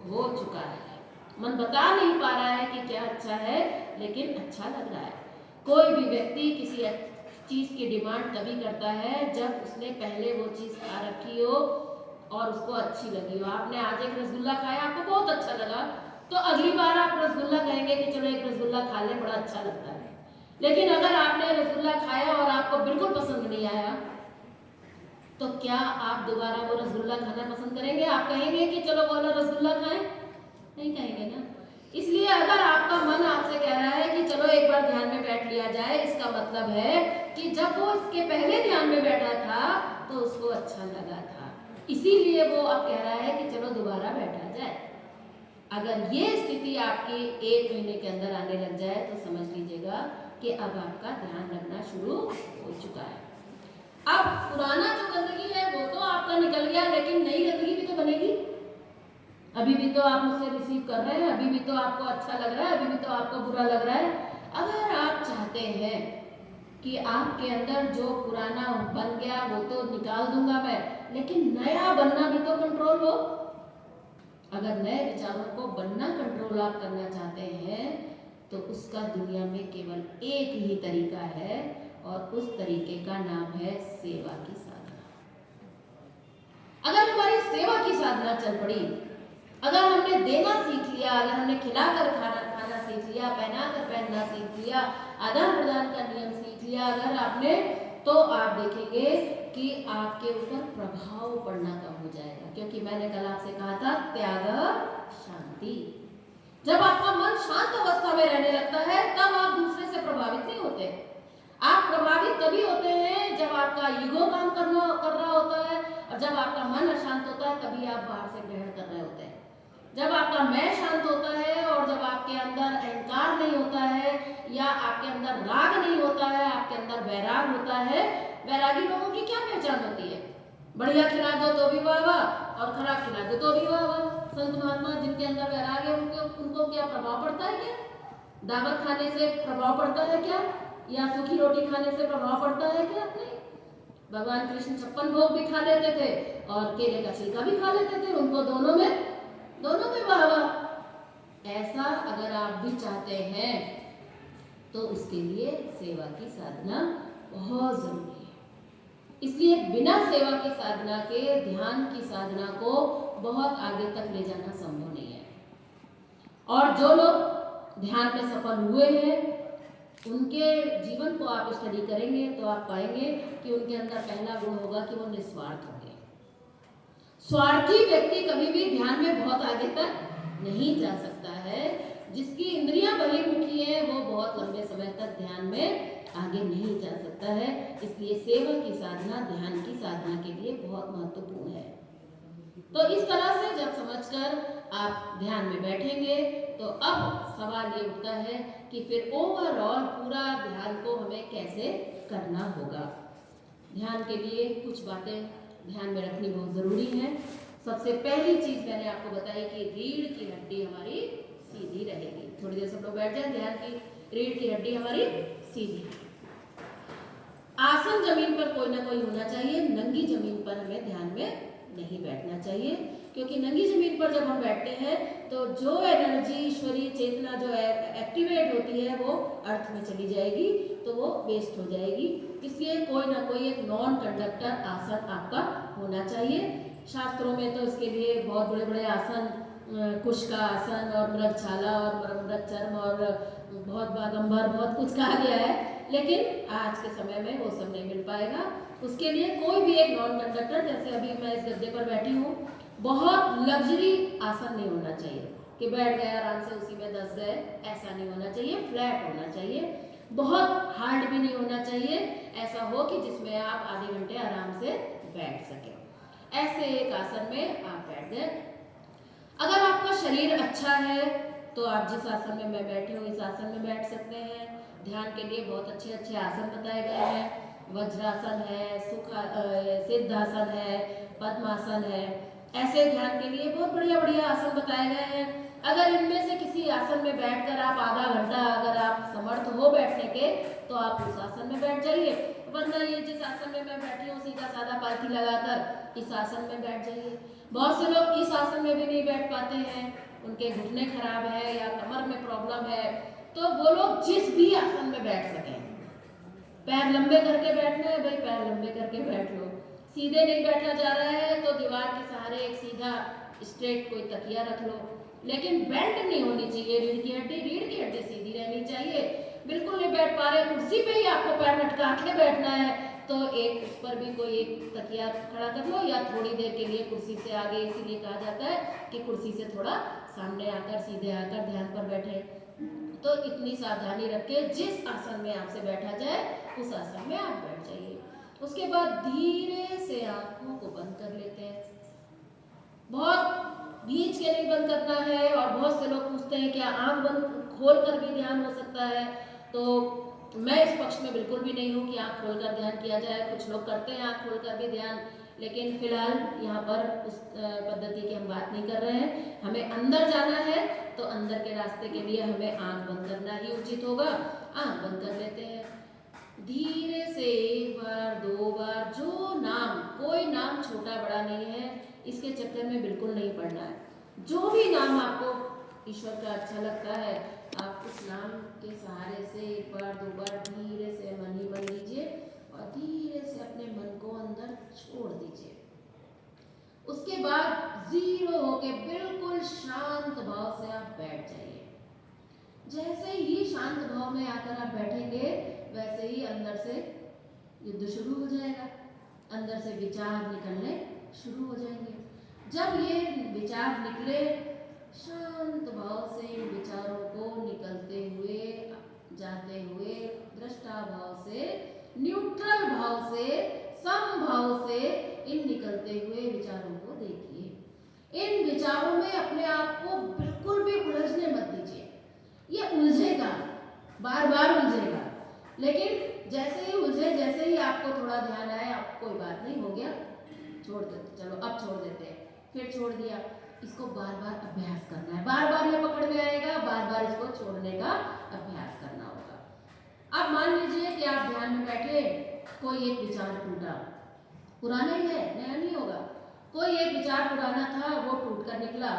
[SPEAKER 1] हो चुका है। मन बता नहीं पा रहा है कि क्या अच्छा है, लेकिन अच्छा लग रहा है। कोई भी व्यक्ति किसी चीज की डिमांड तभी करता है जब उसने पहले वो चीज खा रखी हो और उसको अच्छी लगी हो। आपने आज एक रसगुल्ला खाया, आपको बहुत अच्छा लगा, तो अगली बार आप रसगुल्ला कहेंगे कि चलो एक रसगुल्ला खा ले, बड़ा अच्छा लगता है। लेकिन अगर आपने रसगुल्ला खाया और आपको बिल्कुल पसंद नहीं आया तो क्या आप दोबारा वो रसगुल्ला खाना पसंद करेंगे? आप कहेंगे कि चलो वाला रसगुल्ला खाएं? नहीं कहेंगे ना। इसलिए अगर आपका मन आपसे कह रहा है कि चलो एक बार ध्यान में बैठ लिया जाए, इसका मतलब है कि जब वो इसके पहले ध्यान में बैठा था तो उसको अच्छा लगा था, इसीलिए वो अब कह रहा है कि चलो दोबारा बैठा जाए। अगर ये स्थिति आपकी 1 महीने के अंदर आने लग जाए तो समझ लीजिएगा कि अब आपका ध्यान लगना शुरू हो चुका है। अब पुराना जो गंदगी है वो तो आपका निकल गया, लेकिन नई गंदगी भी तो बनेगी। अभी भी तो आप मुझसे रिसीव कर रहे हैं, अभी भी तो आपको अच्छा लग रहा है, अभी भी तो आपको बुरा लग रहा है। अगर आप चाहते हैं कि आपके अंदर जो पुराना बन गया वो तो निकाल दूंगा मैं, लेकिन नया बनना भी तो कंट्रोल हो। अगर नए विचारों को बनना कंट्रोल आप करना चाहते हैं तो उसका दुनिया में केवल एक ही तरीका है, और उस तरीके का नाम है सेवा की साधना। अगर हमारी सेवा की साधना चल पड़ी, अगर हमने देना सीख लिया, अगर हमने खिलाकर खाना सीख लिया, पहनाकर पहनना सीख लिया, आदान प्रदान का नियम सीख लिया अगर आपने, तो आप देखेंगे कि आपके ऊपर प्रभाव पड़ना कम हो जाएगा। क्योंकि मैंने कल आपसे कहा था त्याग शांति। जब आपका मन शांत अवस्था में रहने लगता है तब आप दूसरे से प्रभावित नहीं होते। आप प्रभावित तभी होते हैं जब आपका ईगो काम कर रहा होता है, और जब आपका मन अशांत होता है तभी आप बाहर से ग्रहण कर रहे होते हैं। जब आपका मैं शांत होता है और जब आपके अंदर अहंकार नहीं होता है या आपके अंदर राग नहीं होता है, आपके अंदर वैराग होता है। वैरागी लोगों की क्या पहचान होती है? बढ़िया खिला दो तो भी वाह वाह, और खराब खिला दो तो भी वाह वाह। संत महात्मा जिनके अंदर वैराग्य है उनको क्या प्रभाव पड़ता है क्या? दावत खाने से प्रभाव पड़ता है क्या? या सूखी रोटी खाने से प्रभाव पड़ता है क्या? नहीं। भगवान कृष्ण 56 भोग भी खा लेते थे और केले का छिलका भी खा लेते थे, उनको दोनों में वाह वाह। ऐसा अगर आप भी चाहते हैं तो उसके लिए सेवा की साधना बहुत जरूरी है। इसलिए बिना सेवा की साधना के ध्यान की साधना को बहुत आगे तक ले जाना संभव नहीं है। और जो लोग ध्यान में सफल हुए हैं उनके जीवन को आप स्टडी करेंगे तो आप पाएंगे कि उनके अंदर पहला गुण होगा कि वो निस्वार्थ होंगे। स्वार्थी व्यक्ति कभी भी ध्यान में बहुत आगे तक नहीं जा सकता है। जिसकी इंद्रियां बहिर्मुखी है वो बहुत लंबे समय तक ध्यान में आगे नहीं जा सकता है। इसलिए सेवा की साधना ध्यान की साधना के लिए बहुत महत्वपूर्ण है। तो इस तरह से जब समझकर आप ध्यान में बैठेंगे तो अब सवाल ये उठता है कि फिर ओवरऑल पूरा ध्यान को हमें कैसे करना होगा। ध्यान के लिए कुछ बातें ध्यान में रखनी बहुत ज़रूरी है। सबसे पहली चीज़ मैंने आपको बताई कि रीढ़ की हड्डी हमारी सीधी रहेगी। थोड़ी देर सब लोग बैठ जाए, ध्यान की रीढ़ की हड्डी हमारी सीधी। आसन जमीन पर कोई ना कोई होना चाहिए। नंगी जमीन पर हमें ध्यान में नहीं बैठना चाहिए, क्योंकि नंगी जमीन पर जब हम बैठते हैं तो जो एनर्जी ईश्वरीय चेतना जो एक्टिवेट होती है वो अर्थ में चली जाएगी, तो वो वेस्ट हो जाएगी। इसलिए कोई ना कोई एक नॉन कंडक्टर आसन आपका होना चाहिए। शास्त्रों में तो इसके लिए बहुत बड़े बड़े आसन, कुश का आसन और मृगछाला और मृग चर्म और बहुत बागंबर बहुत कुछ कहा गया है, लेकिन आज के समय में वो सब नहीं मिल पाएगा। उसके लिए कोई भी एक नॉन कंडक्टर, जैसे अभी मैं इस गद्दे पर बैठी हूँ, बहुत लग्जरी आसन नहीं होना चाहिए कि बैठ गए आराम से उसी में दस गए, ऐसा नहीं होना चाहिए। फ्लैट होना चाहिए। बहुत हार्ड भी नहीं होना चाहिए, ऐसा हो कि जिसमें आप आधे घंटे आराम से बैठ सकें। ऐसे एक आसन में आप बैठ गए। अगर आपका शरीर अच्छा है तो आप जिस आसन में मैं बैठी हूँ इस आसन में बैठ सकते हैं। ध्यान के लिए बहुत अच्छे अच्छे आसन बताए गए हैं। वज्रासन है, सिद्धासन है, पद्मासन है। ऐसे ध्यान के लिए बहुत बढ़िया बढ़िया आसन बताए गए हैं। अगर इनमें से किसी आसन में बैठकर आप आधा घंटा अगर आप समर्थ हो बैठने के तो आप उस आसन में बैठ जाइए, वरना ये जिस आसन में मैं बैठी हूँ सीधा साधा पालथी लगाकर इस आसन में बैठ जाइए। बहुत से लोग इस आसन में भी नहीं बैठ पाते हैं, उनके घुटने खराब है या कमर में प्रॉब्लम है, तो वो लोग जिस भी आसन में बैठ सकें। पैर लंबे करके बैठना है भाई, पैर लंबे करके बैठ लो। सीधे नहीं बैठा जा रहा है तो दीवार के सहारे एक सीधा स्ट्रेट कोई तकिया रख लो, लेकिन बेल्ट नहीं होनी चाहिए रीढ़ की हड्डी सीधी रहनी चाहिए। बिल्कुल नहीं बैठ पा रहे, कुर्सी पे ही आपको पैर लटका के बैठना है तो एक उस पर भी कोई एक तकिया खड़ा कर लो, या थोड़ी देर के लिए कुर्सी से आगे, इसीलिए कहा जाता है कि कुर्सी से थोड़ा सामने आकर सीधे आकर ध्यान पर बैठे। तो इतनी सावधानी रख के जिस आसन में आपसे बैठा जाए उस आसन में आप बैठ जाइए। उसके बाद धीरे से आंखों को बंद कर लेते हैं। बहुत भींच के नहीं बंद करना है। और बहुत से लोग पूछते हैं क्या आंख बंद खोल कर भी ध्यान हो सकता है, तो मैं इस पक्ष में बिल्कुल भी नहीं हूँ कि आंख खोलकर ध्यान किया जाए। कुछ लोग करते हैं आंख खोलकर भी ध्यान, लेकिन फिलहाल यहाँ पर उस पद्धति की हम बात नहीं कर रहे हैं। हमें अंदर जाना है तो अंदर के रास्ते के लिए हमें आंख बंद करना ही उचित होगा। आंख बंद कर लेते हैं। धीरे से एक बार, दो बार, जो नाम, कोई नाम छोटा बड़ा नहीं है, इसके चक्कर में बिल्कुल नहीं पड़ना है। जो भी नाम आपको ईश्वर का अच्छा लगता है आप उस नाम के सहारे से एक बार, दो बार धीरे से मन ही मन लीजिए और धीरे से अपने मन को अंदर छोड़ दीजिए। उसके बाद जीरो होके बिल्कुल शांत भाव से आप बैठ जाइए। जैसे ही शांत भाव में आकर आप बैठेंगे वैसे ही अंदर से युद्ध शुरू हो जाएगा, अंदर से विचार निकलने शुरू हो जाएंगे। जब ये विचार निकले, शांत भाव से इन विचारों को निकलते हुए, जाते हुए, दृष्टा भाव से, न्यूट्रल भाव से, सम भाव से इन निकलते हुए विचारों को देखिए। इन विचारों में अपने आप को बिल्कुल भी उलझने मत दीजिए। ये उलझेगा, बार बार उलझेगा, लेकिन जैसे ही उलझे, जैसे ही आपको थोड़ा ध्यान आए, आप कोई बात नहीं, हो गया, छोड़ देते, चलो अब छोड़ देते हैं, फिर छोड़ दिया। इसको बार बार अभ्यास करना है, बार बार ये पकड़ में आएगा, बार बार इसको छोड़ने का अभ्यास करना होगा। अब मान लीजिए कि आप ध्यान में बैठे, कोई एक विचार टूटा, पुराना ही है, नया नहीं होगा, कोई एक विचार पुराना था वो टूट कर निकला,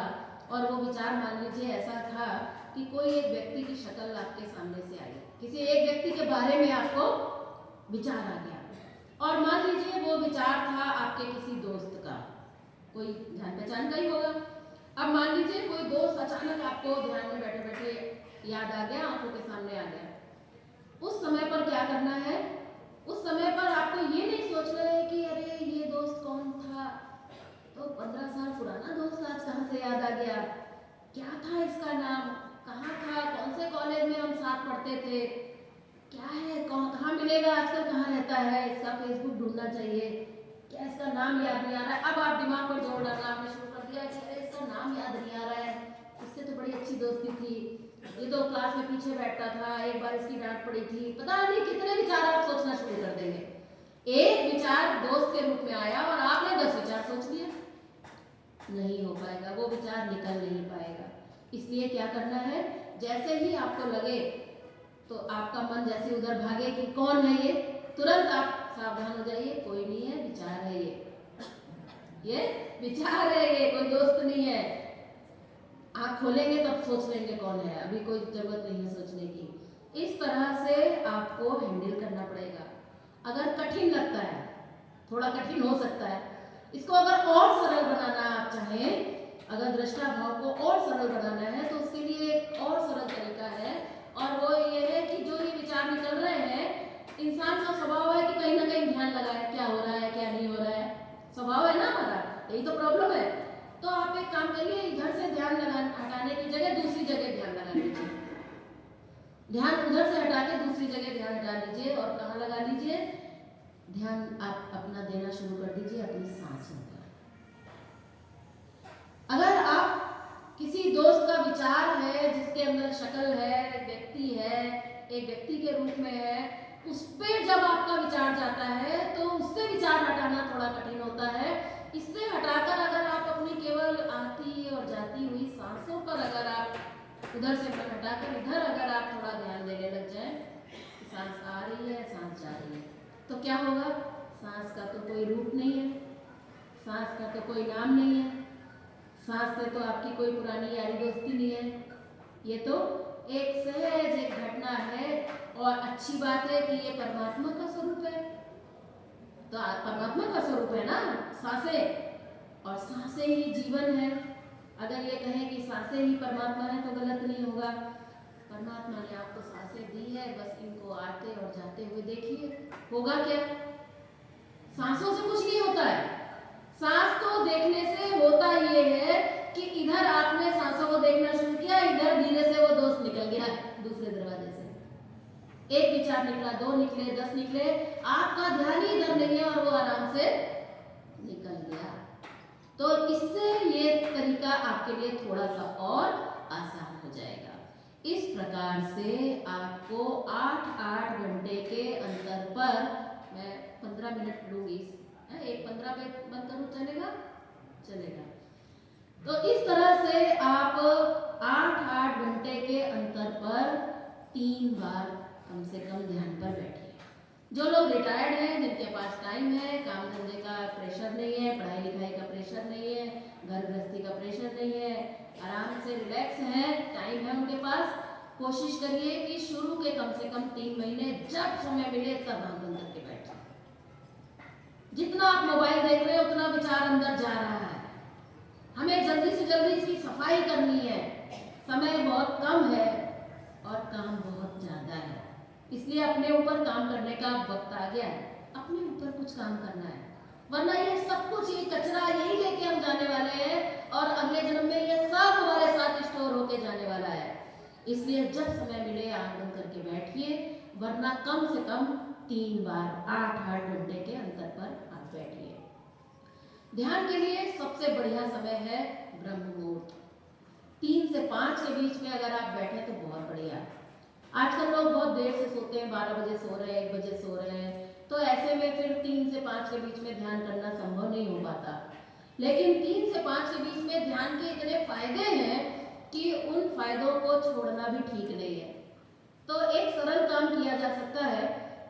[SPEAKER 1] और वो विचार मान लीजिए ऐसा था कि कोई एक व्यक्ति की शक्ल आपके सामने से आई, किसी एक व्यक्ति के बारे में आपको विचार आ गया, और मान लीजिए वो विचार था आपके किसी दोस्त का, कोई जान पहचान का ही होगा। अब मान लीजिए कोई दोस्त अचानक आपको ध्यान में बैठे बैठे याद आ गया, आंखों के सामने आ गया। उस समय पर क्या करना है? उस समय पर आपको ये नहीं सोचना है कि अरे ये दोस्त कौन था, तो 15 साल पुराना दोस्त आज कहाँ से याद आ गया, क्या था इसका नाम, कहाँ था, कौन से कॉलेज में हम साथ पढ़ते थे, क्या है, कहाँ मिलेगा आजकल, कहाँ रहता है, इसका फेसबुक ढूंढना चाहिए, क्या इसका नाम याद नहीं आ रहा है। अब आप दिमाग पर जोर डालना आपने शुरू कर दिया कि अरे इसका नाम याद नहीं आ रहा है, इससे तो बड़ी अच्छी दोस्ती थी, ये तो क्लास में पीछे बैठता था, एक बार इसकी डांट पड़ी थी, पता नहीं कितने विचार आप सोचना शुरू कर देंगे। एक विचार दोस्त के रूप में आया और आपने 10 विचार सोच लिए, नहीं हो पाएगा, वो विचार निकल नहीं पाएगा। इसलिए क्या करना है, जैसे ही आपको लगे तो आपका मन जैसे उधर भागे कि कौन है ये, तुरंत आप सावधान हो जाइए, कोई नहीं है, विचार है ये विचार है, ये कोई दोस्त नहीं है। आँख खोलेंगे तब सोच लेंगे कौन है, अभी कोई जरूरत नहीं है सोचने की। इस तरह से आपको हैंडल करना पड़ेगा। अगर कठिन लगता है, थोड़ा कठिन हो सकता है, इसको अगर और सरल बनाना आप चाहें, अगर दृष्टा भाव को और सरल बनाना है तो उसके लिए एक और सरल तरीका है, और वो ये है कि जो ये विचार निकल रहे हैं, इंसान का स्वभाव है कि कहीं ना कहीं ध्यान लगाए, क्या हो रहा है क्या नहीं हो रहा है, स्वभाव है ना हमारा, यही तो प्रॉब्लम है। तो आप एक काम करिए, इधर से ध्यान हटाने की जगह दूसरी जगह ध्यान लगा लीजिए, ध्यान उधर से हटा के दूसरी जगह ध्यान हटा लीजिए, और कहाँ लगा लीजिए, ध्यान आप अपना देना शुरू कर दीजिए अपनी सांसों पर। अगर आप किसी दोस्त का विचार है जिसके अंदर शक्ल है, व्यक्ति है, एक व्यक्ति के रूप में है, उस पर जब आपका विचार जाता है तो उससे विचार हटाना थोड़ा कठिन होता है। इससे हटाकर अगर आप अपनी केवल आती और जाती हुई सांसों पर अगर आप उधर से हटाकर इधर अगर आप थोड़ा ध्यान देने लग जाए, सांस आ रही है, सांस जा रही है, तो क्या होगा, सांस का तो कोई रूप नहीं है, सांस का तो कोई नाम नहीं है, सांस से तो आपकी कोई पुरानी यारी दोस्ती नहीं है, ये तो एक सहज एक घटना है। और अच्छी बात है कि ये परमात्मा का स्वरूप है, तो परमात्मा का स्वरूप है ना सांसें, और सांसें ही जीवन है। अगर ये कहें कि सांसें ही परमात्मा है तो गलत नहीं होगा। परमात्मा ने आपको सांसें दी है, बस इनको आते और जाते हुए देखिए, होगा क्या? सांसों से कुछ नहीं होता है, सांस को देखने से होता ये है कि इधर आपने सांसों को देखना शुरू किया, इधर धीरे से वो दोस्त निकल गया दूसरे दरवाजे से, एक विचार निकला, 2 निकले, 10 निकले, आपका ध्यान ही इधर नहीं है और वो आराम से निकल गया। तो इससे ये तरीका आपके लिए थोड़ा सा और आसान हो जाएगा। इस प्रकार से आपको 8-8 घंटे के अंतर पर, मैं 15 मिनट लूंगी, एक 15 पे बंद करूँ, चलेगा? चलेगा। तो इस तरह से आप 8-8 घंटे के अंतर पर 3 बार कम से कम ध्यान पर बैठिए। जो लोग रिटायर्ड हैं, जिनके पास टाइम है, काम धंधे का प्रेशर नहीं है, पढ़ाई लिखाई का प्रेशर नहीं है, घर गृहस्थी का प्रेशर नहीं है, आराम से रिलैक्स है, टाइम है उनके पास, कोशिश करिए कि शुरू के कम से कम 3 महीने जब समय मिले तब हम बंद करके बैठे। जितना आप मोबाइल देख रहे हैं उतना विचार अंदर जा रहा है, हमें जल्दी से जल्दी इसकी सफाई करनी है, समय बहुत कम है और काम बहुत ज्यादा है, इसलिए अपने ऊपर काम करने का वक्त आ गया है, अपने ऊपर कुछ काम करना है, वरना ये सब कुछ, ये कचरा यही लेके हम जाने वाले हैं और अगले जन्म में ये सब हमारे साथ स्टोर होके जाने वाला है। इसलिए जब समय मिले आंख बंद करके बैठिए, वरना कम से कम 3 बार 8-8 घंटे के अंतर पर आप बैठिए। ध्यान के लिए सबसे बढ़िया समय है ब्रह्म मुहूर्त, 3 से 5 के बीच में अगर आप बैठे तो बहुत बढ़िया। आजकल लोग बहुत देर से सोते हैं, 12 बजे सो रहे हैं, 1 बजे सो रहे हैं, तो ऐसे में फिर 3 से 5 के बीच में ध्यान करना संभव नहीं हो पाता। लेकिन 3 से 5 के बीच में ध्यान के फायदे हैं कि उन फायदों को छोड़ना भी ठीक नहीं है। तो एक सरल काम किया जा सकता है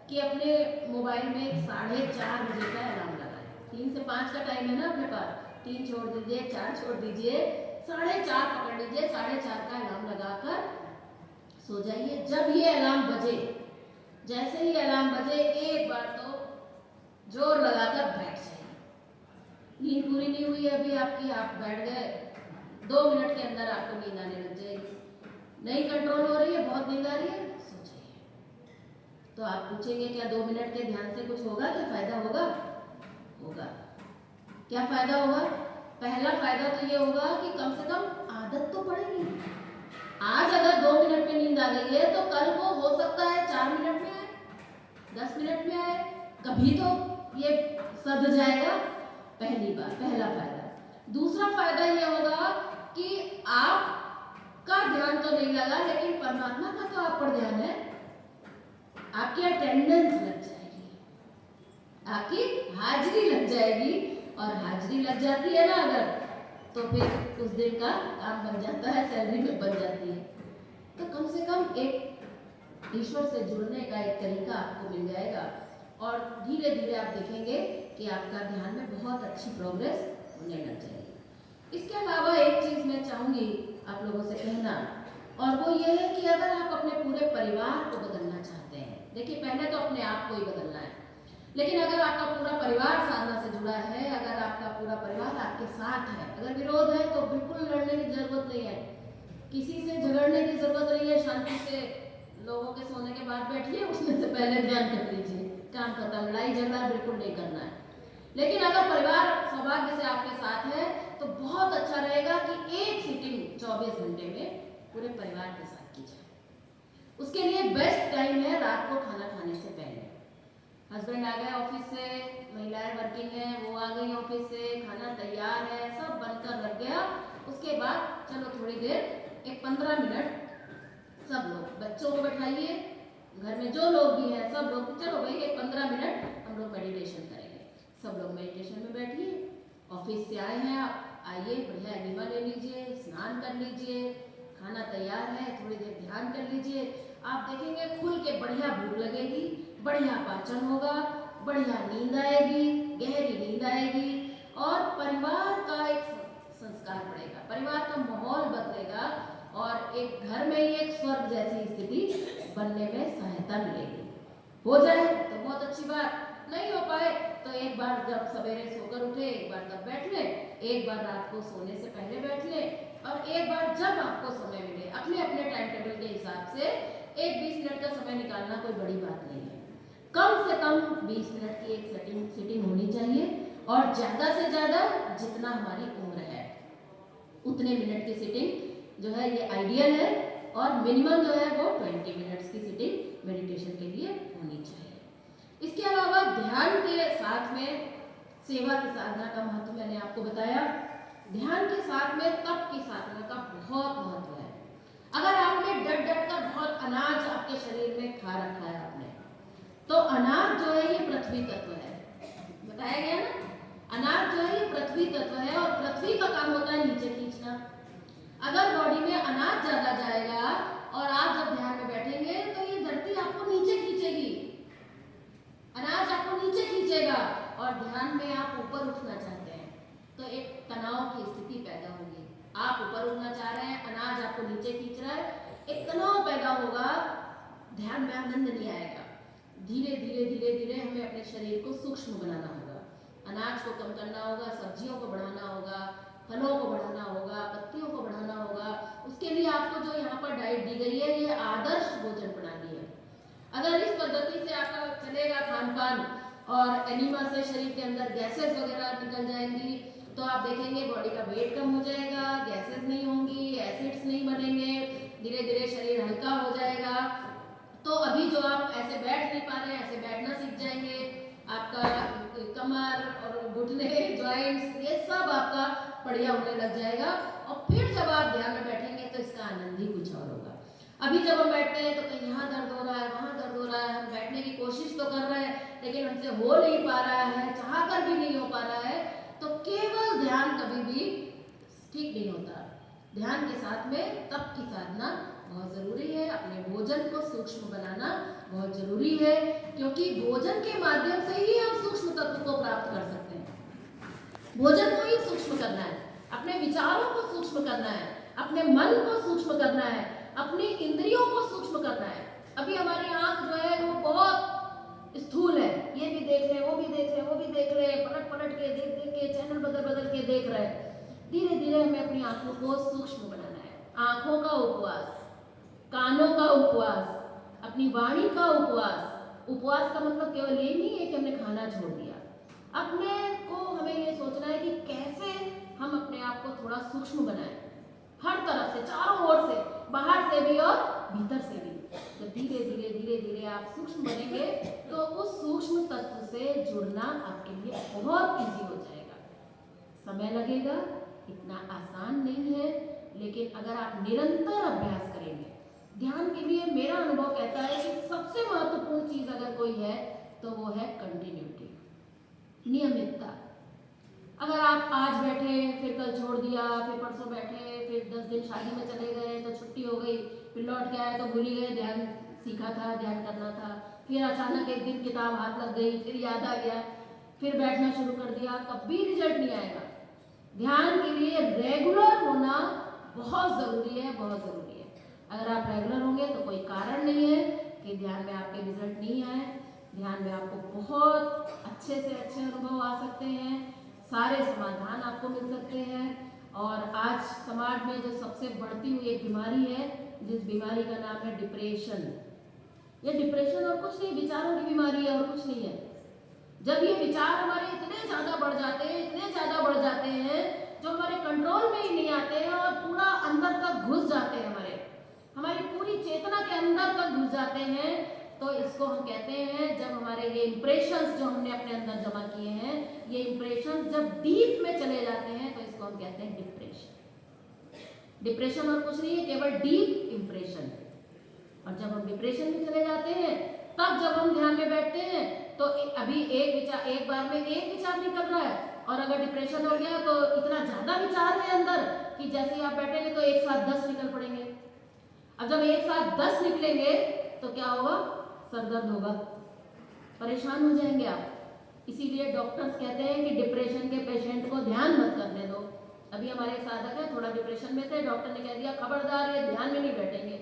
[SPEAKER 1] कि अपने मोबाइल में 4:30 बजे का अलार्म लगाएं। 3 से 5 का टाइम है ना अपने पास, 3 छोड़ दीजिए, 4 छोड़ दीजिए, 4:30 पकड़ लीजिए, 4:30 का अलार्म लगाकर सो जाइए। जब ये अलार्म बजे, जैसे ही अलार्म बजे एक बार तो जोर लगाकर बैठ जाइए। नींद पूरी नहीं हुई है अभी आपकी, आप बैठ गए, 2 मिनट के अंदर आपको नींद आने लग जाएगी। नहीं कंट्रोल हो रही है, बहुत नींद आ रही है, सो जाइए। तो आप पूछेंगे क्या 2 मिनट के ध्यान से कुछ होगा, क्या फायदा होगा? होगा। क्या फायदा होगा? पहला फायदा तो ये होगा कि कम से कम आदत तो पड़ेगी। आज अगर 2 मिनट में नींद आ गई है तो कल को हो सकता है 4 मिनट में आए, 10 मिनट में आए, कभी तो ये सध जाएगा। पहला फायदा। दूसरा फायदा ये होगा कि आपका ध्यान तो नहीं लगा, लेकिन परमात्मा का तो आप पर ध्यान है। आपकी अटेंडेंस लग जाएगी, आपकी हाजिरी लग जाएगी, और हाजिरी लग जाती है ना अगर, तो फिर उस दिन का काम बन जाता है, सैलरी में बन जाती है। तो कम से कम एक ईश्वर से जुड़ने का एक तरीका आपको मिल जाएगा, और धीरे धीरे आप देखेंगे कि आपका ध्यान में बहुत अच्छी प्रोग्रेस होने लग जाएगी। इसके अलावा एक चीज़ मैं चाहूँगी आप लोगों से कहना, और वो ये है कि अगर आप अपने पूरे परिवार को बदलना चाहते हैं, देखिए पहले तो अपने आप को ही बदलना है, लेकिन अगर आपका पूरा परिवार साधना से जुड़ा है, अगर आपका पूरा परिवार आपके साथ है, अगर विरोध है तो बिल्कुल लड़ने की जरूरत नहीं है, किसी से झगड़ने की जरूरत नहीं है। शांति से लोगों के सोने के बाद बैठिए, उठने से पहले ध्यान कर लीजिए, काम खत्म। लड़ाई झगड़ा बिल्कुल नहीं करना है। लेकिन अगर परिवार सौभाग्य से आपके साथ है तो बहुत अच्छा रहेगा कि एक सीटिंग 24 घंटे में पूरे परिवार के साथ की जाए। उसके लिए बेस्ट टाइम है रात को खाना खाने से पहले। हस्बैंड आ गए ऑफिस से, महिलाएं वर्किंग है, वो आ गई ऑफिस से, खाना तैयार है, सब बनकर रख गया। उसके बाद चलो थोड़ी देर, एक 15 मिनट सब लोग, बच्चों को बैठाइए, घर में जो लोग भी हैं सब लोग, चलो भाई एक 15 मिनट हम लोग मेडिटेशन करेंगे। सब लोग मेडिटेशन में बैठिए। ऑफिस से आए हैं आप, आइए, बढ़िया एनिमा ले लीजिए, स्नान कर लीजिए, खाना तैयार है, थोड़ी देर ध्यान कर लीजिए। आप देखेंगे खुल के बढ़िया भूख लगेगी, बढ़िया पाचन होगा, बढ़िया नींद आएगी, गहरी नींद आएगी, और परिवार का एक संस्कार पड़ेगा, परिवार का माहौल बदलेगा, और एक घर में ही एक स्वर्ग जैसी स्थिति बनने में सहायता मिलेगी। हो जाए तो बहुत अच्छी बात, नहीं हो पाए तो एक बार जब सवेरे सोकर उठे, एक बार तब बैठ ले, एक बार रात को सोने से पहले बैठ ले, और एक बार जब आपको समय मिले अपने अपने टाइम टेबल के हिसाब से एक 20 मिनट का समय निकालना कोई बड़ी बात नहीं है। कम से कम 20 मिनट की एक सिटिंग होनी चाहिए, और ज़्यादा से ज़्यादा जितना हमारी उम्र है उतने मिनट की सिटिंग जो है ये आइडियल है, और मिनिमम जो है वो 20 मिनट्स की सिटिंग मेडिटेशन के लिए होनी चाहिए। इसके अलावा ध्यान के साथ में सेवा की साधना का महत्व मैंने आपको बताया। ध्यान के साथ में तप की साधना का बहुत महत्व है। अगर आपने डट कर बहुत अनाज आपके शरीर में खा रखा है आपने, तो अनाज जो है ये पृथ्वी तत्व है, बताया गया ना, अनाज जो है ये पृथ्वी तत्व है, और पृथ्वी का काम होता है नीचे खींचना। अगर बॉडी में अनाज ज्यादा जाएगा और आप जब ध्यान में बैठेंगे तो ये धरती आपको नीचे खींचेगी, अनाज आपको नीचे खींचेगा, और ध्यान में आप ऊपर उठना चाहते हैं तो एक तनाव की स्थिति पैदा होगी। आप ऊपर उठना चाह रहे हैं, अनाज आपको नीचे खींच रहा है, एक तनाव पैदा होगा, ध्यान में आनंद नहीं आएगा। धीरे धीरे धीरे धीरे हमें अपने शरीर को सूक्ष्म बनाना होगा, अनाज को कम करना होगा, सब्जियों को बढ़ाना होगा, फलों को बढ़ाना होगा, पत्तियों को बढ़ाना होगा। उसके लिए आपको जो यहाँ पर डाइट दी गई है ये आदर्श भोजन प्रणाली है। अगर इस पद्धति से आपका चलेगा खान पान, और एनीमा से शरीर के अंदर गैसेस वगैरह निकल जाएंगी, तो आप देखेंगे बॉडी का वेट कम हो जाएगा, गैसेस नहीं होंगी, एसिड्स नहीं बनेंगे, धीरे धीरे शरीर हल्का हो जाएगा। तो अभी जो आप ऐसे बैठ नहीं पा रहे हैं, ऐसे बैठना सीख जाएंगे, आपका कमर और घुटने, जॉइंट्स, ये सब आपका बढ़िया होने लग जाएगा, और फिर जब आप ध्यान में बैठेंगे तो इसका आनंद ही कुछ और होगा। अभी जब हम बैठते हैं तो कहीं यहाँ दर्द हो रहा है, वहाँ दर्द हो रहा है, हम बैठने की कोशिश तो कर रहे हैं लेकिन हमसे हो नहीं पा रहा है, चाह कर भी नहीं हो पा रहा है, तो केवल ध्यान कभी भी ठीक नहीं होता। ध्यान के साथ में तप की साधना बहुत जरूरी है। अपने भोजन को सूक्ष्म बनाना बहुत जरूरी है, क्योंकि भोजन के माध्यम से ही हम सूक्ष्म तत्व को प्राप्त कर सकते हैं। भोजन को ही सूक्ष्म करना है, अपने विचारों को सूक्ष्म करना है, अपने मन को सूक्ष्म करना है, अपनी इंद्रियों को सूक्ष्म करना है। अभी हमारी आंख जो है वो बहुत स्थूल है, ये भी देख रहे, वो भी देख रहे, वो भी देख रहे, पलट पलट के देख देख के, चैनल बदल बदल के देख रहे। धीरे धीरे हमें अपनी आंखों को सूक्ष्म बनाना है। आंखों का उपवास, कानों का उपवास, अपनी वाणी का उपवास। उपवास का मतलब केवल ये नहीं है कि हमने खाना छोड़ दिया। अपने को हमें ये सोचना है कि कैसे हम अपने आप को थोड़ा सूक्ष्म बनाएं, हर तरफ से, चारों ओर से, बाहर से भी और भीतर से भी। जब धीरे धीरे धीरे धीरे आप सूक्ष्म बनेंगे तो उस सूक्ष्म तत्व से जुड़ना आपके लिए बहुत इजी हो जाएगा। समय लगेगा, इतना आसान नहीं है, लेकिन अगर आप निरंतर अभ्यास करेंगे। ध्यान के लिए मेरा अनुभव कहता है कि सबसे महत्वपूर्ण चीज अगर कोई है तो वो है कंटिन्यूटी, नियमितता। अगर आप आज बैठे, फिर कल छोड़ दिया, फिर परसों बैठे, फिर 10 दिन शादी में चले गए तो छुट्टी हो गई, फिर लौट के आए तो भूल ही गए ध्यान सीखा था, ध्यान करना था, फिर अचानक एक दिन किताब हाथ लग गई, फिर याद आ गया, फिर बैठना शुरू कर दिया, कभी रिजल्ट नहीं आएगा। ध्यान के लिए रेगुलर होना बहुत ज़रूरी है, बहुत ज़रूरी है। अगर आप रेगुलर होंगे तो कोई कारण नहीं है कि ध्यान में आपके रिजल्ट नहीं आए। ध्यान में आपको बहुत अच्छे से अच्छे अनुभव आ सकते हैं, सारे समाधान आपको मिल सकते हैं। और आज समाज में जो सबसे बढ़ती हुई एक बीमारी है, जिस बीमारी का नाम है डिप्रेशन। ये डिप्रेशन और कुछ नहीं, विचारों की बीमारी है और कुछ नहीं है। जब ये विचार हमारे इतने ज़्यादा बढ़ जाते हैं, इतने ज़्यादा बढ़ जाते हैं, जो हमारे कंट्रोल में ही नहीं आते हैं और पूरा अंदर तक घुस जाते हैं, हमारी पूरी चेतना के अंदर तक घुस जाते हैं, तो इसको हम कहते हैं, जब हमारे ये इम्प्रेशंस जो हमने अपने अंदर जमा किए हैं, ये इम्प्रेशंस जब डीप में चले जाते हैं तो इसको हम कहते हैं डिप्रेशन। डिप्रेशन और कुछ नहीं है, केवल डीप इम्प्रेशन। और जब हम डिप्रेशन में चले जाते हैं, तब जब हम ध्यान में बैठते हैं तो अभी एक विचार, एक बार में एक विचार निकल रहा है, और अगर डिप्रेशन हो गया तो इतना ज्यादा विचार है अंदर कि जैसे ही आप बैठेंगे तो एक साथ 10 निकल पड़ेंगे। अब जब एक साथ 10 निकलेंगे तो क्या होगा? सर दर्द होगा, परेशान हो जाएंगे आप। इसीलिए डॉक्टर्स कहते हैं कि डिप्रेशन के पेशेंट को ध्यान मत करने दो। अभी हमारे एक साधक है, थोड़ा डिप्रेशन में थे, डॉक्टर ने कह दिया खबरदार ये ध्यान में नहीं बैठेंगे।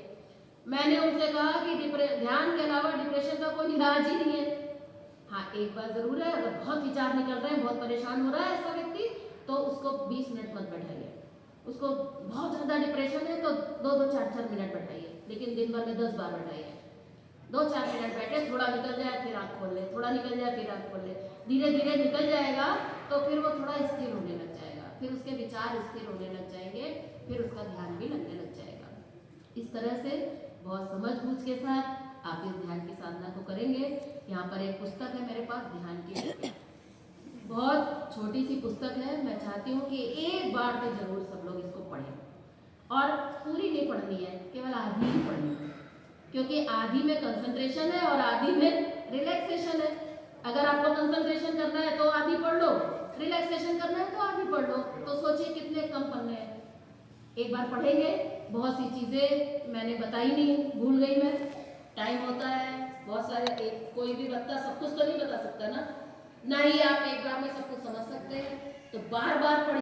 [SPEAKER 1] मैंने उनसे कहा कि ध्यान के अलावा डिप्रेशन का कोई इलाज ही नहीं है। हाँ, एक बात जरूर है, अगर बहुत विचार निकल रहे हैं, बहुत परेशान हो रहा है ऐसा व्यक्ति, तो उसको 20 मिनट मत बैठाइए। उसको बहुत ज़्यादा डिप्रेशन है तो 2-2, 4-4 मिनट बैठाइए, लेकिन दिन भर में 10 बार बैठाइए। 2-4 मिनट बैठे, थोड़ा निकल जाए फिर आँख खोल ले, थोड़ा निकल जाए फिर आँख खोल ले। धीरे धीरे निकल जाएगा तो फिर वो थोड़ा स्थिर होने लग जाएगा, फिर उसके विचार स्थिर होने लग जाएंगे, फिर उसका ध्यान भी लगने लग जाएगा। इस तरह से बहुत समझ बूझ के साथ आप इस ध्यान की साधना को करेंगे। यहाँ पर एक पुस्तक है मेरे पास, ध्यान की, बहुत छोटी सी पुस्तक है। मैं चाहती हूँ कि एक बार तो जरूर सब लोग इसको पढ़ें, और पूरी नहीं पढ़नी है, केवल आधी ही पढ़नी है, क्योंकि आधी में कंसंट्रेशन है और आधी में रिलैक्सेशन है। अगर आपको कंसंट्रेशन करना है तो आधी पढ़ लो, रिलैक्सेशन करना है तो आधी पढ़ लो। तो सोचिए कितने कम पढ़ने हैं। एक बार पढ़ेंगे, बहुत सी चीज़ें मैंने बताई नहीं, भूल गई मैं, टाइम होता है, बहुत सारे, कोई भी बच्चा सब कुछ तो नहीं बता सकता ना ही आप एक बार में सब कुछ समझ सकते हैं, तो बार बार पढ़